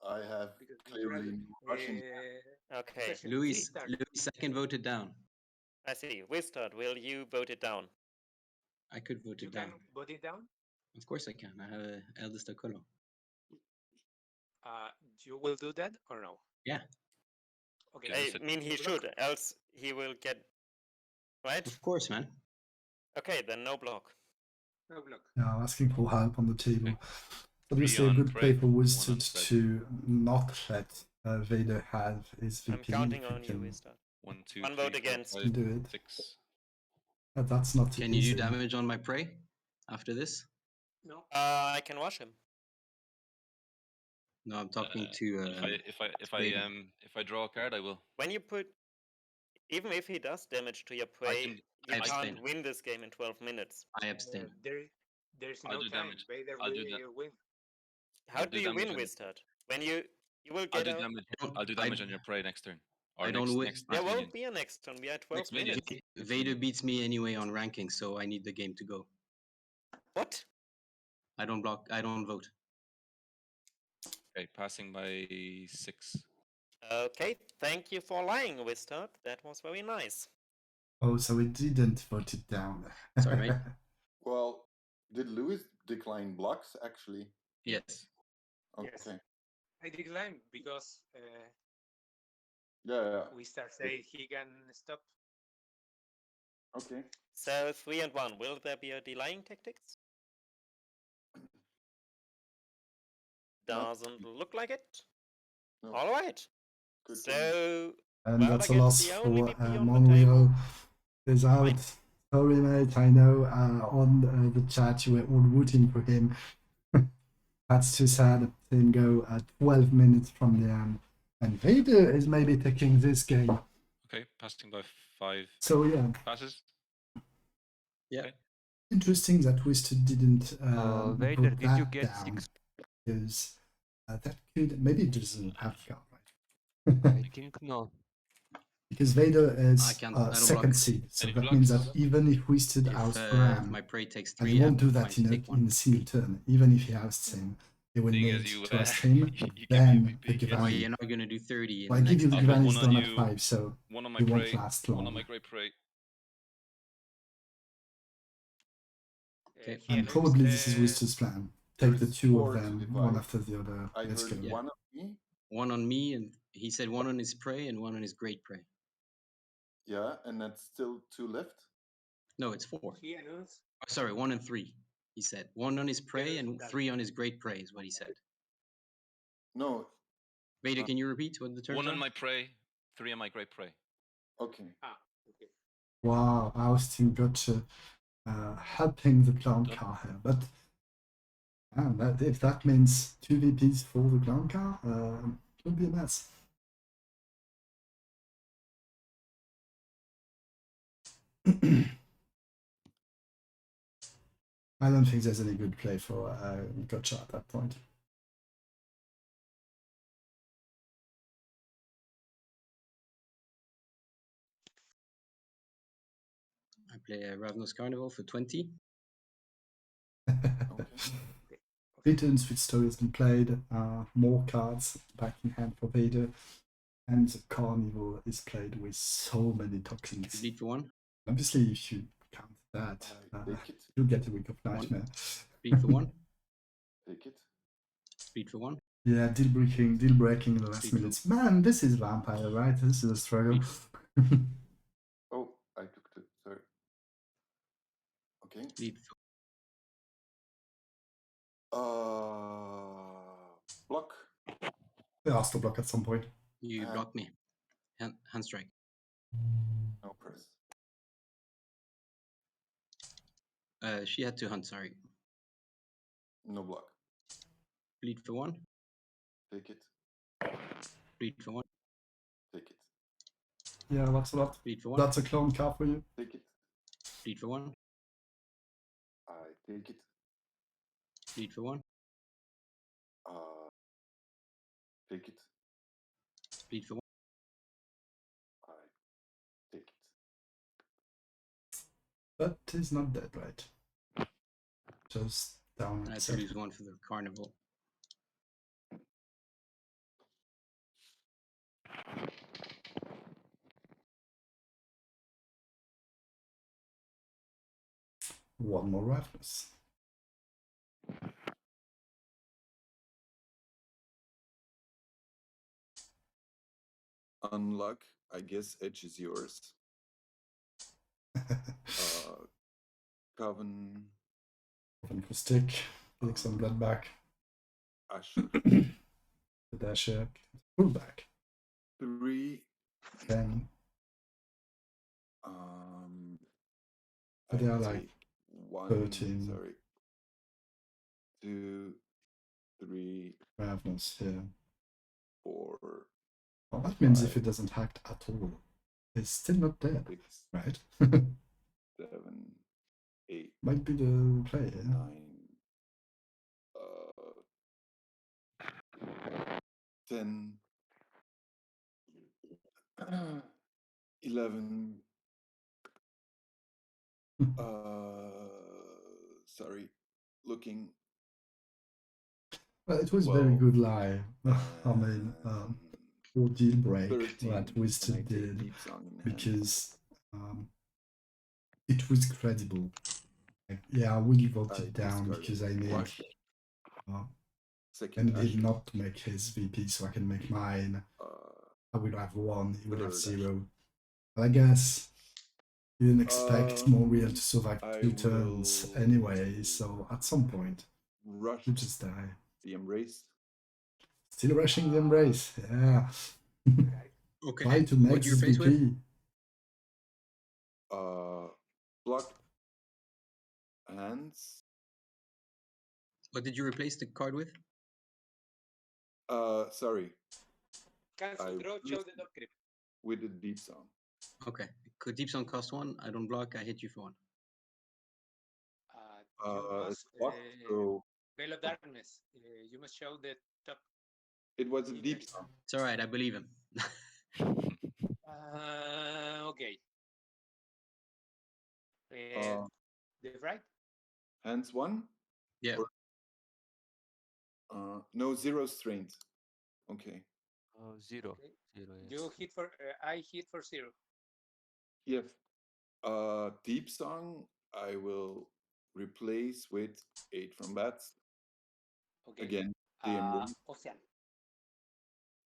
I have Because clearly no rushing. Okay. Question. Louis Start. second voted down. I see. Wizard, will you vote it down? I could vote You it down. can vote it down. Of course I can. I have a eldest Ocolo. You will do that or no? Yeah. Okay. Yeah, I said- mean, he Block. should, else he will get. Right? Of course, man. Okay, then no block. No block. Yeah, asking for help on the table. Okay. Obviously, a on good play Prey, for one on Wizard Fred. to not let Vader have his I'm VP. counting if he on you, can Wizard. 1, 2, One 3, vote 4, against. 5, do it. 6. That's not Can easy. you do damage on my prey after this? No. I can wash him. No, I'm talking to. If I draw a card, I will. When you put, even if he does damage to your I prey, can. you I can't abstain. win this game in 12 minutes. I abstain. There's I'll no do time. damage. Vader I'll do will win. How I'll do do you damage win, on- Wizard? When you will I'll get do out. damage. don't- I'll do I- damage on your prey next turn. Or I don't next, win- next, There next won't minion. be a next turn. We are 12 Next minion. minutes. Vader beats me anyway on ranking, so I need the game to go. What? I don't block. I don't vote. Okay, passing by 6. Okay, thank you for lying, Wizard. That was very nice. Oh, so it didn't vote it down. Sorry, mate. Well, did Lewis decline blocks actually? Yes. Okay. Yes. I decline because Yeah. we start saying he can stop. Okay. So 3 and 1. Will there be a delaying tactics? No. Doesn't look like it. No. All right. Good. So And well, that's I a guess loss the for only VP on the Monreal. table. Is out. Fine. Sorry, mate. I know on the chat you were all rooting for him. That's too sad. Him go at 12 minutes from the end. And Vader is maybe taking this game. Okay, passing by 5. So yeah, Passes. interesting that Twisted didn't Vader, put did you that get down. 6? Because that could maybe it doesn't have card, I right? think no. Because Vader I is can't- I don't second block. seed, so And he that means blocks. that even if Twisted If outran, my prey takes and 3, he won't do I'm that fine to take in one. a single turn, even if he ousts him, he will Seeing need as you, to oust him, you give me then VP, the yes. Oh, Giovanni. you're not gonna do 30. In Well, I the give you next the I'll put Giovanni is one done on at you, 5, so One on my he won't prey. last One long. on my great prey. Okay. He And announced probably this is the- Wister's plan. Take the There's two 4 of to them, divide. one after the other. I Let's heard go. one of me. one on me, and he said one on his prey and one on his great prey. Yeah, and that's still 2 left. No, it's 4. He announced Oh, sorry, 1 and 3. He said 1 on his prey and that- 3 on his great prey is what he said. No. Vader, can you repeat what the terms 1 are? on my prey, 3 on my great prey. Okay. okay. Wow, Austin got helping the clown car here, but if that means 2 VPs for the clown car, it will be a mess. I don't think there's any good play for Gotcha at that point. I play a Ravenous Carnival for 20. Okay. Vader and Sweet Story has been played, more cards back in hand for Vader, and the Carnival is played with so many You toxins. bleed for 1. Obviously, if you count that, I take it. you'll get a week of nightmare. Bleed for 1. Take it. Bleed for 1. Yeah, deal breaking in the last Sweet minutes. Man, this is Vampire, right? This is a struggle. Oh, I took the third. Okay. Bleed for Block. It has to block at some point. You block me. Hand strike. No press. She had to hunt, sorry. No block. Bleed for 1. Take it. Bleed for 1. Take it. Yeah, that's a lot. Bleed for 1. That's a clone card for you. Take it. Bleed for 1. I take it. Bleed for 1. Take it. Bleed for 1. I take it. But he's not dead, right? Just down. I had to lose 1 for the carnival. One more Ravenous. Unluck. I guess edge is yours. Coven. Stick. Take some blood back. Asher. The dasher. Pull back. 3. 10. I They are like take 1. 13. Sorry. 2, 3, Ravenous here. 4. Well, that means if 5, it doesn't hack at all, it's still not dead, 6, right? 7, 8, Might be the play, yeah? 9, 10, 11. Sorry, looking. Well, it was very 12, good lie. I mean, ordeal break 13, that Wister and I take did Deep Song in hand. because it was credible. Like, yeah, I will vote I it down discard because it. I need. Rush. I Second need him Asher. not to make his VP so I can make mine. I will have 1, he will have Third 0. But I guess you didn't expect Moriel to survive I 2 turns will anyway, so at some point, Rush you just die. the Embrace. Still rushing the Embrace, yeah. Okay. Try to What make do you this replace with? VP. Block. Hands. What did you replace the card with? Sorry. Cancel I draw, show replaced the top grip. with a Deep Song. Okay. Could Deep Song cost 1? I don't block, I hit you for 1. You It's must blocked, so Veil of Darkness. You must show the top. it was a Even. Deep Song. It's alright, I believe him. Okay. Dave, right? Hands 1? Yeah. No, 0 strength. Okay. Oh, 0. Okay. 0, yes. You hit for. I hit for 0. Yes. Deep Song, I will replace with 8 from Bats. Okay. Again, the Embrace. Ocean.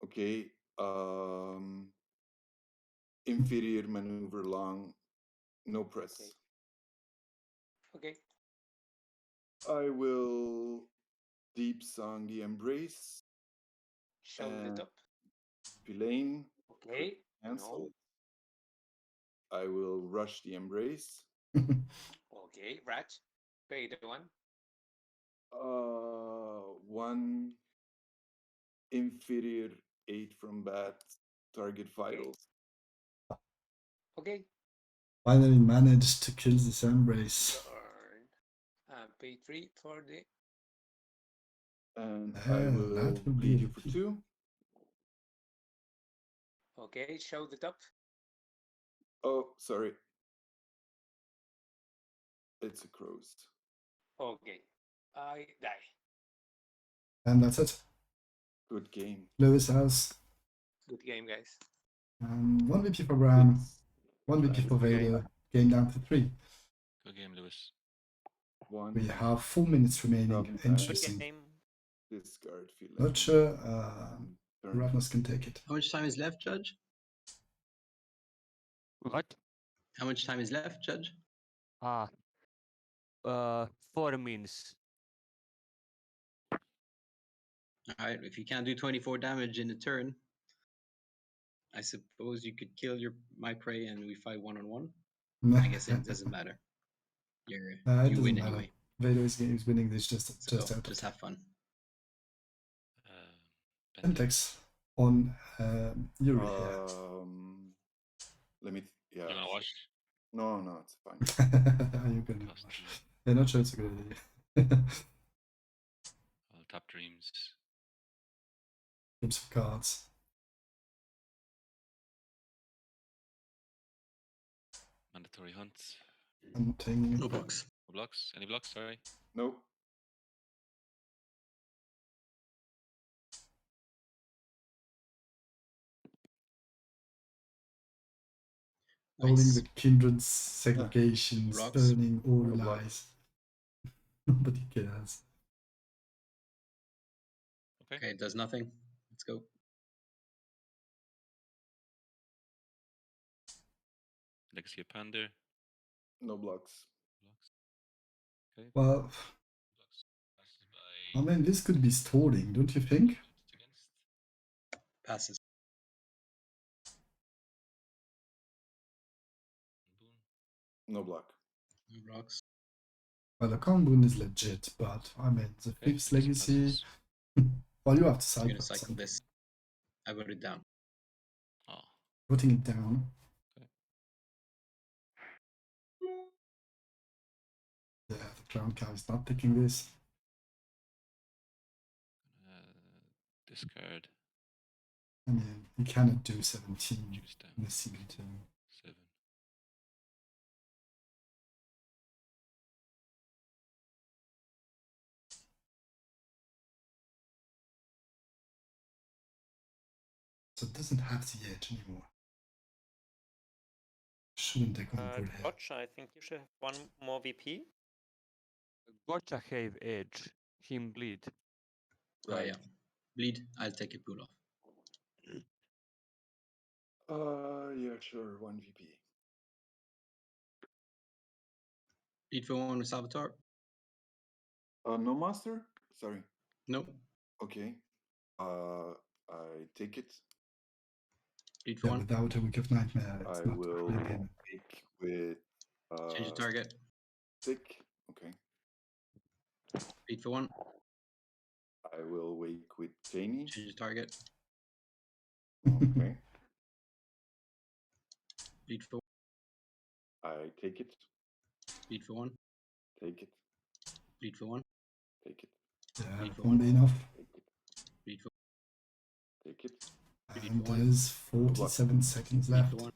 Okay. Inferior maneuver long, no press. Okay. I will Deep Song the Embrace. Show the top. Filane. Okay. Cancel. I will rush the Embrace. Okay. Ratch. Pay the 1. 1 inferior 8 from bat. Target vitals. Okay. Finally managed to kill this Embrace. Pay 3 for the. And Yeah, I will that would be bleed a you for VP. 2. Okay. Show the top. Oh, sorry. It's a crows. Okay. I die. And that's it. Good game. Lewis has Good game, guys. 1 VP for Bram, It's 1 VP for Vader, game down to 3. Good game, Lewis. 1. We have 4 minutes remaining. Problem. Interesting. Discard Filane. Not sure Turn. Ravnus can take it. How much time is left, Judge? What? How much time is left, Judge? 4 minutes. All right, if you can't do 24 damage in a turn, I suppose you could kill my prey and we fight 1-on-1. I guess it doesn't matter. You it doesn't win matter. anyway. Vader is winning this just So out of just have fun. Pentex on Yuri here. Let me. You wanna wash? No, it's fine. Are you gonna wash? Yeah, not sure it's a good idea. I'll tap dreams. Games of cards. Mandatory hunts. Hunting. No blocks. No blocks? Any blocks? Sorry. Nope. Holding Nice. the kindred segregations, Blocks. burning all No lies. blocks. Nobody cares. Okay, it does nothing. Let's go. Legacy of Pander. No blocks. Blocks. Okay. Well, Blocks. Passes by I mean, this could be stalling, don't you think? against. Passes. Boom. No block. No blocks. Well, the Kanbun is legit, but I mean, the Okay, fifth this legacy. passes. Well, you have to I'm cycle gonna cycle something. this. I wrote it down. Oh. Putting it down. Yeah, the clown car is not taking this. Discard. I mean, you cannot do 17 Juice down. in a single turn. 7. So it doesn't have the edge anymore. Shouldn't take on good here. Gotcha, I think you should have one more VP. Gotcha have edge. Him bleed. Oh yeah. Bleed. I'll take a pull off. Yeah, sure. 1 VP. Bleed for 1 with Salvatore. No master? Sorry. No. Okay. I take it. Bleed for Yeah, 1. without a Week of Nightmare, it's I not will really game. take with Change the target. stick. Okay. Bleed for 1. I will wake with Janie. Change the target. Okay. Bleed for 1. I take it. Bleed for 1. Take it. Bleed for 1. Take it. Yeah, Bleed for won't 1. be enough. Take it. Bleed for Take it. And for 1. there's 47 seconds Bleed left. for 1.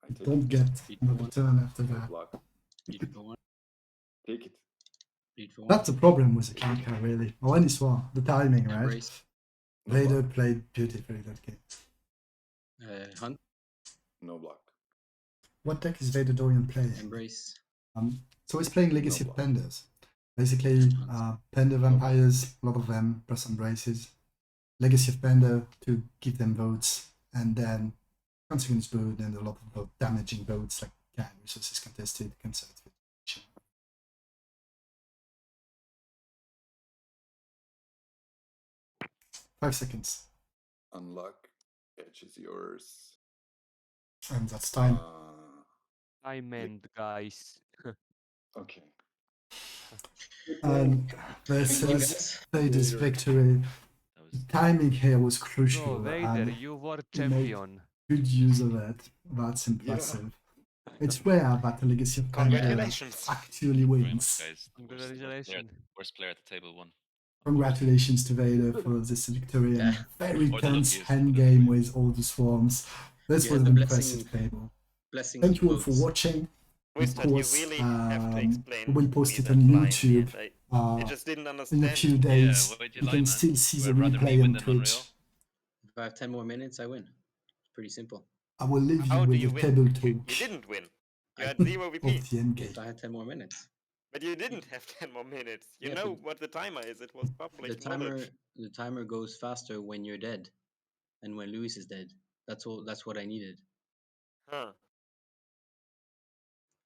I You take don't it. get Bleed for another 1. turn after No that. block. Bleed for 1. Take it. Bleed for 1. That's the problem with the card card, really. Or any swap, the timing, right? Embrace. No Vader block. played beautifully that game. Hunt. No block. What deck is Vader Dorian playing? Embrace. So he's playing Legacy No of block. Panders. Basically, Pander vampires, a lot of them, plus embraces. Legacy of Pander to give them votes, and then consequence boot and a lot of damaging votes like resources contested, conservative. 5 seconds. Unlock. Edge is yours. And that's time. Time end, guys. Okay. And this Thank you, is guys. Vader's Vader. victory. That was The timing here was crucial. No, Vader, and you were he made champion. good use of it. That's impressive. It's rare that the Legacy of Pander Congratulations. actually very much, wins. guys. Congratulations. Worst player at the table won. Congratulations to Vader for this victory and Yeah. very Or the tense luckiest, end whatever game way. with all the swarms. This You was had an the impressive table. Blessing Thank you all votes. for watching. Of Wizard, you course, really have to explain. we'll to post me it that on line, YouTube. and I Uh, just didn't in understand. a few it. days, why'd you you lie, can man? still see the I'd rather me replay win on than Twitch. Unreal. If I have 10 more minutes, I win. It's pretty simple. I will leave you How do with you the win? table You talk didn't win. You I- had 0 VP, of the end game. If I had 10 more minutes. but you didn't have 10 more minutes. You Yeah, know but what the timer is. It was public The timer knowledge. the timer goes faster when you're dead and when Lewis is dead. That's all. That's what I needed. Huh.